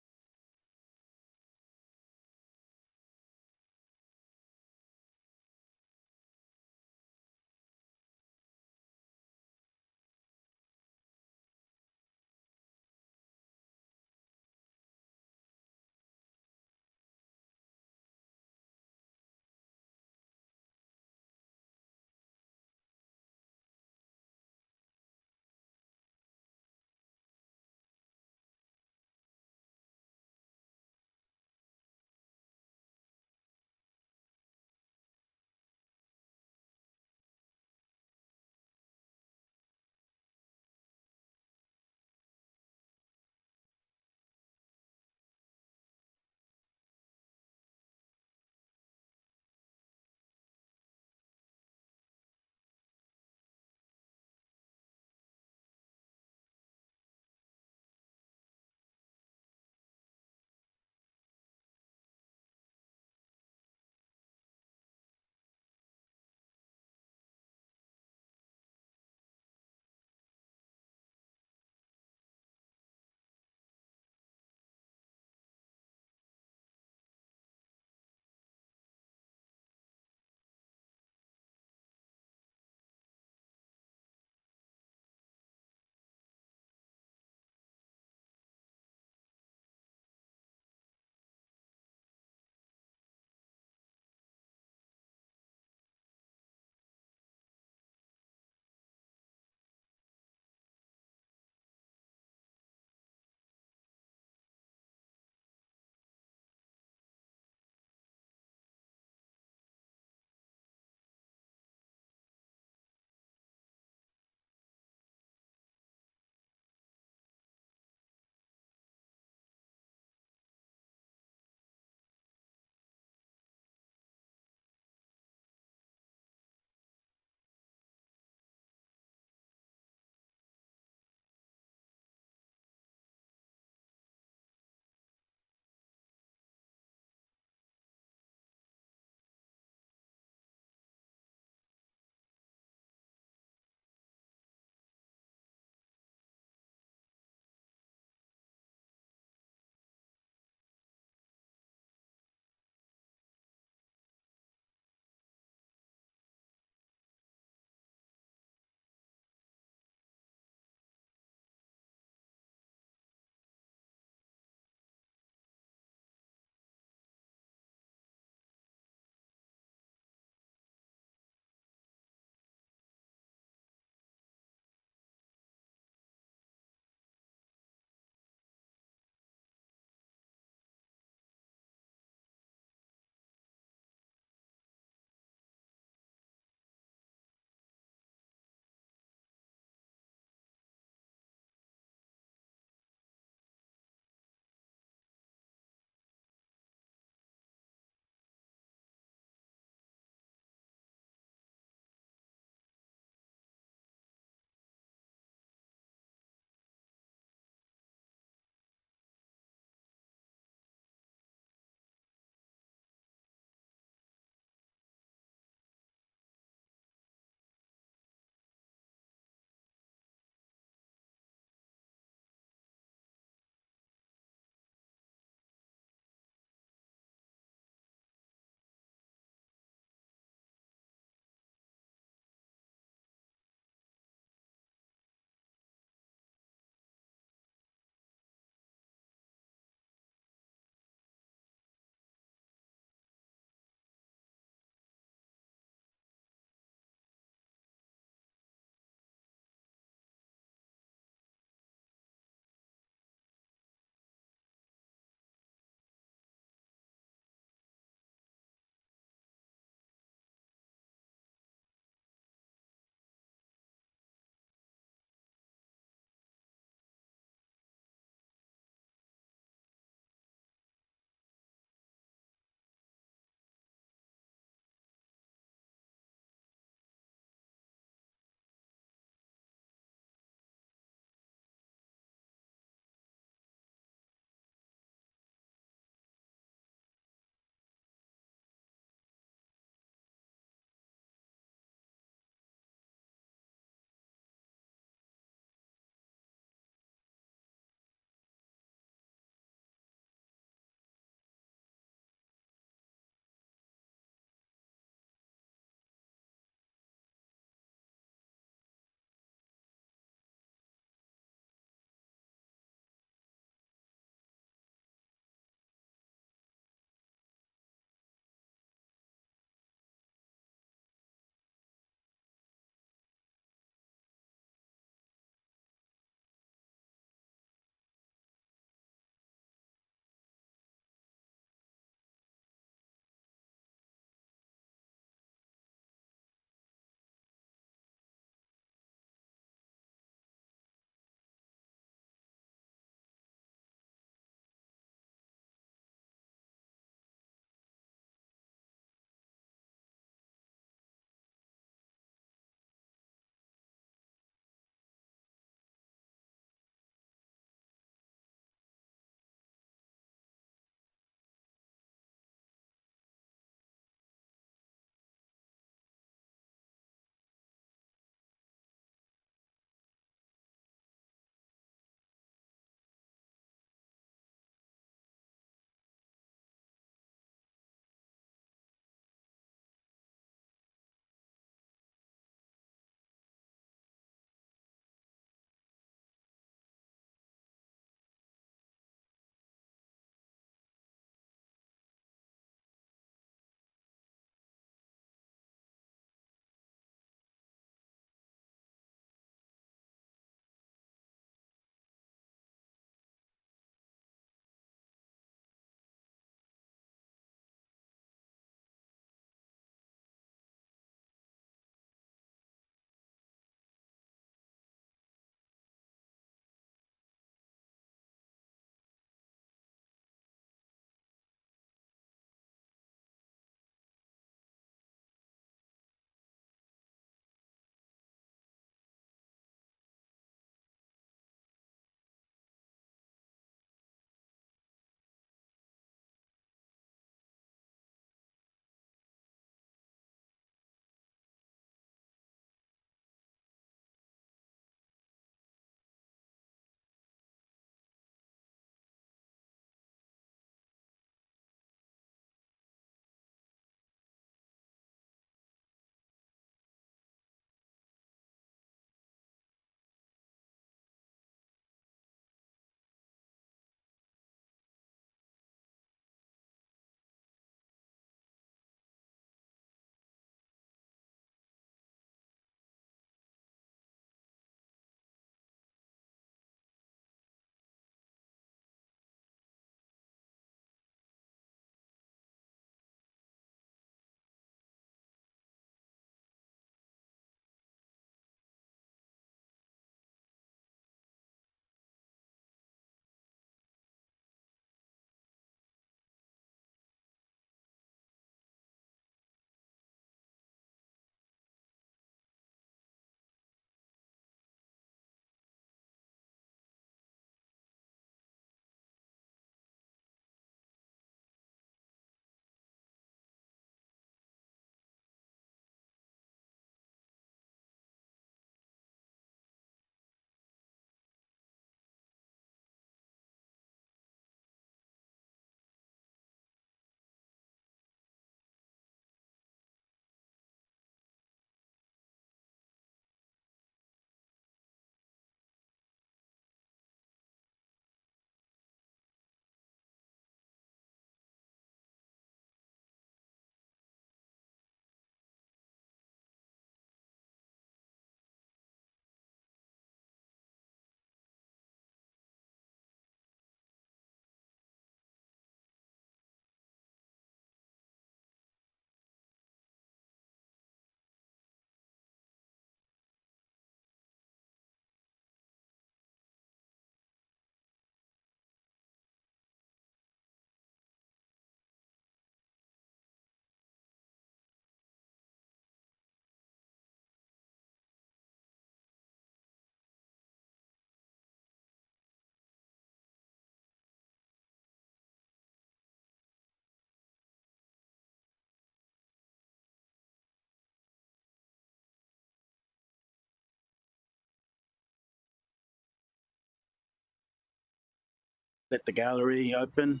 let the gallery open.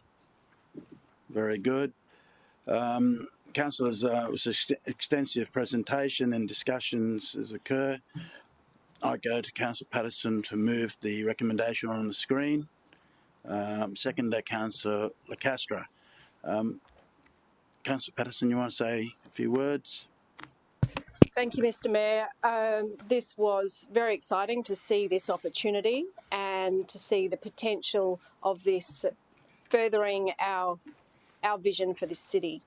Very good. Councillors, it was an extensive presentation and discussions as occur. I go to Councillor Patterson to move the recommendation on the screen. Second, Councillor Lacastra. Councillor Patterson, you want to say a few words? Thank you, Mr. Mayor. This was very exciting to see this opportunity and to see the potential of this furthering our vision for this city.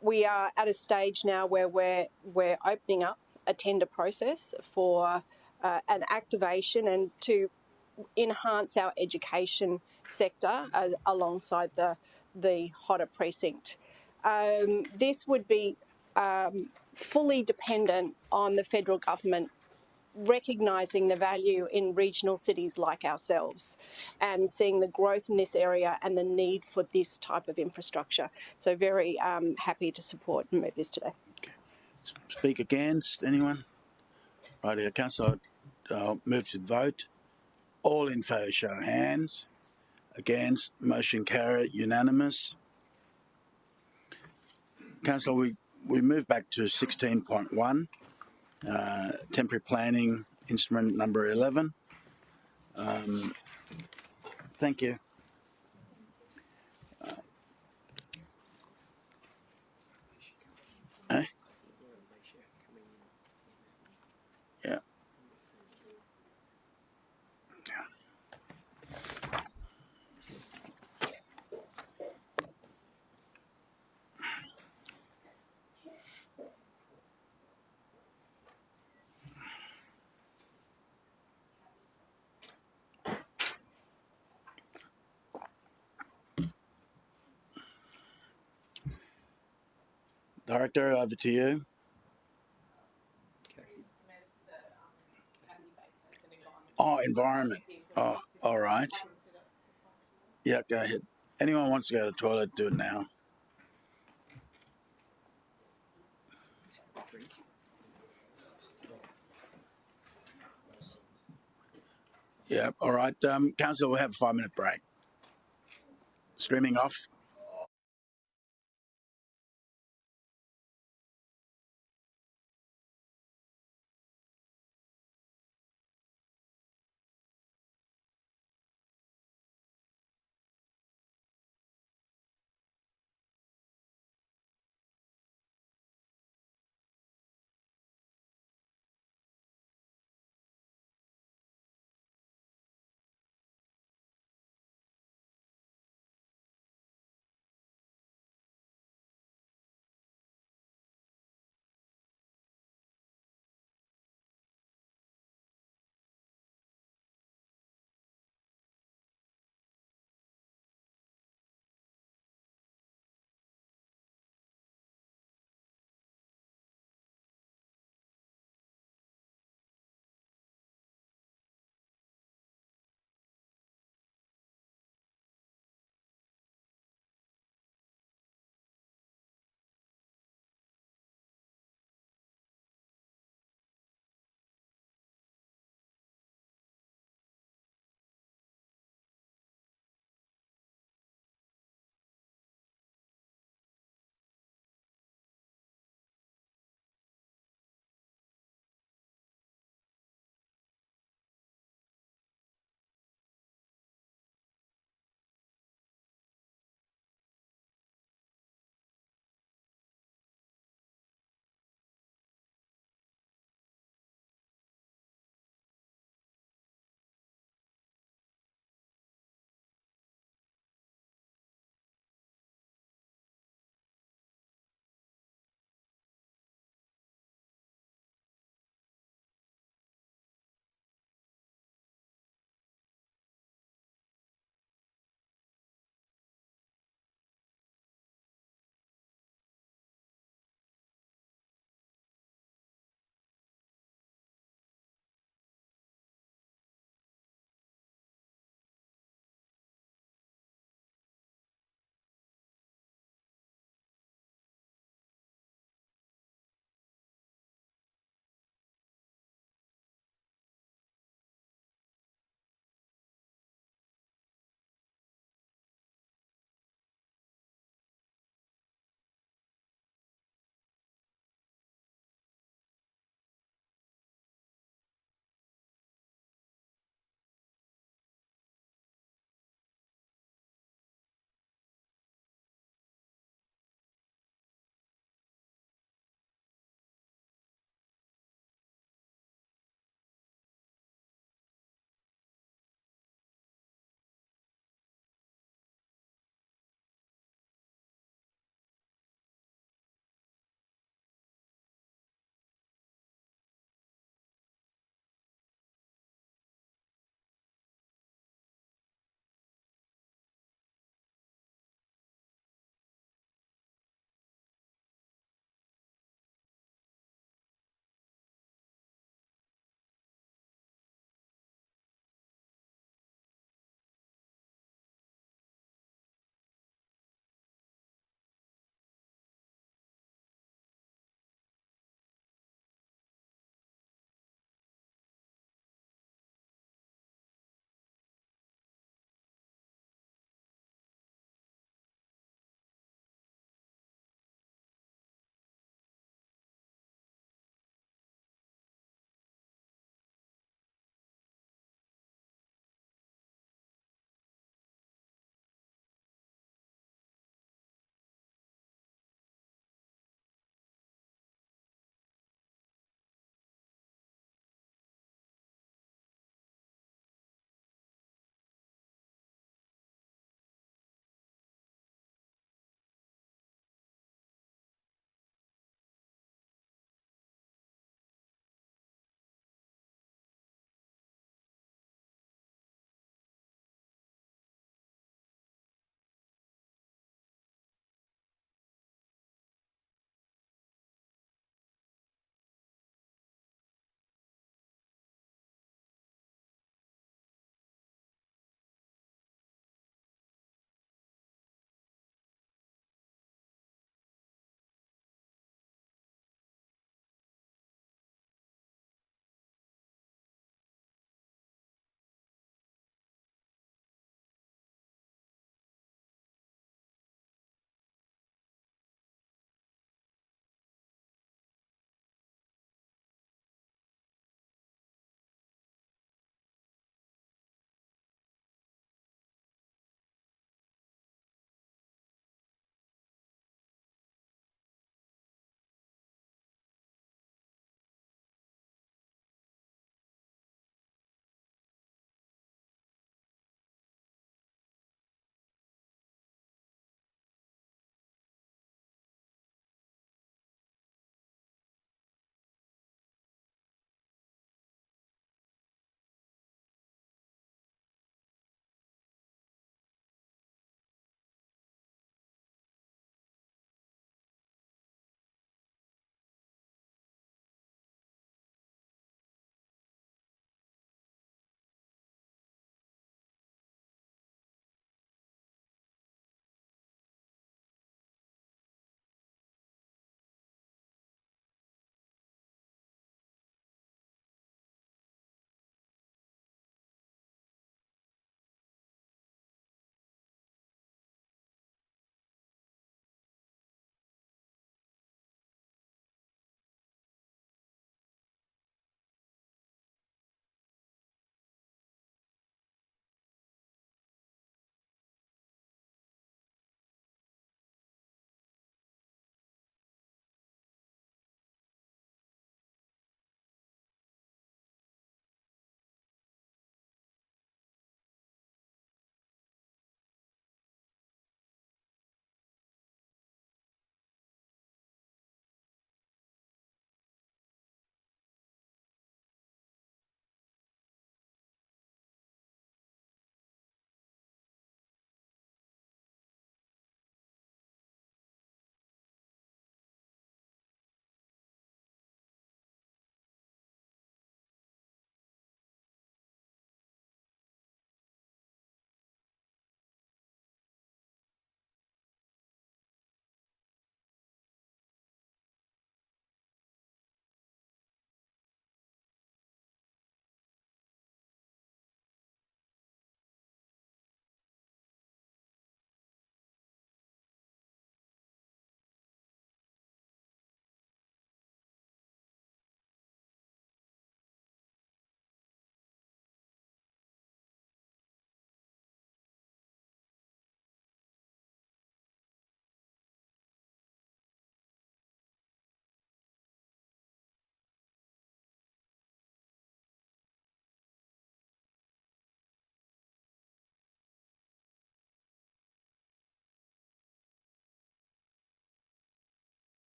We are at a stage now where we're opening up a tender process for an activation and to enhance our education sector alongside the Hodder precinct. This would be fully dependent on the federal government recognising the value in regional cities like ourselves and seeing the growth in this area and the need for this type of infrastructure. So very happy to support and move this today. Speak against anyone? Right, Councillor, move to vote. All in favour, show of hands. Against, motion carried, unanimous. Councillor, we move back to 16.1, temporary planning instrument number 11. Thank you. Yeah. Director, over to you. Oh, environment. Oh, all right. Yeah, go ahead. Anyone wants to go to the toilet, do it now. Yeah, all right. Council, we'll have a 5-minute break. Streaming off.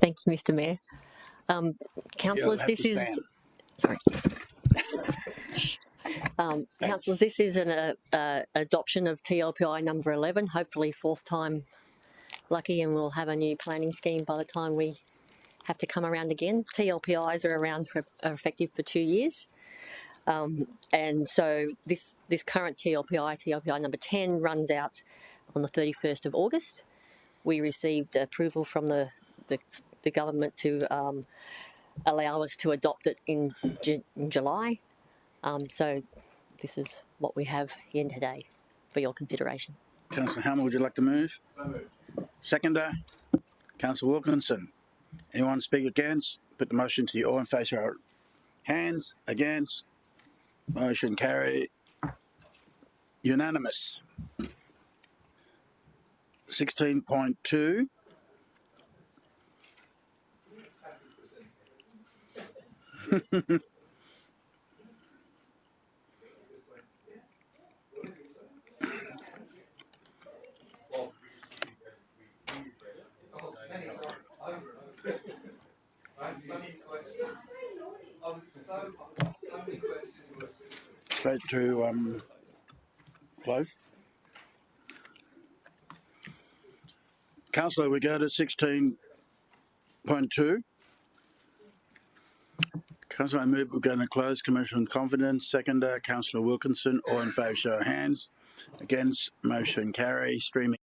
Thank you, Mr. Mayor. Councillors, this is sorry. Councillors, this is an adoption of TLPI number 11. Hopefully, fourth time lucky, and we'll have a new planning scheme by the time we have to come around again. TLPIs are are effective for 2 years. And so this current TLPI number 10, runs out on the 31st of August. We received approval from the government to allow us to adopt it in July. So this is what we have here today for your consideration. Councillor Hamel, would you like to move? So moved. Seconder, Councillor Wilkinson. Anyone speak against? Put the motion to the all in favour show of hands. Against? Motion carried. Unanimous. 16.2. Straight to close. Councillor, we go to 16.2. Councillor, I move we're going to close commission with confidence. Seconder, Councillor Wilkinson. All in favour, show of hands. Against, motion carry. Streaming.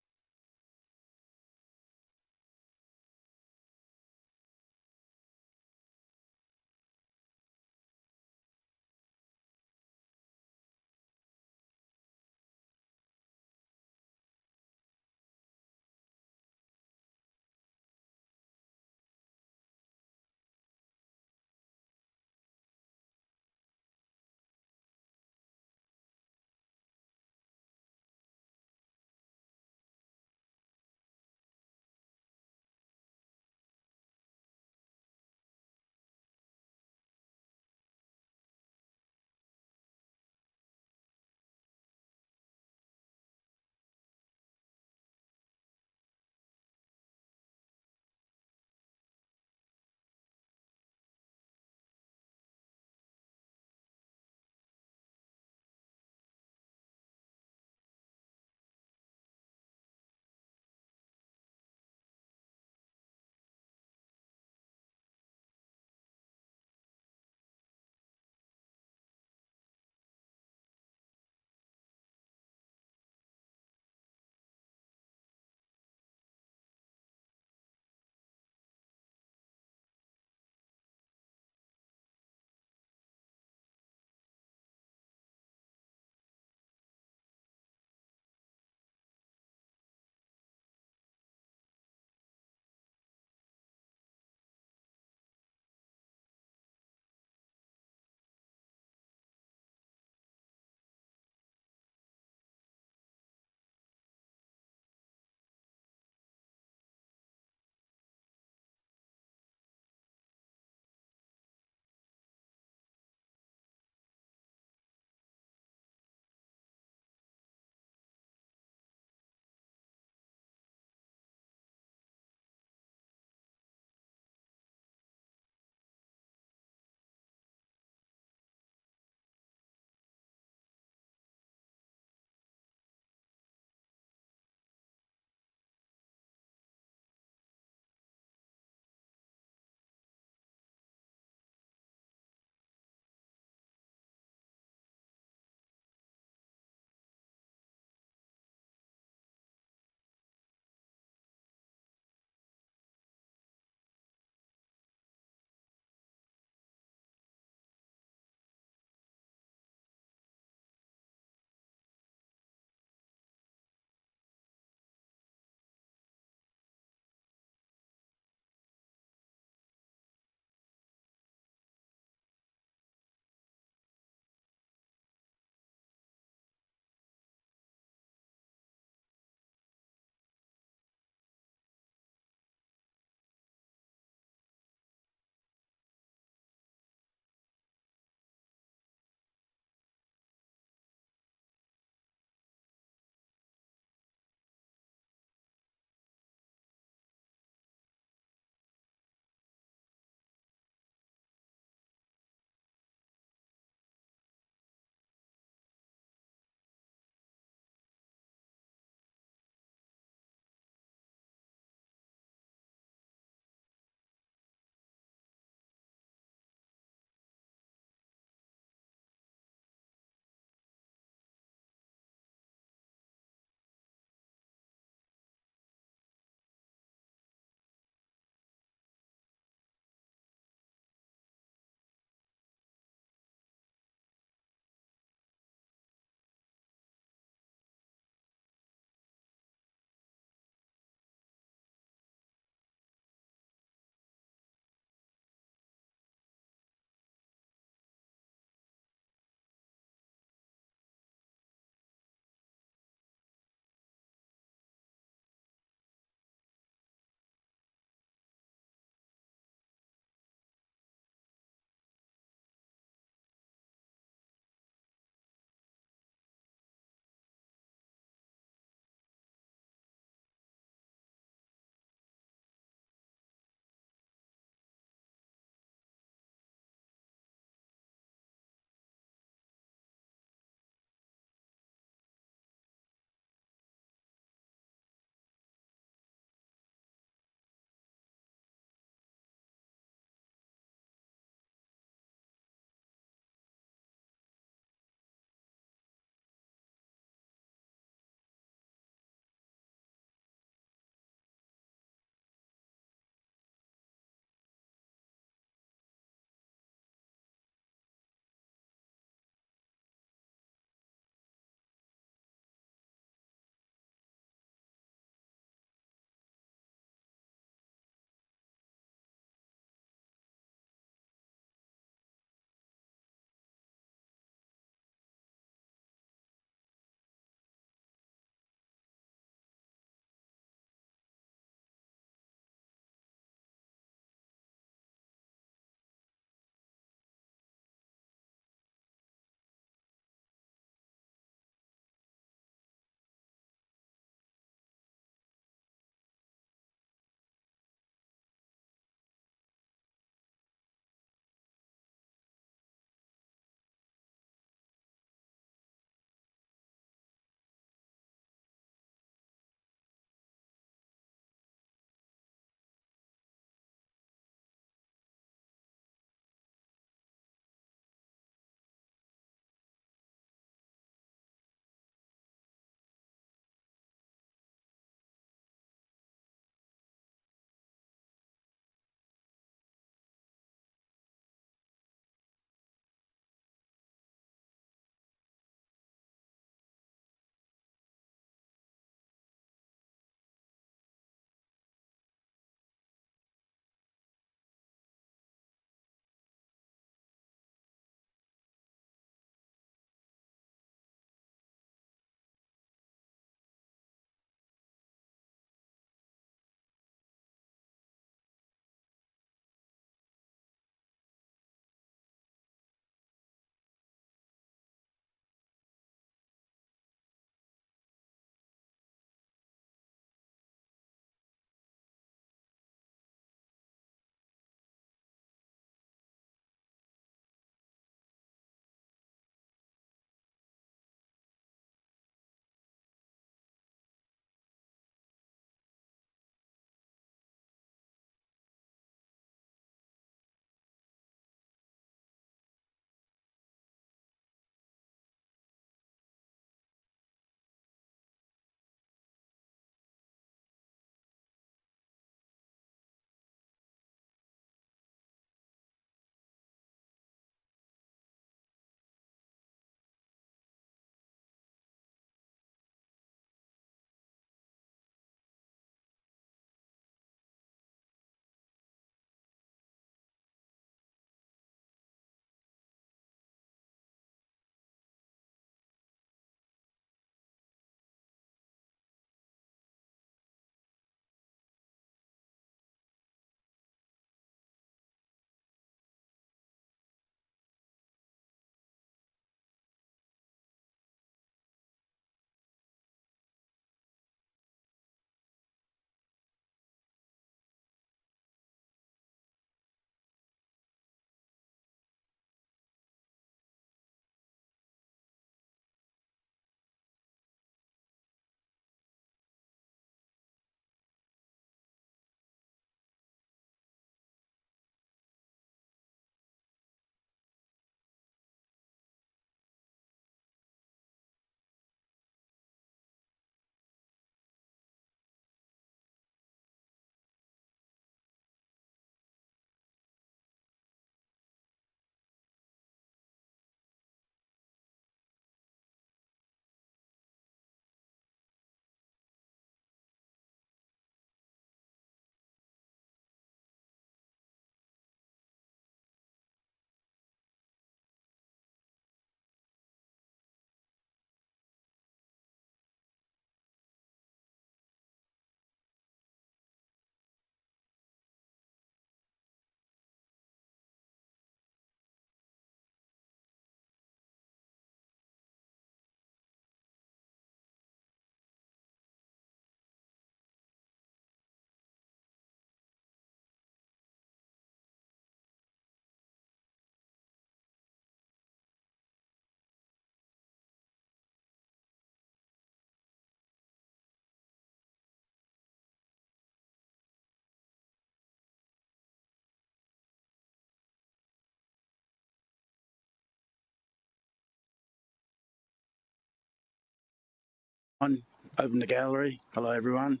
Open the gallery. Hello, everyone.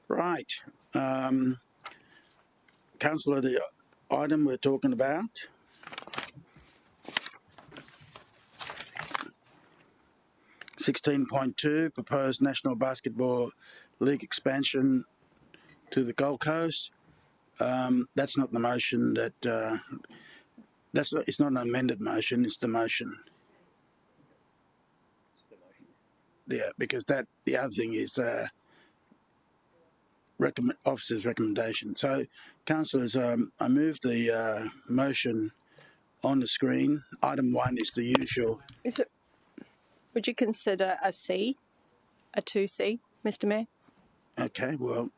Right. Councillor, the item we're talking about. (16.2) Proposed National Basketball League expansion to the Gold Coast. That's not the motion that. It's not an amended motion. It's the motion. Yeah, because the other thing is officer's recommendation. So, councillors, I move the motion on the screen. Item 1 is the usual. Would you consider a C, a 2C, Mr. Mayor? Okay, well,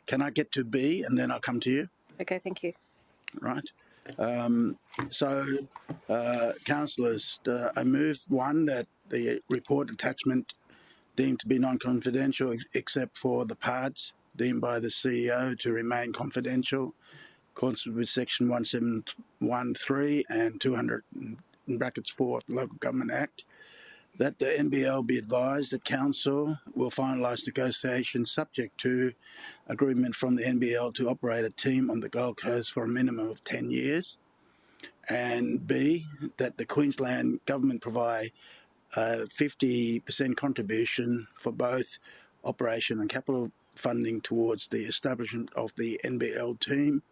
can I get to B and then I'll come to you? Okay, thank you. Right. Councillors, I move 1 that the report attachment deemed to be non-confidential except for the parts deemed by the CEO to remain confidential, according with section 1713 and 200 in brackets 4 of the Local Government Act, that the NBL be advised that Council will finalise negotiations subject to agreement from the NBL to operate a team on the Gold Coast for a minimum of 10 years, and B, that the Queensland Government provide 50% contribution for both operation and capital funding towards the establishment of the NBL team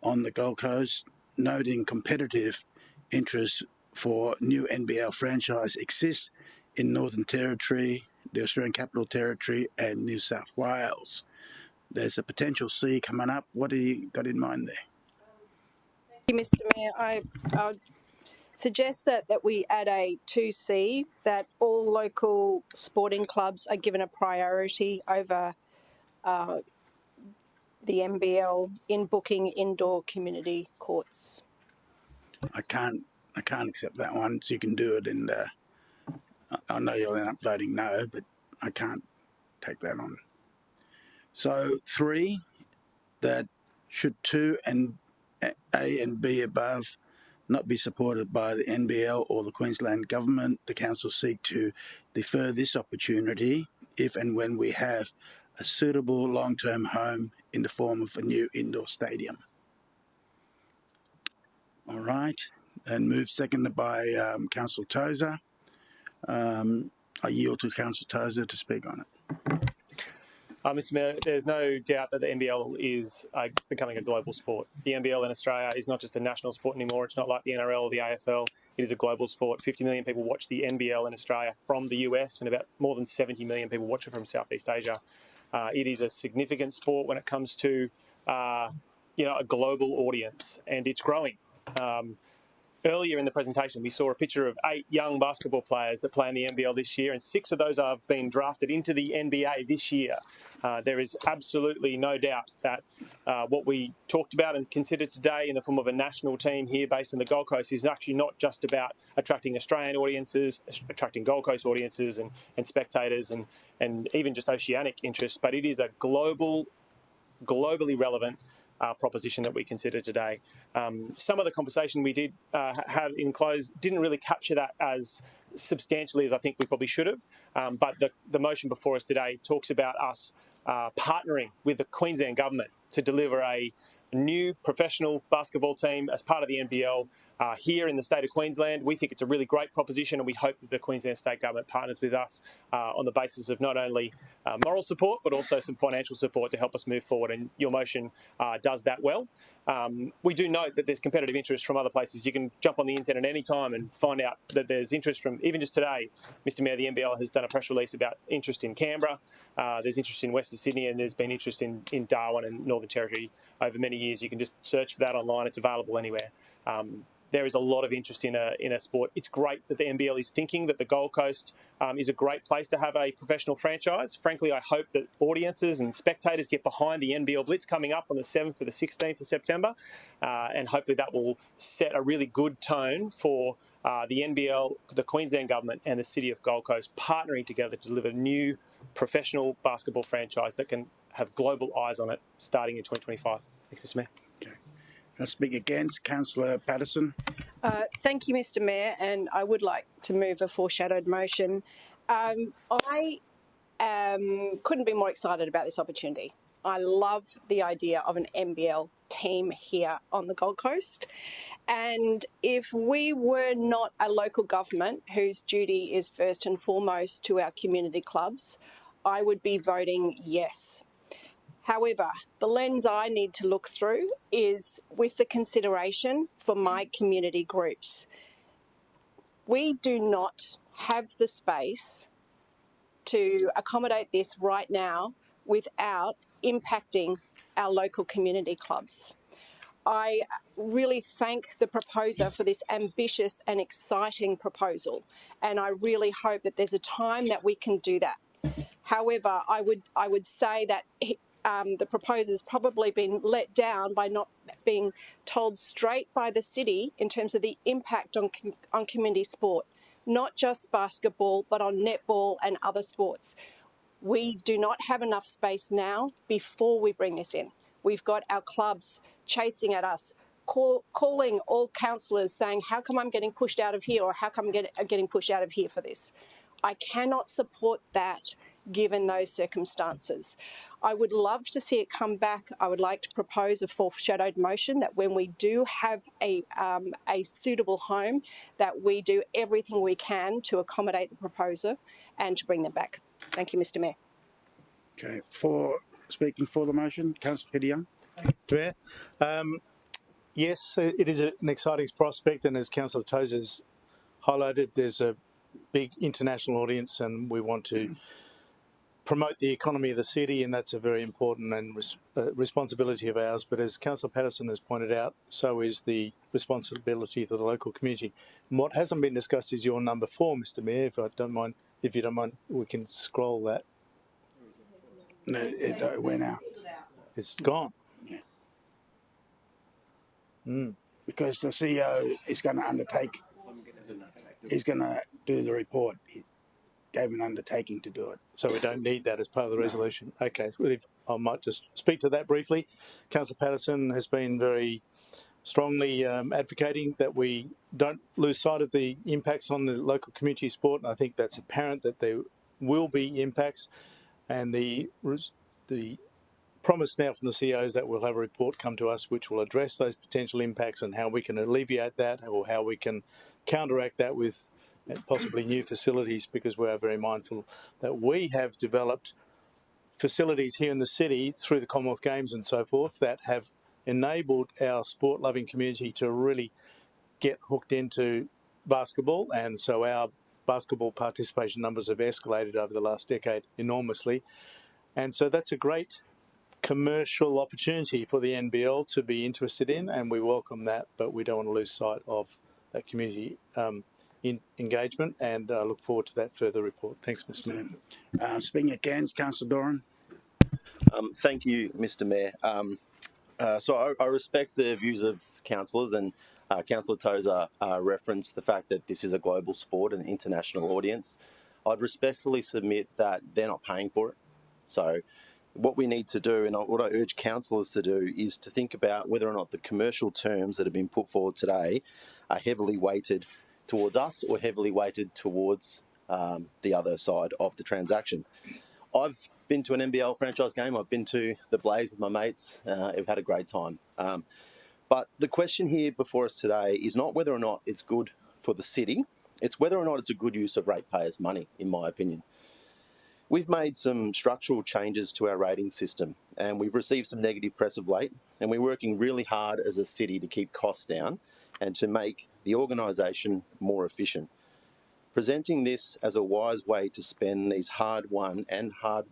on the Gold Coast, noting competitive interest for new NBL franchise exists in Northern Territory, the Australian Capital Territory and New South Wales. There's a potential C coming up. What do you got in mind there? Thank you, Mr. Mayor. I would suggest that we add a 2C, that all local sporting clubs are given a priority over the NBL in booking indoor community courts. I can't accept that one, so you can do it in the... I know you'll end up voting no, but I can't take that on. So 3, that should 2 and A and B above not be supported by the NBL or the Queensland Government, the Council seek to defer this opportunity if and when we have a suitable long-term home in the form of a new indoor stadium. All right, and move seconded by Councillor Tozer. I yield to Councillor Tozer to speak on it. Mr. Mayor, there's no doubt that the NBL is becoming a global sport. The NBL in Australia is not just a national sport anymore. It's not like the NRL or the AFL. It is a global sport. 50 million people watch the NBL in Australia from the US, and about more than 70 million people watch it from Southeast Asia. It is a significant sport when it comes to a global audience, and it's growing. Earlier in the presentation, we saw a picture of 8 young basketball players that play in the NBL this year, and 6 of those have been drafted into the NBA this year. There is absolutely no doubt that what we talked about and considered today in the form of a national team here based on the Gold Coast is actually not just about attracting Australian audiences, attracting Gold Coast audiences and spectators and even just oceanic interests, but it is a globally relevant proposition that we consider today. Some of the conversation we did have in close didn't really capture that as substantially as I think we probably should have, but the motion before us today talks about us partnering with the Queensland Government to deliver a new professional basketball team as part of the NBL here in the state of Queensland. We think it's a really great proposition, and we hope that the Queensland State Government partners with us on the basis of not only moral support but also some financial support to help us move forward, and your motion does that well. We do note that there's competitive interest from other places. You can jump on the internet any time and find out that there's interest from, even just today, Mr. Mayor, the NBL has done a press release about interest in Canberra. There's interest in Western Sydney, and there's been interest in Darwin and Northern Territory over many years. You can just search for that online. It's available anywhere. There is a lot of interest in a sport. It's great that the NBL is thinking that the Gold Coast is a great place to have a professional franchise. Frankly, I hope that audiences and spectators get behind the NBL Blitz coming up on the 7th to the 16th of September, and hopefully that will set a really good tone for the NBL, the Queensland Government and the City of Gold Coast partnering together to deliver a new professional basketball franchise that can have global eyes on it starting in 2025. Thanks, Mr. Mayor. I'll speak against Councillor Patterson. Thank you, Mr. Mayor, and I would like to move a foreshadowed motion I couldn't be more excited about this opportunity. I love the idea of an NBL team here on the Gold Coast. And if we were not a local government whose duty is first and foremost to our community clubs, I would be voting yes. However, the lens I need to look through is with the consideration for my community groups. We do not have the space to accommodate this right now without impacting our local community clubs. I really thank the proposer for this ambitious and exciting proposal, and I really hope that there's a time that we can do that. However, I would say that the proposer's probably been let down by not being told straight by the city in terms of the impact on community sport, not just basketball, but on netball and other sports. We do not have enough space now before we bring this in. We've got our clubs chasing at us, calling all councillors saying, how come I'm getting pushed out of here, or how come I'm getting pushed out of here for this? I cannot support that given those circumstances. I would love to see it come back. I would like to propose a foreshadowed motion that when we do have a suitable home, that we do everything we can to accommodate the proposer and to bring them back. Thank you, Mr. Mayor. Okay, speaking for the motion, Councillor Peter Young. Mayor, yes, it is an exciting prospect, and as Councillor Tozer has highlighted, there's a big international audience, and we want to promote the economy of the city, and that's a very important and responsibility of ours. But as Councillor Patterson has pointed out, so is the responsibility to the local community. And what hasn't been discussed is your number 4, Mr. Mayor. If you don't mind, we can scroll that. No, it went out. It's gone. Yeah. Because the CEO is going to undertake. He's going to do the report. He gave an undertaking to do it. So we don't need that as part of the resolution. Okay, I might just speak to that briefly. Councillor Patterson has been very strongly advocating that we don't lose sight of the impacts on the local community sport, and I think that's apparent that there will be impacts, and the promise now from the CEO is that we'll have a report come to us which will address those potential impacts and how we can alleviate that, or how we can counteract that with possibly new facilities, because we are very mindful that we have developed facilities here in the city through the Commonwealth Games and so forth that have enabled our sport-loving community to really get hooked into basketball, and so our basketball participation numbers have escalated over the last decade enormously. And so that's a great commercial opportunity for the NBL to be interested in, and we welcome that, but we don't want to lose sight of that community engagement, and look forward to that further report. Thanks, Mr. Mayor. Speaking against, Councillor Doran. Thank you, Mr. Mayor. So I respect the views of councillors, and Councillor Tozer referenced the fact that this is a global sport and an international audience. I'd respectfully submit that they're not paying for it. So what we need to do, and what I urge councillors to do, is to think about whether or not the commercial terms that have been put forward today are heavily weighted towards us or heavily weighted towards the other side of the transaction. I've been to an NBL franchise game. I've been to the Blaze with my mates. I've had a great time. But the question here before us today is not whether or not it's good for the city. It's whether or not it's a good use of ratepayers' money, in my opinion. We've made some structural changes to our rating system, and we've received some negative press of late, and we're working really hard as a city to keep costs down and to make the organisation more efficient. Presenting this as a wise way to spend these hard-won and hard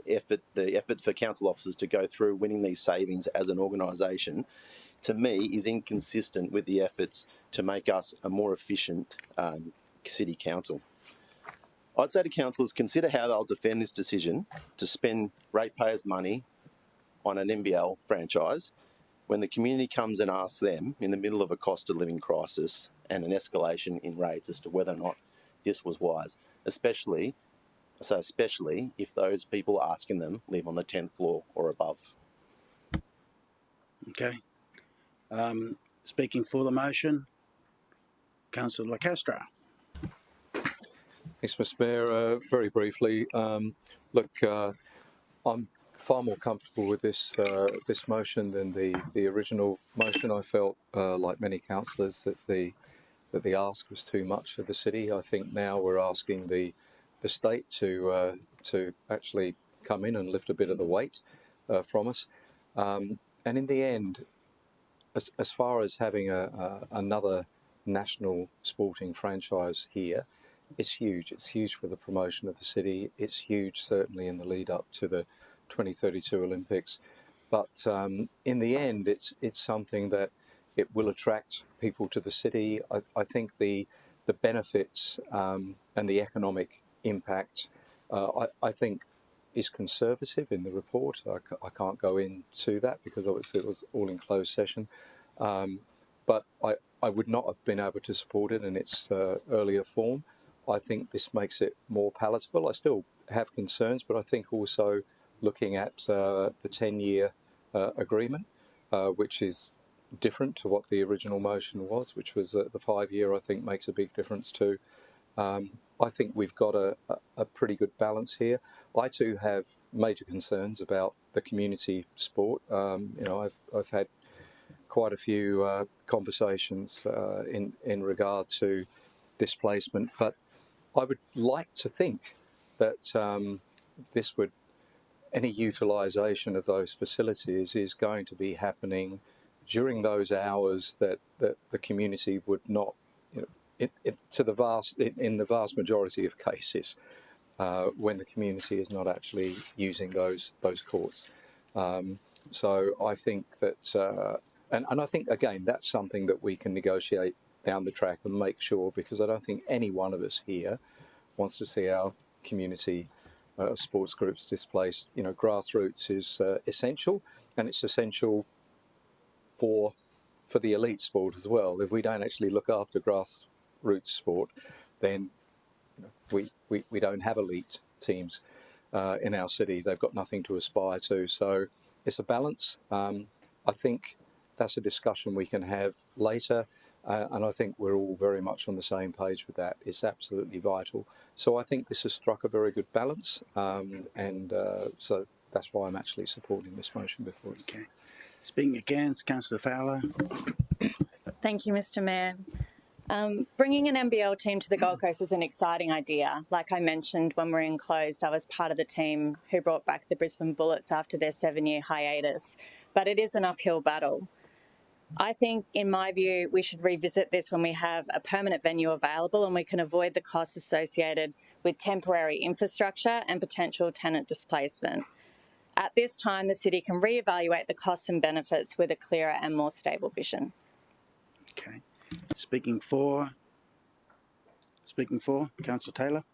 effort, the effort for council officers to go through winning these savings as an organisation, to me is inconsistent with the efforts to make us a more efficient city council. I'd say to councillors, consider how they'll defend this decision to spend ratepayers' money on an NBL franchise when the community comes and asks them in the middle of a cost of living crisis and an escalation in rates as to whether or not this was wise, especially if those people asking them live on the 10th floor or above. Okay. Speaking for the motion, Councillor Castro. Thanks, Mr. Mayor. Very briefly, look, I'm far more comfortable with this this motion than the original motion. I felt, like many councillors, that the ask was too much of the city. I think now we're asking the state to actually come in and lift a bit of the weight from us. And in the end, as far as having another national sporting franchise here, it's huge. It's huge for the promotion of the city. It's huge, certainly, in the lead up to the 2032 Olympics. But in the end, it's something that it will attract people to the city. I think the benefits and the economic impact, I think, is conservative in the report. I can't go into that because obviously it was all in closed session. But I would not have been able to support it in its earlier form. I think this makes it more palatable. I still have concerns, but I think also looking at the 10-year agreement, which is different to what the original motion was, which was the 5-year, I think makes a big difference too. I think we've got a pretty good balance here. I too have major concerns about the community sport. I've had quite a few conversations in regard to displacement, but I would like to think that any utilisation of those facilities is going to be happening during those hours that the community would not, in the vast majority of cases, when the community is not actually using those courts. So I think that, and I think again that's something that we can negotiate down the track and make sure, because I don't think any one of us here wants to see our community sports groups displaced. Grassroots is essential, and it's essential for the elite sport as well. If we don't actually look after grassroots sport, then we don't have elite teams in our city. They've got nothing to aspire to. So it's a balance. I think that's a discussion we can have later. And I think we're all very much on the same page with that. It's absolutely vital. So I think this has struck a very good balance. So that's why I'm actually supporting this motion before it's... Okay. Speaking against, Councillor Fowler. Thank you, Mr. Mayor. Bringing an NBL team to the Gold Coast is an exciting idea. Like I mentioned, when we were enclosed, I was part of the team who brought back the Brisbane Bullets after their 7-year hiatus. But it is an uphill battle. I think, in my view, we should revisit this when we have a permanent venue available and we can avoid the costs associated with temporary infrastructure and potential tenant displacement. At this time, the city can reevaluate the costs and benefits with a clearer and more stable vision. Okay. Speaking for, Councillor Taylor.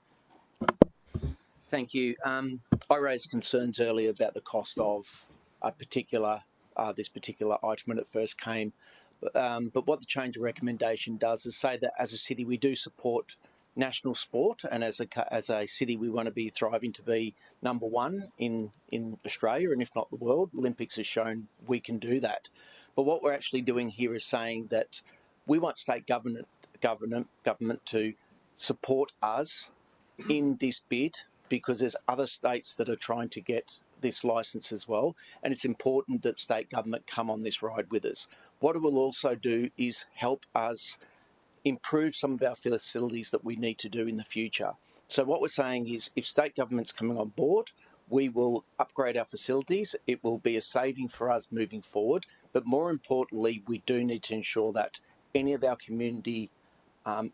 Thank you. I raised concerns earlier about the cost of this particular item when it first came. But what the change of recommendation does is say that as a city we do support national sport, and as a city we want to be thriving to be number one in Australia, and if not the world. Olympics has shown we can do that. But what we're actually doing here is saying that we want state government to support us in this bid, because there's other states that are trying to get this licence as well, and it's important that state government come on this ride with us. What it will also do is help us improve some of our facilities that we need to do in the future. So what we're saying is, if state government's coming on board, we will upgrade our facilities. It will be a saving for us moving forward, but more importantly, we do need to ensure that any of our community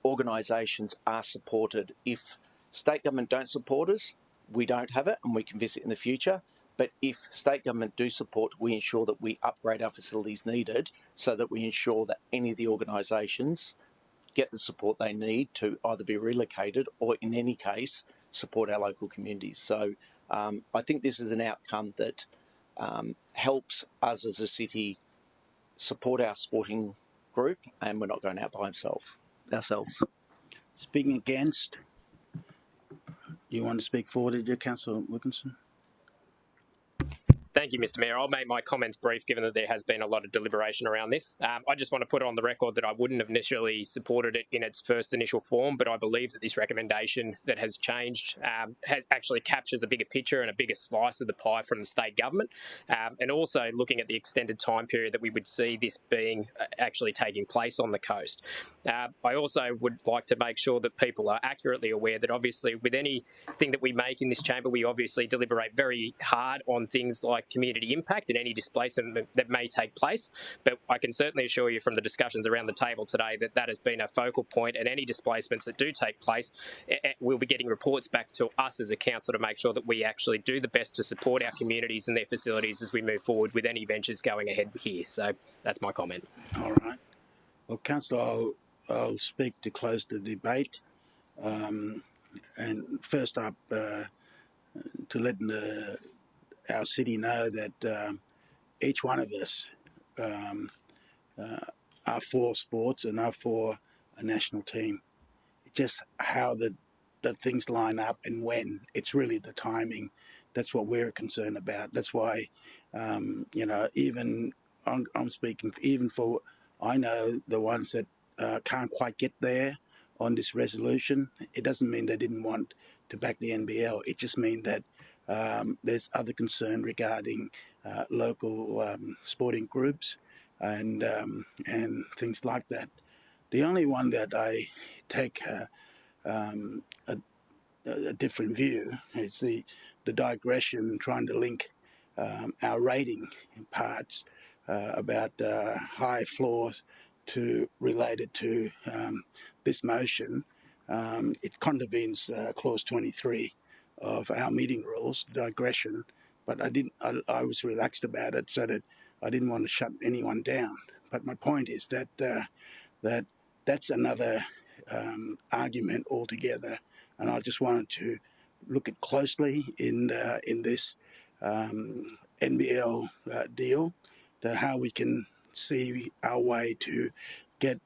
organisations are supported. If state government don't support us, we don't have it and we can visit in the future. But if state government do support, we ensure that we upgrade our facilities needed, so that we ensure that any of the organisations get the support they need to either be relocated or, in any case, support our local communities. So I think this is an outcome that helps us as a city support our sporting group, and we're not going out by ourselves. Speaking against, you want to speak for, did you, Councillor Wilkinson? Thank you, Mr. Mayor. I'll make my comments brief, given that there has been a lot of deliberation around this. I just want to put on the record that I wouldn't have initially supported it in its first initial form, but I believe that this recommendation that has changed has actually captures a bigger picture and a bigger slice of the pie from the state government, and also looking at the extended time period that we would see this being actually taking place on the coast. I also would like to make sure that people are accurately aware that obviously with anything that we make in this chamber, we obviously deliberate very hard on things like community impact and any displacement that may take place. But I can certainly assure you from the discussions around the table today that that has been a focal point, and any displacements that do take place, we'll be getting reports back to us as a council to make sure that we actually do the best to support our communities and their facilities as we move forward with any ventures going ahead here. So that's my comment. All right. Well, Councillor, I'll speak to close the debate. And first up, to let our city know that each one of us are for sports and are for a national team. It's just how the things line up and when. It's really the timing. That's what we're concerned about. That's why, even I'm speaking even for, I know the ones that can't quite get there on this resolution. It doesn't mean they didn't want to back the NBL. It just means that there's other concern regarding local sporting groups and things like that. The only one that I take a different view is the digression, trying to link our rating parts about high floors related to this motion. It contravenes clause 23 of our meeting rules, digression, but I was relaxed about it so that I didn't want to shut anyone down. But my point is that that's another argument altogether, and I just wanted to look at closely in this NBL deal, to how we can see our way to get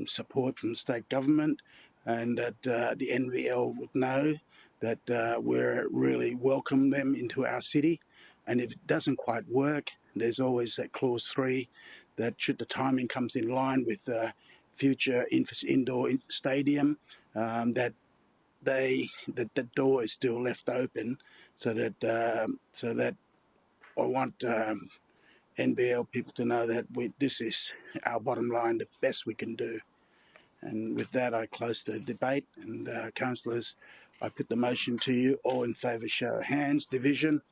support from the state government, and that the NBL would know that we're really welcome them into our city. And if it doesn't quite work, there's always that clause 3 that should the timing comes in line with the future indoor stadium, that the door is still left open, so that I want NBL people to know that this is our bottom line, the best we can do. And with that, I close the debate. And councillors, I put the motion to you. All in favour, show of hands. Division's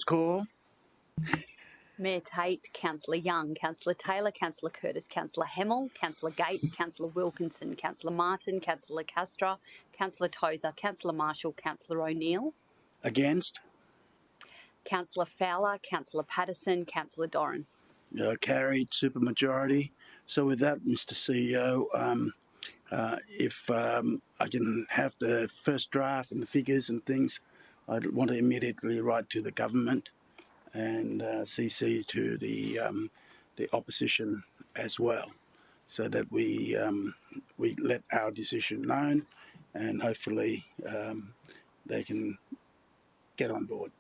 call. Mayor Tate, Councillor Young, Councillor Taylor, Councillor Curtis, Councillor Hemmel, Councillor Gates, Councillor Wilkinson, Councillor Martin, Councillor Castro, Councillor Tozer, Councillor Marshall, Councillor O'Neill. Against? Councillor Fowler, Councillor Patterson, Councillor Doran. Carried, supermajority. So with that, Mr. CEO, if I can have the first draft and the figures and things, I'd want to immediately write to the government and CC to the opposition as well, so that we let our decision known, and hopefully they can get on board.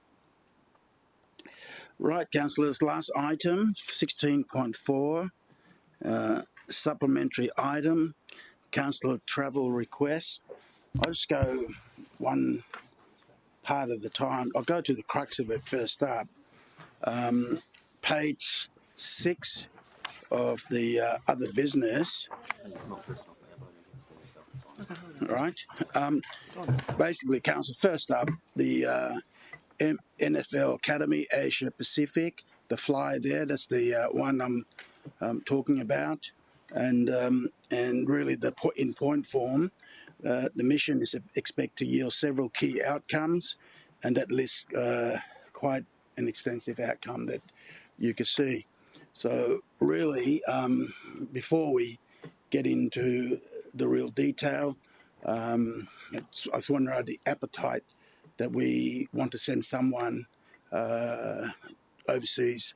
Right, councillors, last item, 16.4, supplementary item, councillor travel request. I'll just go one part of the time. I'll go to the crux of it first up. Page 6 of the other business. Right. Basically, council, first up, the NFL Academy Asia Pacific, the flyer there, that's the one I'm talking about. And really, in point form, the mission is expect to yield several key outcomes, and that lists quite an extensive outcome that you could see. So really, before we get into the real detail, I was wondering the appetite that we want to send someone overseas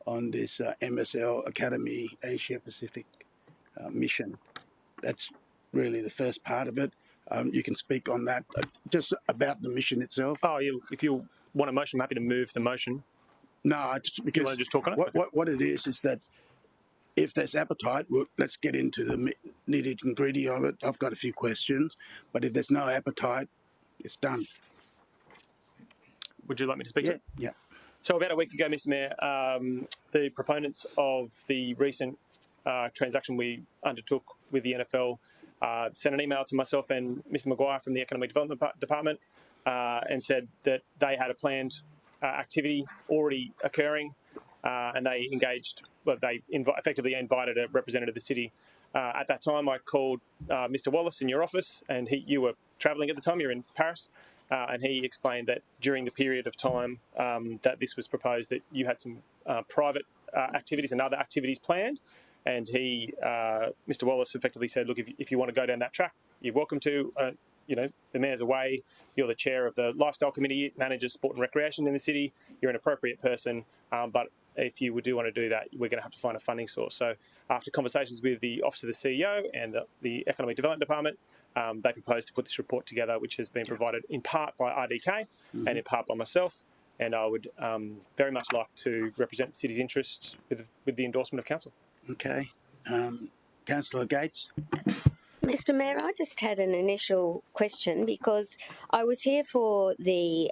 on this MSL Academy Asia Pacific mission. That's really the first part of it. You can speak on that, just about the mission itself. Oh, if you want a motion, I'm happy to move the motion. No, it's because you want to just talk on it? What it is that if there's appetite, let's get into the nitty and gritty of it. I've got a few questions, but if there's no appetite, it's done. Would you like me to speak to it? Yeah. So about a week ago, Mr. Mayor, the proponents of the recent transaction we undertook with the NFL sent an email to myself and Mr. Maguire from the Economic Development Department and said that they had a planned activity already occurring, and they engaged. Well, they effectively invited a representative of the city. At that time, I called Mr. Wallace in your office, and you were travelling at the time. You were in Paris. And he explained that during the period of time that this was proposed, that you had some private activities and other activities planned. And Mr. Wallace effectively said, look, if you want to go down that track, you're welcome to. The mayor's away. You're the chair of the Lifestyle Committee, manages sport and recreation in the city. You're an appropriate person. But if you do want to do that, we're going to have to find a funding source. So after conversations with the Office of the CEO and the Economic Development Department, they proposed to put this report together, which has been provided in part by RDK and in part by myself. And I would very much like to represent the city's interests with the endorsement of council. Okay. Councillor Gates. Mr. Mayor, I just had an initial question because I was here for the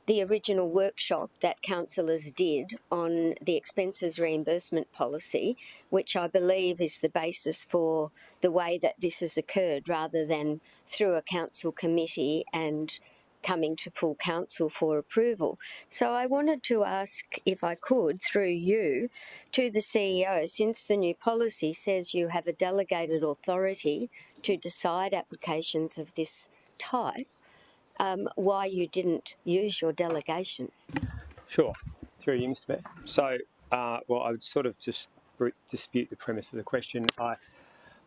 original workshop that councillors did on the expenses reimbursement policy, which I believe is the basis for the way that this has occurred, rather than through a council committee and coming to full council for approval. So I wanted to ask, if I could, through you, to the CEO, since the new policy says you have a delegated authority to decide applications of this type, why you didn't use your delegation. Sure. Through you, Mr. Mayor. So, I would sort of just dispute the premise of the question.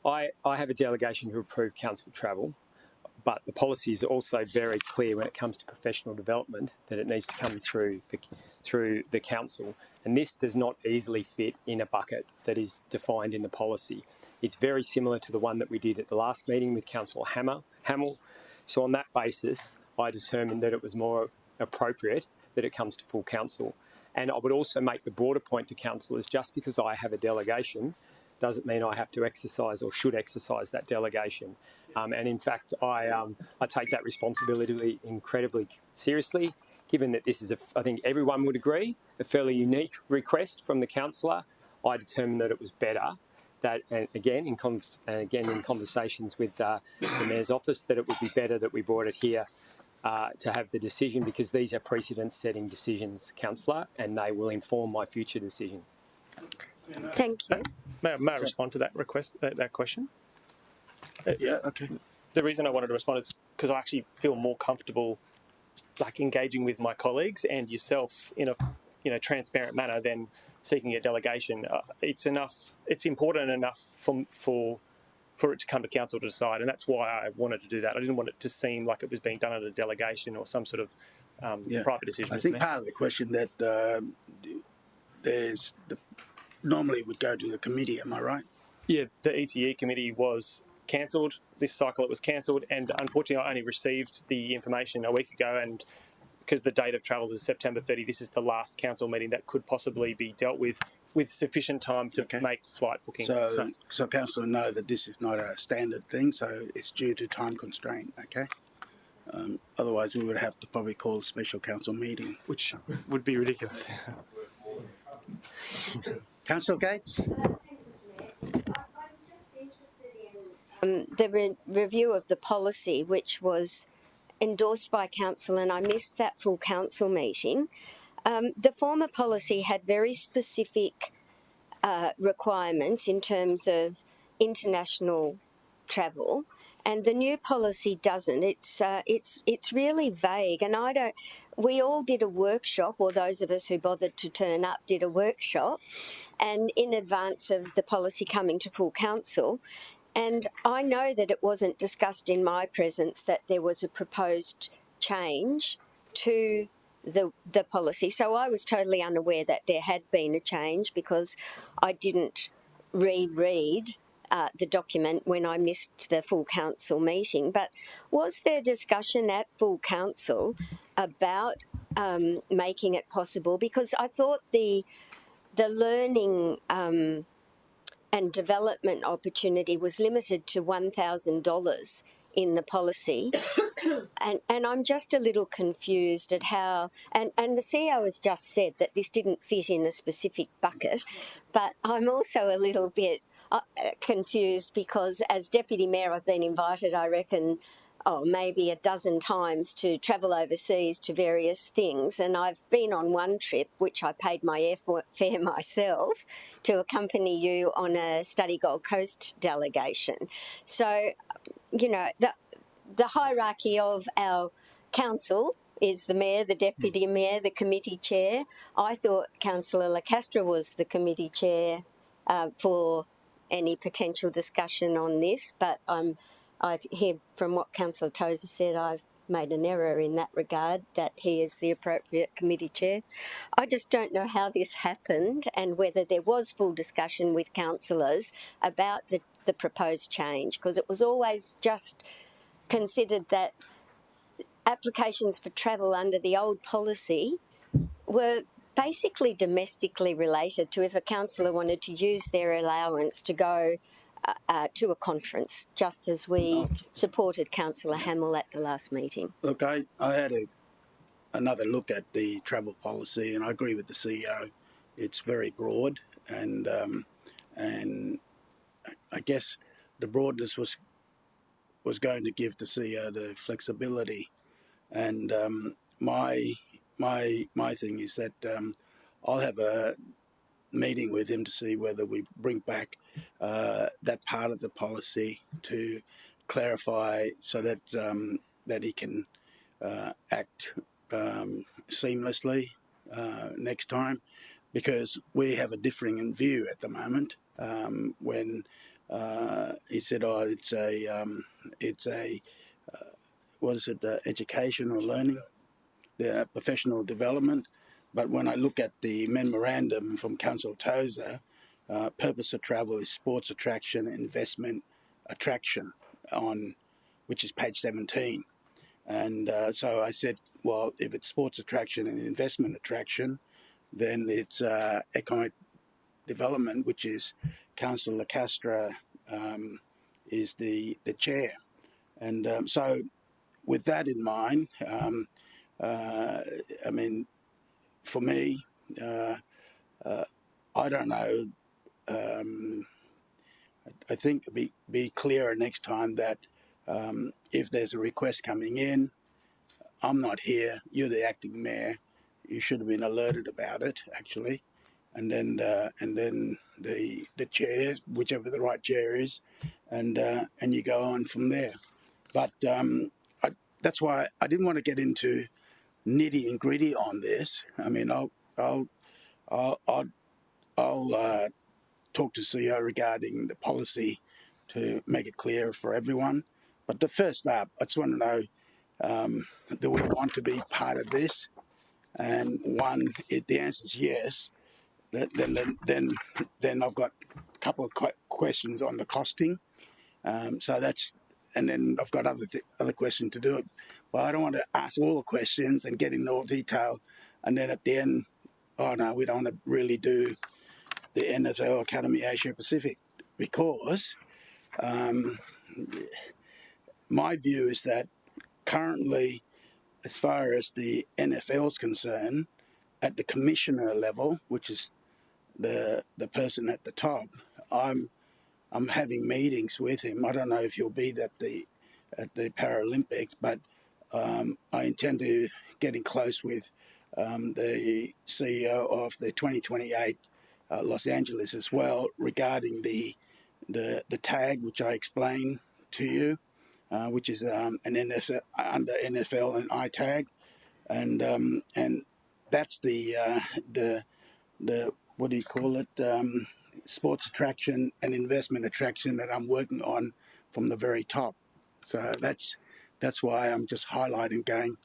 I have a delegation to approve council travel, but the policy is also very clear when it comes to professional development that it needs to come through the council, and this does not easily fit in a bucket that is defined in the policy. It's very similar to the one that we did at the last meeting with Councillor Hamill. So on that basis, I determined that it was more appropriate that it comes to full council. And I would also make the broader point to councillors, just because I have a delegation doesn't mean I have to exercise or should exercise that delegation. And in fact, I take that responsibility incredibly seriously, given that this is, I think everyone would agree, a fairly unique request from the councillor. I determined that it was better that, and again in conversations with the Mayor's office, that it would be better that we brought it here to have the decision, because these are precedent-setting decisions, councillor, and they will inform my future decisions. Thank you. May I respond to that request, that question? Yeah, okay. The reason I wanted to respond is because I actually feel more comfortable, like, engaging with my colleagues and yourself in a transparent manner than seeking a delegation. It's important enough for it to come to council to decide, and that's why I wanted to do that. I didn't want it to seem like it was being done at a delegation or some sort of private decision. I think part of the question that normally would go to the committee, am I right? Yeah, the ETE committee was cancelled. This cycle it was cancelled, and unfortunately I only received the information a week ago, and because the date of travel is September 30, this is the last council meeting that could possibly be dealt with sufficient time to make flight bookings. So councillor know that this is not a standard thing, so it's due to time constraint, okay? Otherwise we would have to probably call a special council meeting. Which would be ridiculous. Councillor Gates? The review of the policy, which was endorsed by council, and I missed that full council meeting. The former policy had very specific requirements in terms of international travel, and the new policy doesn't. It's really vague, and we all did a workshop, or those of us who bothered to turn up did a workshop, and in advance of the policy coming to full council. And I know that it wasn't discussed in my presence that there was a proposed change to the policy. So I was totally unaware that there had been a change, because I didn't reread the document when I missed the full council meeting. But was there discussion at full council about making it possible, because I thought the learning and development opportunity was limited to $1,000 in the policy. And I'm just a little confused at how, and the CEO has just said that this didn't fit in a specific bucket, but I'm also a little bit confused because as Deputy Mayor I've been invited, I reckon, maybe a dozen times to travel overseas to various things, and I've been on one trip which I paid my airfare myself to accompany you on a Study Gold Coast delegation. So, you know, the hierarchy of our council is the mayor, the deputy mayor, the committee chair. I thought Councillor Lacastra was the committee chair for any potential discussion on this, but I hear from what Councillor Tozer said, I've made an error in that regard, that he is the appropriate committee chair. I just don't know how this happened and whether there was full discussion with councillors about the proposed change, because it was always just considered that applications for travel under the old policy were basically domestically related to if a councillor wanted to use their allowance to go to a conference, just as we supported Councillor Hamill at the last meeting. Look, I had another look at the travel policy, and I agree with the CEO. It's very broad, and I guess the broadness was going to give the CEO the flexibility. And my thing is that I'll have a meeting with him to see whether we bring back that part of the policy to clarify, so that that he can act seamlessly next time, because we have a differing view at the moment. When he said, "Oh, it's a what is it? Education or learning, the professional development." But when I look at the memorandum from Councillor Tozer, purpose of travel is sports attraction, investment attraction, which is page 17. And so I said, well, if it's sports attraction and investment attraction, then it's economic development, which is Councillor Lacastra is the chair. And so with that in mind, I mean, for me, I don't know. I think be clearer next time that if there's a request coming in, I'm not here. You're the acting mayor. You should have been alerted about it, actually, and then the chair, whichever the right chair is, and you go on from there. But that's why I didn't want to get into nitty and gritty on this. I mean, I'll talk to CEO regarding the policy to make it clear for everyone. But the first up, I just want to know, do we want to be part of this? And if the answer is yes, then I've got a couple of questions on the costing. So that's, and then I've got other questions to do it. Well, I don't want to ask all the questions and get into all detail, and then at the end, oh no, we don't want to really do the NFL Academy Asia Pacific, because my view is that currently, as far as the NFL is concerned, at the commissioner level, which is the person at the top, I'm having meetings with him. I don't know if he'll be at the Paralympics, but I intend to getting close with the CEO of the 2028 Los Angeles as well, regarding the tag which I explained to you, which is an NFL under NFL and iTag, and that's the what do you call it? Sports attraction and investment attraction that I'm working on from the very top. So that's why I'm just highlighting, going,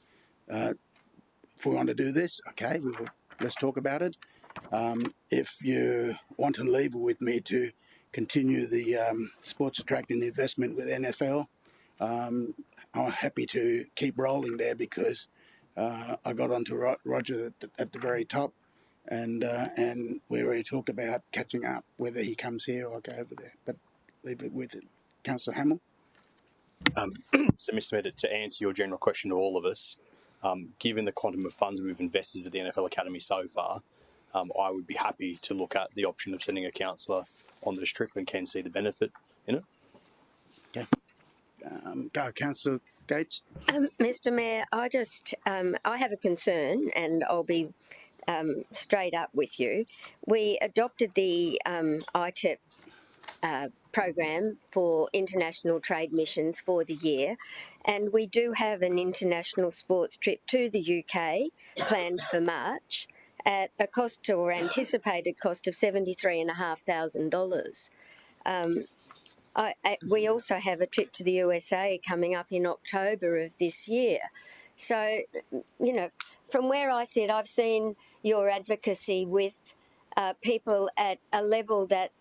if we want to do this, okay, let's talk about it. If you want to leave it with me to continue the sports attraction investment with NFL, I'm happy to keep rolling there, because I got onto Roger at the very top, and we already talked about catching up, whether he comes here or I go over there. But leave it with it. Councillor Hamill. So, Mr. Mayor, to answer your general question to all of us, given the quantum of funds we've invested at the NFL Academy so far, I would be happy to look at the option of sending a councillor on the district and can see the benefit in it. Okay. Go, Councillor Gates. Mr. Mayor, I have a concern, and I'll be straight up with you. We adopted the ITIP program for international trade missions for the year, and we do have an international sports trip to the UK planned for March at a cost or anticipated cost of $73,500. We also have a trip to the USA coming up in October of this year. So, you know, from where I sit, I've seen your advocacy with people at a level that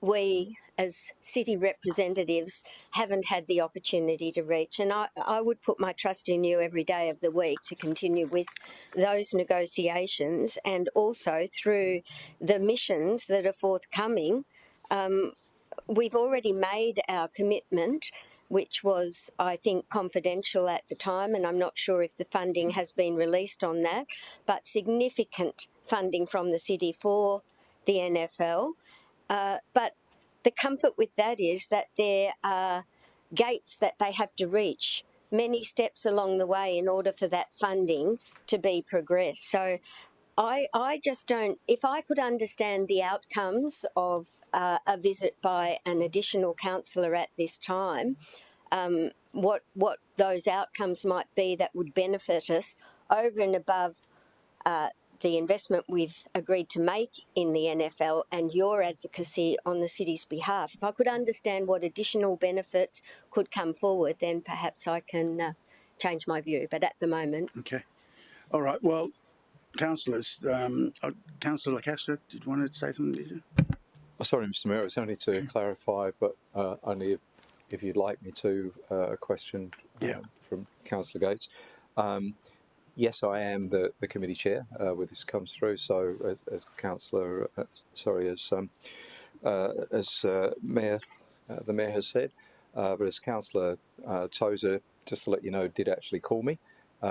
we as city representatives haven't had the opportunity to reach. And I would put my trust in you every day of the week to continue with those negotiations, and also through the missions that are forthcoming. We've already made our commitment, which was, I think, confidential at the time, and I'm not sure if the funding has been released on that, but significant funding from the city for the NFL. But the comfort with that is that there are gates that they have to reach, many steps along the way in order for that funding to be progressed. So I just don't, if I could understand the outcomes of a visit by an additional councillor at this time, what those outcomes might be that would benefit us over and above the investment we've agreed to make in the NFL and your advocacy on the city's behalf. If I could understand what additional benefits could come forward, then perhaps I can change my view. But at the moment... Okay. All right. Well, councillors, Councillor Castro, did you want to say something? Did you? Oh, sorry, Mr. Mayor, it's only to clarify, but only if you'd like me to, a question from Councillor Gates. Yes, I am the committee chair where this comes through. So, as Councillor, as Mayor, the Mayor has said, but as Councillor Tozer, just to let you know, did actually call me.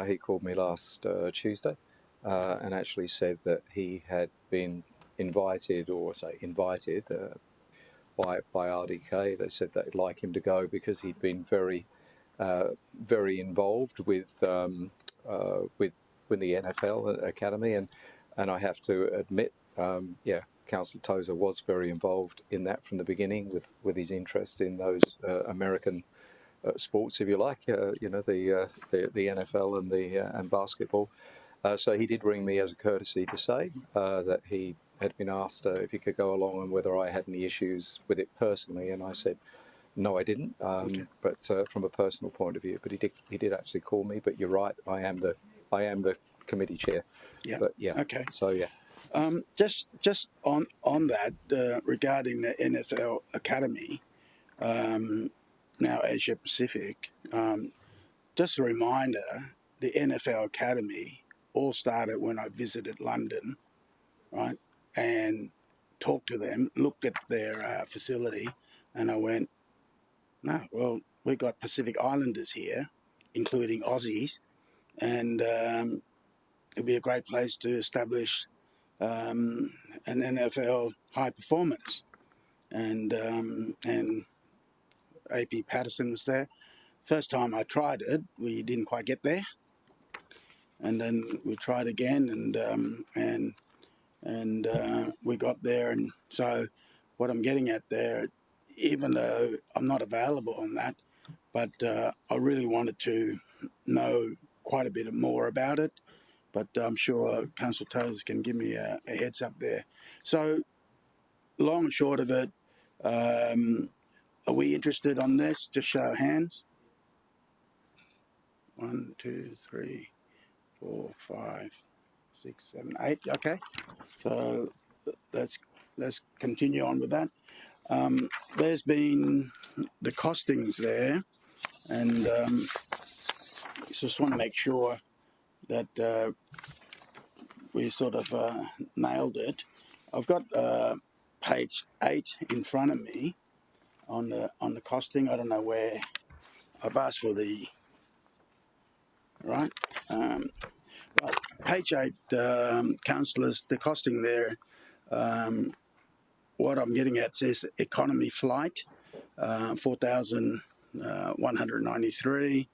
He called me last Tuesday and actually said that he had been invited by RDK. They said they'd like him to go because he'd been very involved with the NFL Academy, and I have to admit, Councillor Tozer was very involved in that from the beginning with his interest in those American sports, if you like, the NFL and basketball. So he did ring me as a courtesy to say that he had been asked if he could go along and whether I had any issues with it personally, and I said no, I didn't. But from a personal point of view, but he did actually call me. But you're right, I am the committee chair. Yeah. But yeah. Okay. So yeah. Just on that regarding the NFL Academy, now Asia Pacific. Just a reminder, the NFL Academy all started when I visited London, right, and talked to them, looked at their facility, and I went, no, well, we got Pacific Islanders here, including Aussies, and it'd be a great place to establish an NFL high performance. And AP Patterson was there. First time I tried it, we didn't quite get there, and then we tried again, and we got there. And so, what I'm getting at there, even though I'm not available on that, but I really wanted to know quite a bit more about it. But I'm sure Councillor Tozer can give me a heads up there. So, long and short of it, are we interested on this? Just show of hands. 1, 2, 3, 4, 5, 6, 7, 8. Okay, so let's continue on with that. There's been the costings there, and just want to make sure that we sort of nailed it. I've got page 8 in front of me on the costing. I don't know where I've asked for the right. Right. Page 8, councillors, the costing there. What I'm getting at says economy flight, 4,193,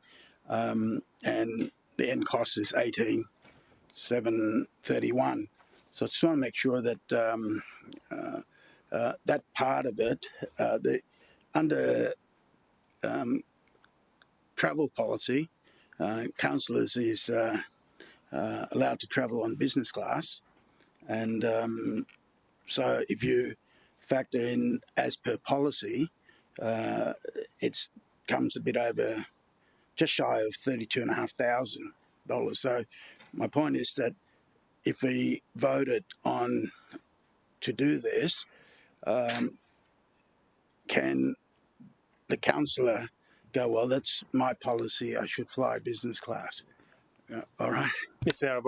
and the end cost is 18,731. So I just want to make sure that that part of it, under travel policy, councillors is allowed to travel on business class, and so if you factor in as per policy, it comes a bit over, just shy of $32,500. So my point is that if we voted on to do this, can the councillor go, well, that's my policy, I should fly business class? All right. Mr. Mayor,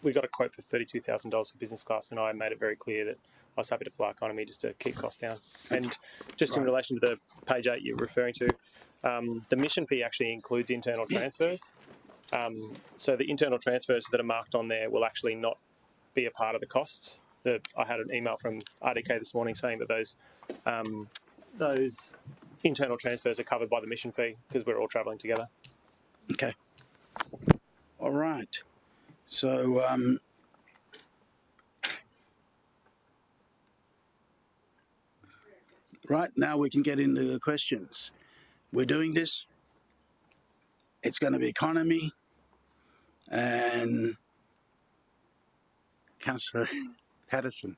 we got a quote for $32,000 for business class, and I made it very clear that I was happy to fly economy just to keep costs down. And just in relation to the page 8 you're referring to, the mission fee actually includes internal transfers. So the internal transfers that are marked on there will actually not be a part of the costs. I had an email from RDK this morning saying that those internal transfers are covered by the mission fee because we're all travelling together. Okay. All right. So right now we can get into the questions. We're doing this. It's going to be economy, and Councillor Patterson.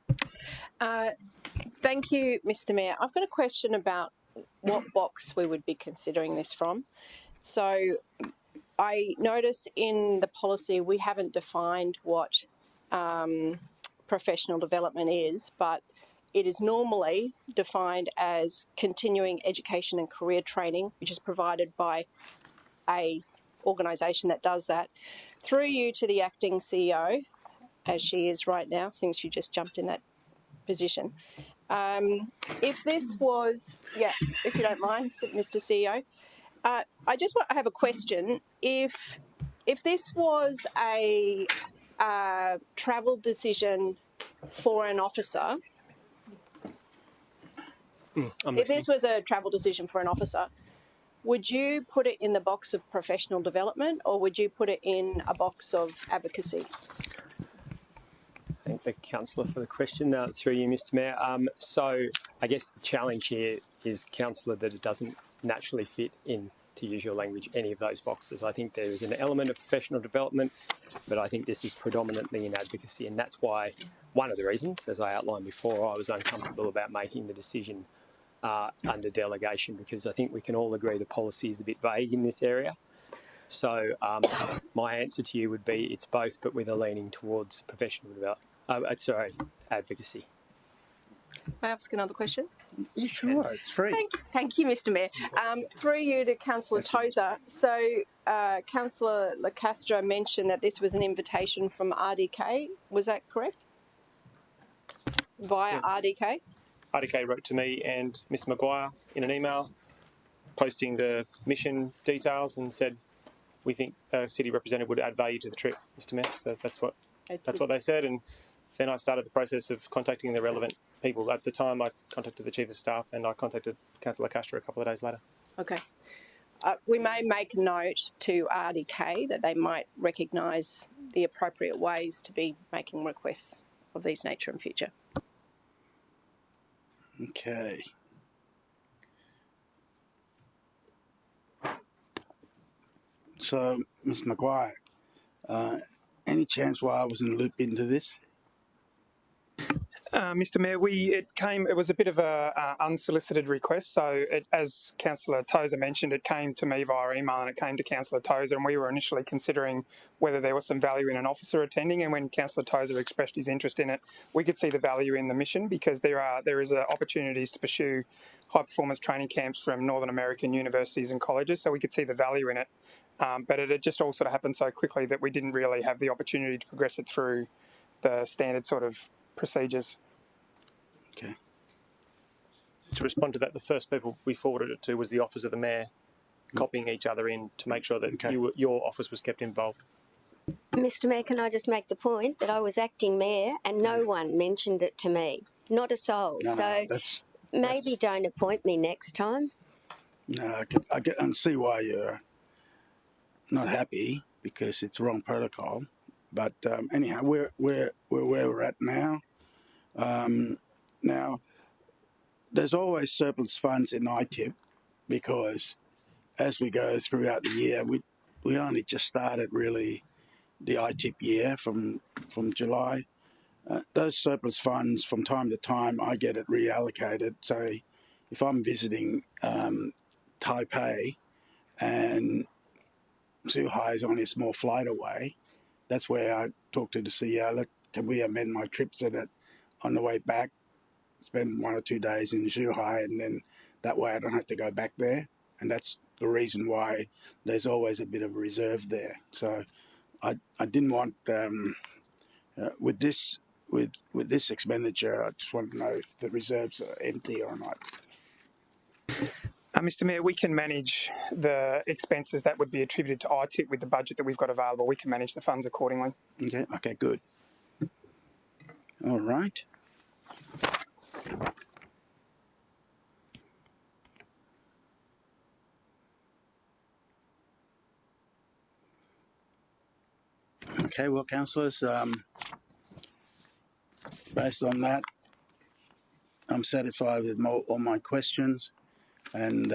Thank you, Mr. Mayor. I've got a question about what box we would be considering this from. So I notice in the policy we haven't defined what professional development is, but it is normally defined as continuing education and career training, which is provided by a organisation that does that. Through you to the acting CEO, as she is right now, since she just jumped in that position. If this was, if you don't mind, Mr. CEO, I have a question. If this was a travel decision for an officer, would you put it in the box of professional development, or would you put it in a box of advocacy? Thank the councillor for the question. Through you, Mr. Mayor. So I guess the challenge here is, councillor, that it doesn't naturally fit in, to use your language, any of those boxes. I think there is an element of professional development, but I think this is predominantly in advocacy, and that's why one of the reasons, as I outlined before, I was uncomfortable about making the decision under delegation, because I think we can all agree the policy is a bit vague in this area. So my answer to you would be it's both, but with a leaning towards professional development. Advocacy. May I ask another question? Yeah, sure, it's free. Thank you, Mr. Mayor. Through you to Councillor Tozer. So Councillor Lacastra mentioned that this was an invitation from RDK. Was that correct? Via RDK? RDK wrote to me and Ms Maguire in an email posting the mission details and said, we think a city representative would add value to the trip, Mr. Mayor. So that's what they said. And then I started the process of contacting the relevant people. At the time, I contacted the Chief of Staff and I contacted Councillor Castro a couple of days later. Okay. We may make note to RDK that they might recognise the appropriate ways to be making requests of these nature in future. Okay. So, Ms Maguire, any chance why I wasn't looped into this? Mr. Mayor, it was a bit of a unsolicited request. So as Councillor Tozer mentioned, it came to me via email and it came to Councillor Tozer, and we were initially considering whether there was some value in an officer attending. And when Councillor Tozer expressed his interest in it, we could see the value in the mission, because there is opportunities to pursue high performance training camps from Northern American universities and colleges. So we could see the value in it. But it had just all sort of happened so quickly that we didn't really have the opportunity to progress it through the standard sort of procedures. Okay. To respond to that, the first people we forwarded it to was the Office of the Mayor, copying each other in to make sure that your office was kept involved. Mr Mayor, can I just make the point that I was acting mayor and no one mentioned it to me, not a soul. So maybe don't appoint me next time. No, I get and see why you're not happy because it's wrong protocol. But anyhow, we're where we're at now. Now, there's always surplus funds in ITIP because as we go throughout the year, we only just started really the ITIP year from July. Those surplus funds, from time to time, I get it reallocated. So if I'm visiting Taipei and Zhuhai is only a small flight away, that's where I talk to the CEO, can we amend my trip so that on the way back, spend 1 or 2 days in Zhuhai, and then that way I don't have to go back there. And that's the reason why there's always a bit of a reserve there. So I didn't want with this expenditure, I just want to know if the reserves are empty or not. Mr Mayor, we can manage the expenses that would be attributed to ITIP with the budget that we've got available. We can manage the funds accordingly. Okay, good. All right. Okay, well, councillors, based on that, I'm satisfied with all my questions. And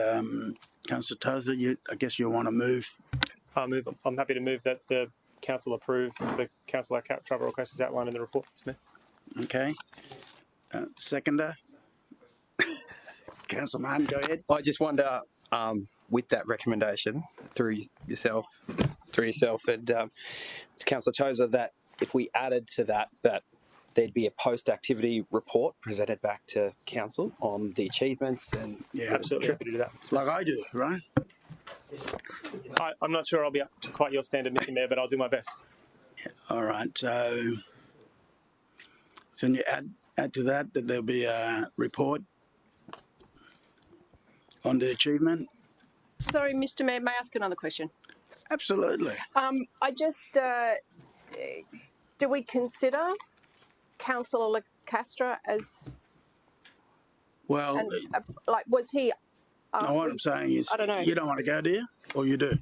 Councillor Tozer, I guess you want to move. I'm happy to move that the council approve the councillor travel request as outlined in the report, Mr Mayor. Okay. Seconder? Councillor Martin, go ahead. I just wonder, with that recommendation through yourself and Councillor Tozer, that if we added to that there'd be a post-activity report presented back to council on the achievements and absolutely happy to do that. Like I do, right? I'm not sure I'll be up to quite your standard, Mr Mayor, but I'll do my best. All right. So can you add to that there'll be a report on the achievement? Sorry, Mr Mayor, may I ask another question? Absolutely. I just, do we consider Councillor Castro as, well, was he? No, what I'm saying is, I don't know. You don't want to go there, or you do?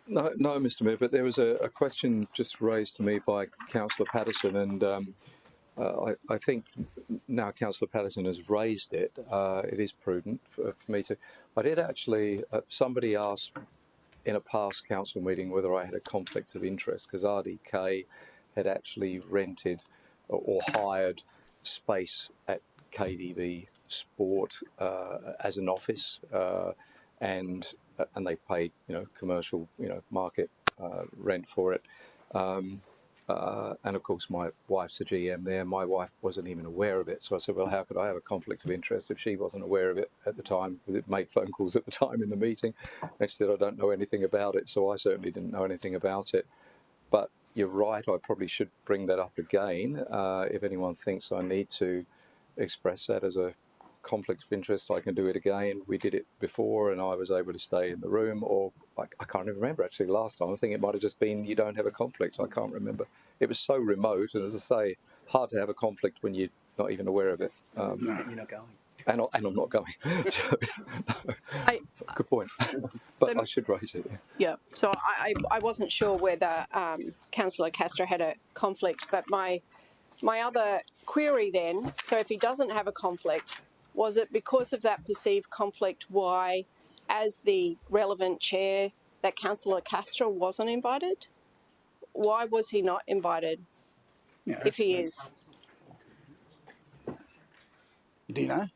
No, Mr Mayor, but there was a question just raised to me by Councillor Patterson, and I think now Councillor Patterson has raised it, it is prudent for me to. I did actually, somebody asked in a past council meeting whether I had a conflict of interest, because RDK had actually rented or hired space at KDV Sport as an office, and they paid commercial market rent for it, and of course my wife's a GM there. My wife wasn't even aware of it, so I said, well, how could I have a conflict of interest if she wasn't aware of it at the time? It made phone calls at the time in the meeting, and she said, I don't know anything about it, so I certainly didn't know anything about it. But you're right, I probably should bring that up again. If anyone thinks I need to express that as a conflict of interest, I can do it again. We did it before and I was able to stay in the room, or I can't even remember actually last time. I think it might have just been you don't have a conflict. I can't remember. It was so remote, and as I say, hard to have a conflict when you're not even aware of it. You're not going. And I'm not going. So, good point. But I should raise it. Yeah, so I wasn't sure whether Councillor Castro had a conflict, but my other query then, so if he doesn't have a conflict, was it because of that perceived conflict why, as the relevant chair, that Councillor Castro wasn't invited? Why was he not invited, if he is? Do you know?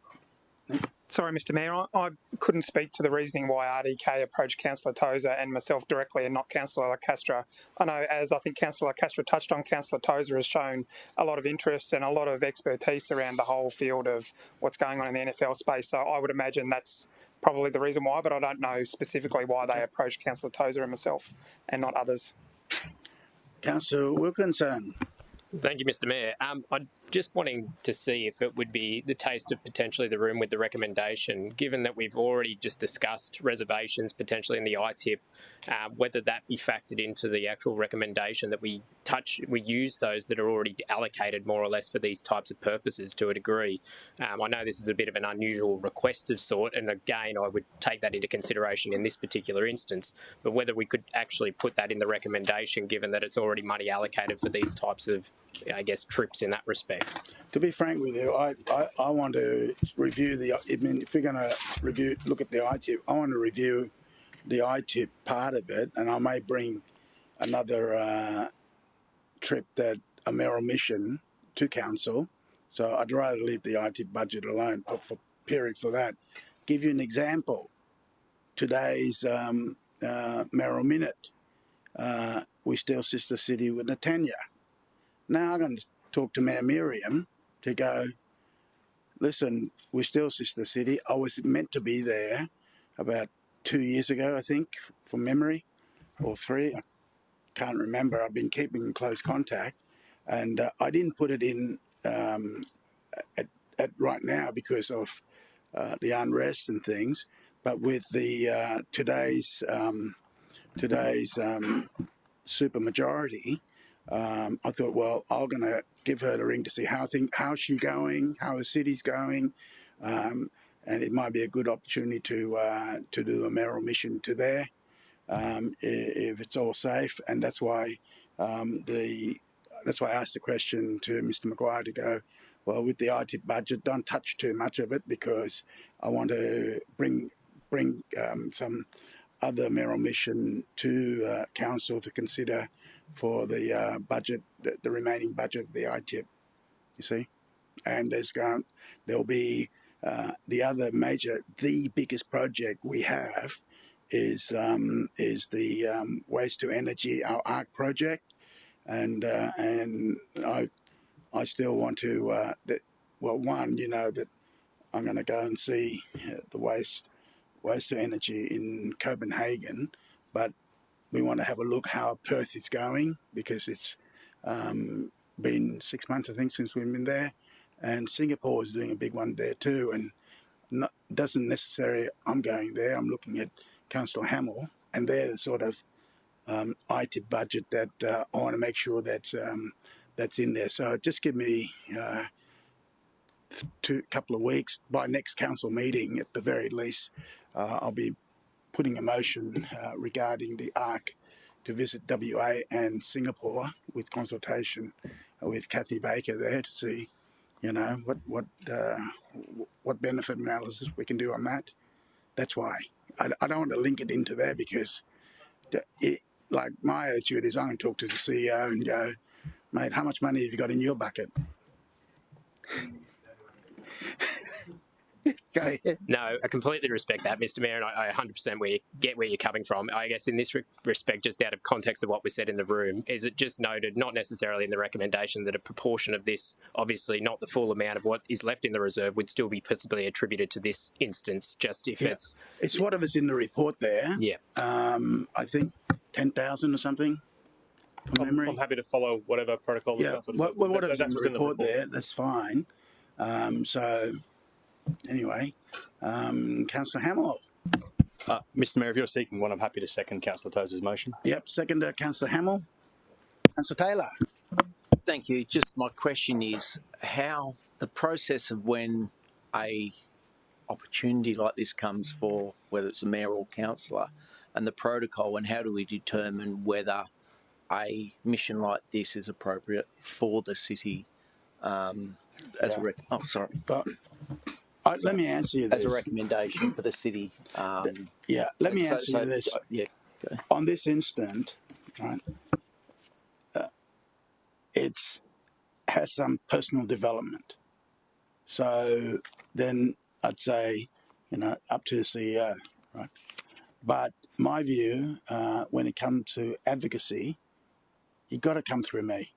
Sorry, Mr Mayor, I couldn't speak to the reasoning why RDK approached Councillor Tozer and myself directly and not Councillor Castro. I know, as I think Councillor Castro touched on, Councillor Tozer has shown a lot of interest and a lot of expertise around the whole field of what's going on in the NFL space, so I would imagine that's probably the reason why, but I don't know specifically why they approached Councillor Tozer and myself and not others. Councillor Wilkinson. Thank you, Mr. Mayor. I'm just wanting to see if it would be the taste of potentially the room with the recommendation, given that we've already just discussed reservations potentially in the ITIP, whether that be factored into the actual recommendation that we use those that are already allocated more or less for these types of purposes to a degree. I know this is a bit of an unusual request of sort, and again, I would take that into consideration in this particular instance, but whether we could actually put that in the recommendation, given that it's already money allocated for these types of, I guess, trips in that respect. To be frank with you, I want to review if we're going to look at the ITIP, I want to review the ITIP part of it, and I may bring another trip a mayoral mission to council. So I'd rather leave the ITIP budget alone for period for that. Give you an example. Today's Mayoral Minute, we still sister city with Netanya. Now I'm going to talk to Mayor Miriam to go, listen, we're still sister city. I was meant to be there about 2 years ago, I think, from memory, or 3. I can't remember. I've been keeping in close contact, and I didn't put it in at right now because of the unrest and things. But with the today's supermajority, I thought, well, I'm going to give her the ring to see how's she going, how the city's going, and it might be a good opportunity to do a mayoral mission to there if it's all safe. And that's why I asked the question to Mr. Maguire to go, well, with the ITIP budget, don't touch too much of it because I want to bring some other mayoral mission to council to consider for the budget, the remaining budget of the ITIP, you see. And there'll be the biggest project we have is the waste to energy, our ARC project, and I still want to. One, that I'm going to go and see the waste to energy in Copenhagen, but we want to have a look how Perth is going because it's been 6 months, I think, since we've been there, and Singapore is doing a big one there too. And doesn't necessarily I'm going there. I'm looking at Councillor Hamill, and they're the sort of ITIP budget that I want to make sure that's in there. So just give me couple of weeks. By next council meeting, at the very least, I'll be putting a motion regarding the ARC to visit WA and Singapore with consultation with Kathy Baker there to see, what benefit analysis we can do on that. That's why I don't want to link it into there because, like my attitude is, I'm going to talk to the CEO and go, mate, how much money have you got in your bucket? Go ahead. No, I completely respect that, Mr. Mayor, and I 100% get where you're coming from. I guess in this respect, just out of context of what we said in the room, is it just noted, not necessarily in the recommendation, that a proportion of this, obviously not the full amount of what is left in the reserve, would still be possibly attributed to this instance, just if it's whatever's in the report there. Yeah. I think 10,000 or something. From memory. I'm happy to follow whatever protocol. Yeah, whatever's in the report there, that's fine. So, anyway, Councillor Hamill. Mr. Mayor, if you're seeking one, I'm happy to second Councillor Tozer's motion. Yep, second Councillor Hamill. Councillor Taylor. Thank you. Just my question is how the process of when a opportunity like this comes for, whether it's a mayor or councillor, and the protocol, and how do we determine whether a mission like this is appropriate for the city as a let me answer you this. As a recommendation for the city. Let me answer you this. Okay. On this instant, right, it's has some personal development. So then I'd say, up to the CEO, right? But my view, when it comes to advocacy, you've got to come through me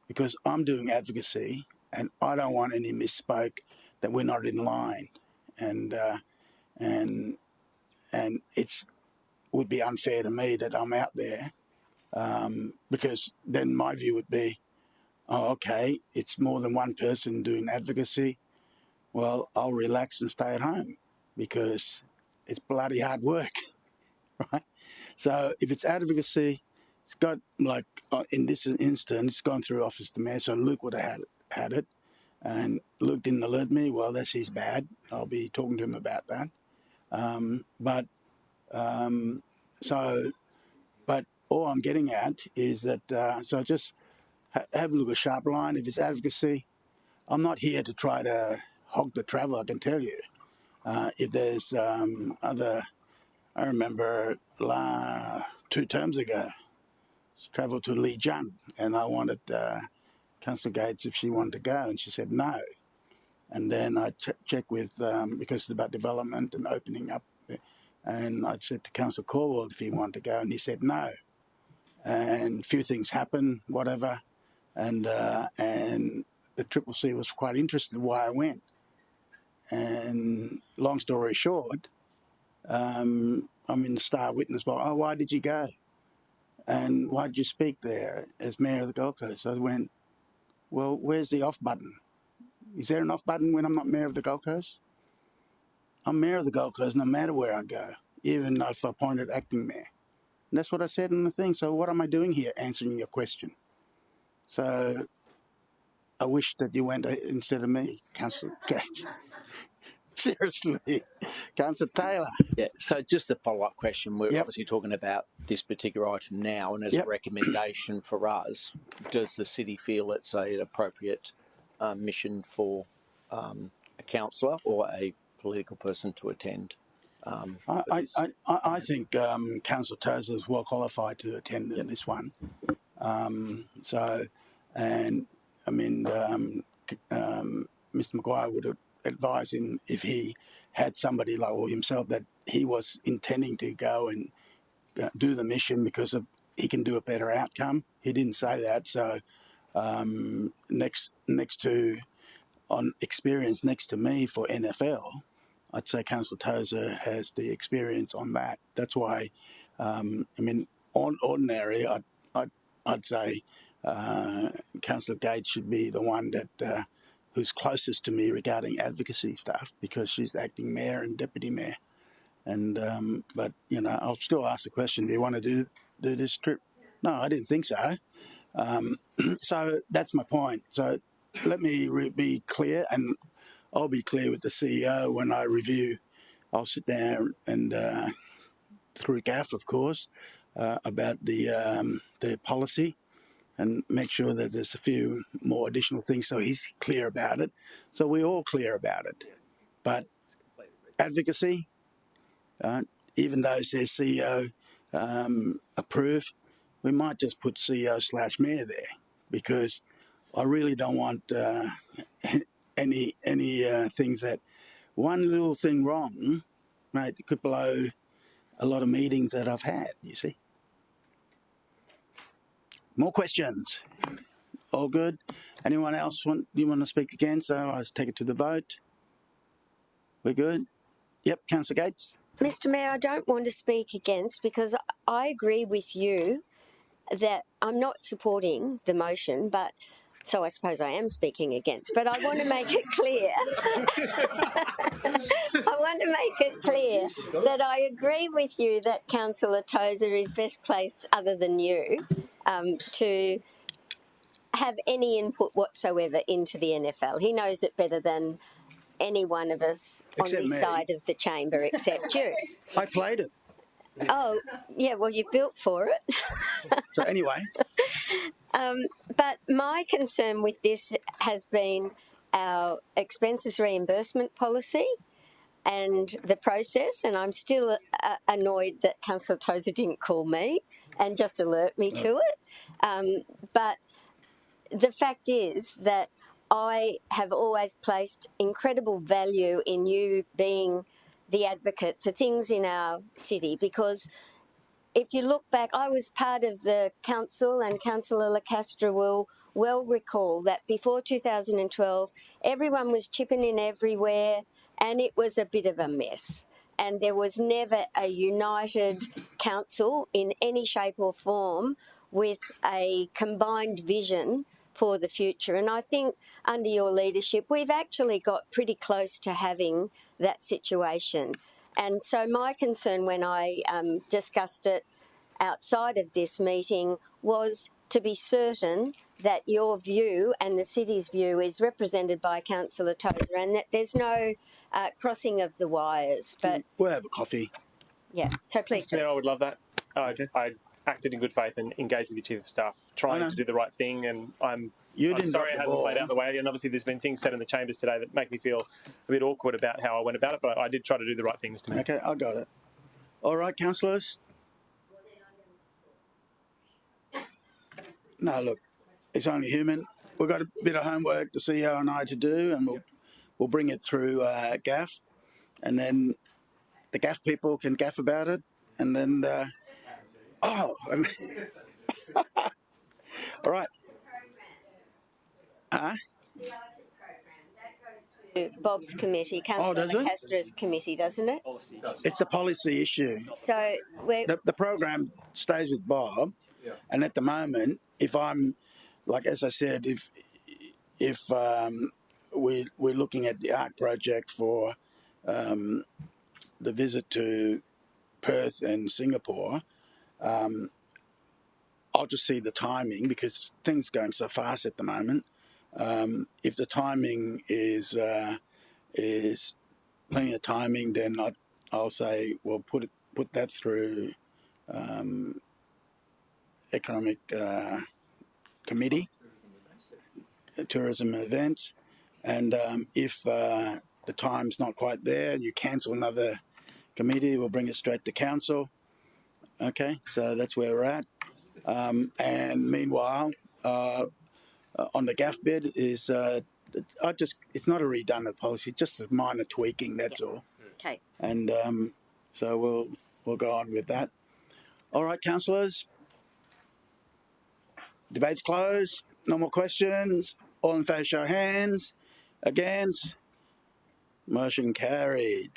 because I'm doing advocacy and I don't want any misspoke that we're not in line. And and it's would be unfair to me that I'm out there, because then my view would be, oh, okay, it's more than one person doing advocacy. Well, I'll relax and stay at home because it's bloody hard work, right? So if it's advocacy, it's got, like, in this instance, it's gone through office to mayor, so Luke would have had it, and Luke didn't alert me. Well, that's his bad. I'll be talking to him about that. But all I'm getting at is that, so just have a look at sharp line. If it's advocacy, I'm not here to try to hog the travel, I can tell you. If there's other, I remember 2 terms ago, travelled to Lee Jun, and I wanted Councillor Gates if she wanted to go, and she said no. And then I checked with, because it's about development and opening up, and I said to Councillor Corwell if he wanted to go, and he said no. And a few things happened, whatever, and the CCC was quite interested in why I went. And long story short, I'm in the Star Witness box. Oh, why did you go? And why did you speak there as Mayor of the Gold Coast? I went, well, where's the off button? Is there an off button when I'm not Mayor of the Gold Coast? I'm Mayor of the Gold Coast no matter where I go, even if I appointed acting Mayor. And that's what I said in the thing. So what am I doing here answering your question? So I wish that you went instead of me, Councillor Gates. Seriously. Councillor Taylor. Yeah, so just a follow-up question. We're obviously talking about this particular item now, and as a recommendation for us, does the city feel it's an appropriate mission for a councillor or a political person to attend? I think Councillor Tozer is well qualified to attend in this one. Mr. Maguire would advise him if he had somebody like himself that he was intending to go and do the mission because he can do a better outcome. He didn't say that, so next to on experience next to me for NFL, I'd say Councillor Tozer has the experience on that. That's why, on ordinary, I'd say Councillor Gates should be the one that who's closest to me regarding advocacy stuff because she's acting mayor and deputy mayor. And but I'll still ask the question: do you want to do this trip? No, I didn't think so. So that's my point. So let me be clear, and I'll be clear with the CEO when I review. I'll sit down and through GAF, of course, about the policy and make sure that there's a few more additional things so he's clear about it. So we're all clear about it. But advocacy, even though it says CEO approve, we might just put CEO/mayor there because I really don't want any things that one little thing wrong, mate, it could blow a lot of meetings that I've had, you see. More questions? All good? Anyone else want to speak again? So I'll take it to the vote. We're good? Yep, Councillor Gates. Mr. Mayor, I don't want to speak against because I agree with you that I'm not supporting the motion, but so I suppose I am speaking against, but I want to make it clear. I want to make it clear that I agree with you that Councillor Tozer is best placed, other than you, to have any input whatsoever into the NFL. He knows it better than any one of us Except on this me. side of the chamber, except you. I played it. Oh, yeah, well, you built for it. So anyway. But my concern with this has been our expenses reimbursement policy and the process, and I'm still annoyed that Councillor Tozer didn't call me and just alert me to it. But the fact is that I have always placed incredible value in you being the advocate for things in our city, because if you look back, I was part of the council, and Councillor Lacastra will well recall that before 2012, everyone was chipping in everywhere and it was a bit of a mess. and there was never a united council in any shape or form with a combined vision for the future. And I think under your leadership, we've actually got pretty close to having that situation. And so my concern when I discussed it outside of this meeting was to be certain that your view and the city's view is represented by Councillor Tozer and that there's no crossing of the wires. But we'll have a coffee. Yeah, so please do. Yeah, I would love that. I acted in good faith and engaged with your chief of staff, trying to do the right thing, and I'm sorry it hasn't played out the way. And obviously, there's been things said in the chambers today that make me feel a bit awkward about how I went about it. But I did try to do the right thing, Mr. Mayor. Okay, I got it. All right, councillors. No, look, it's only human. We've got a bit of homework, the CEO and I, to do, and we'll bring it through GAF, and then the GAF people can GAF about it, and then all right. Bob's committee, Councillor Castra's committee, doesn't it? It's a policy issue. So the program stays with Bob, and at the moment, if I'm, like as I said, if we're looking at the ARC project for the visit to Perth and Singapore, I'll just see the timing because things are going so fast at the moment. If the timing is plenty of timing, then I'll say, well, put that through economic committee, tourism and events, and if the time's not quite there and you cancel another committee, we'll bring it straight to council. Okay, so that's where we're at. And meanwhile, on the GAF bid is it's not a redundant policy, just a minor tweaking. That's all. Okay. And so we'll go on with that. All right, councillors. Debate's closed. No more questions. All in favour, show hands. Against. Motion carried.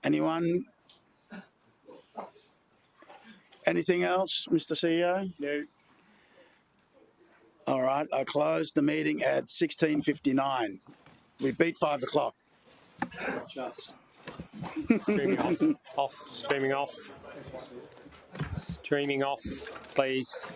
Anyone? Anything else, Mr. CEO? No. All right, I closed the meeting at 16:59. We beat 5 o'clock. Just. Streaming off. Streaming off. Streaming off, please.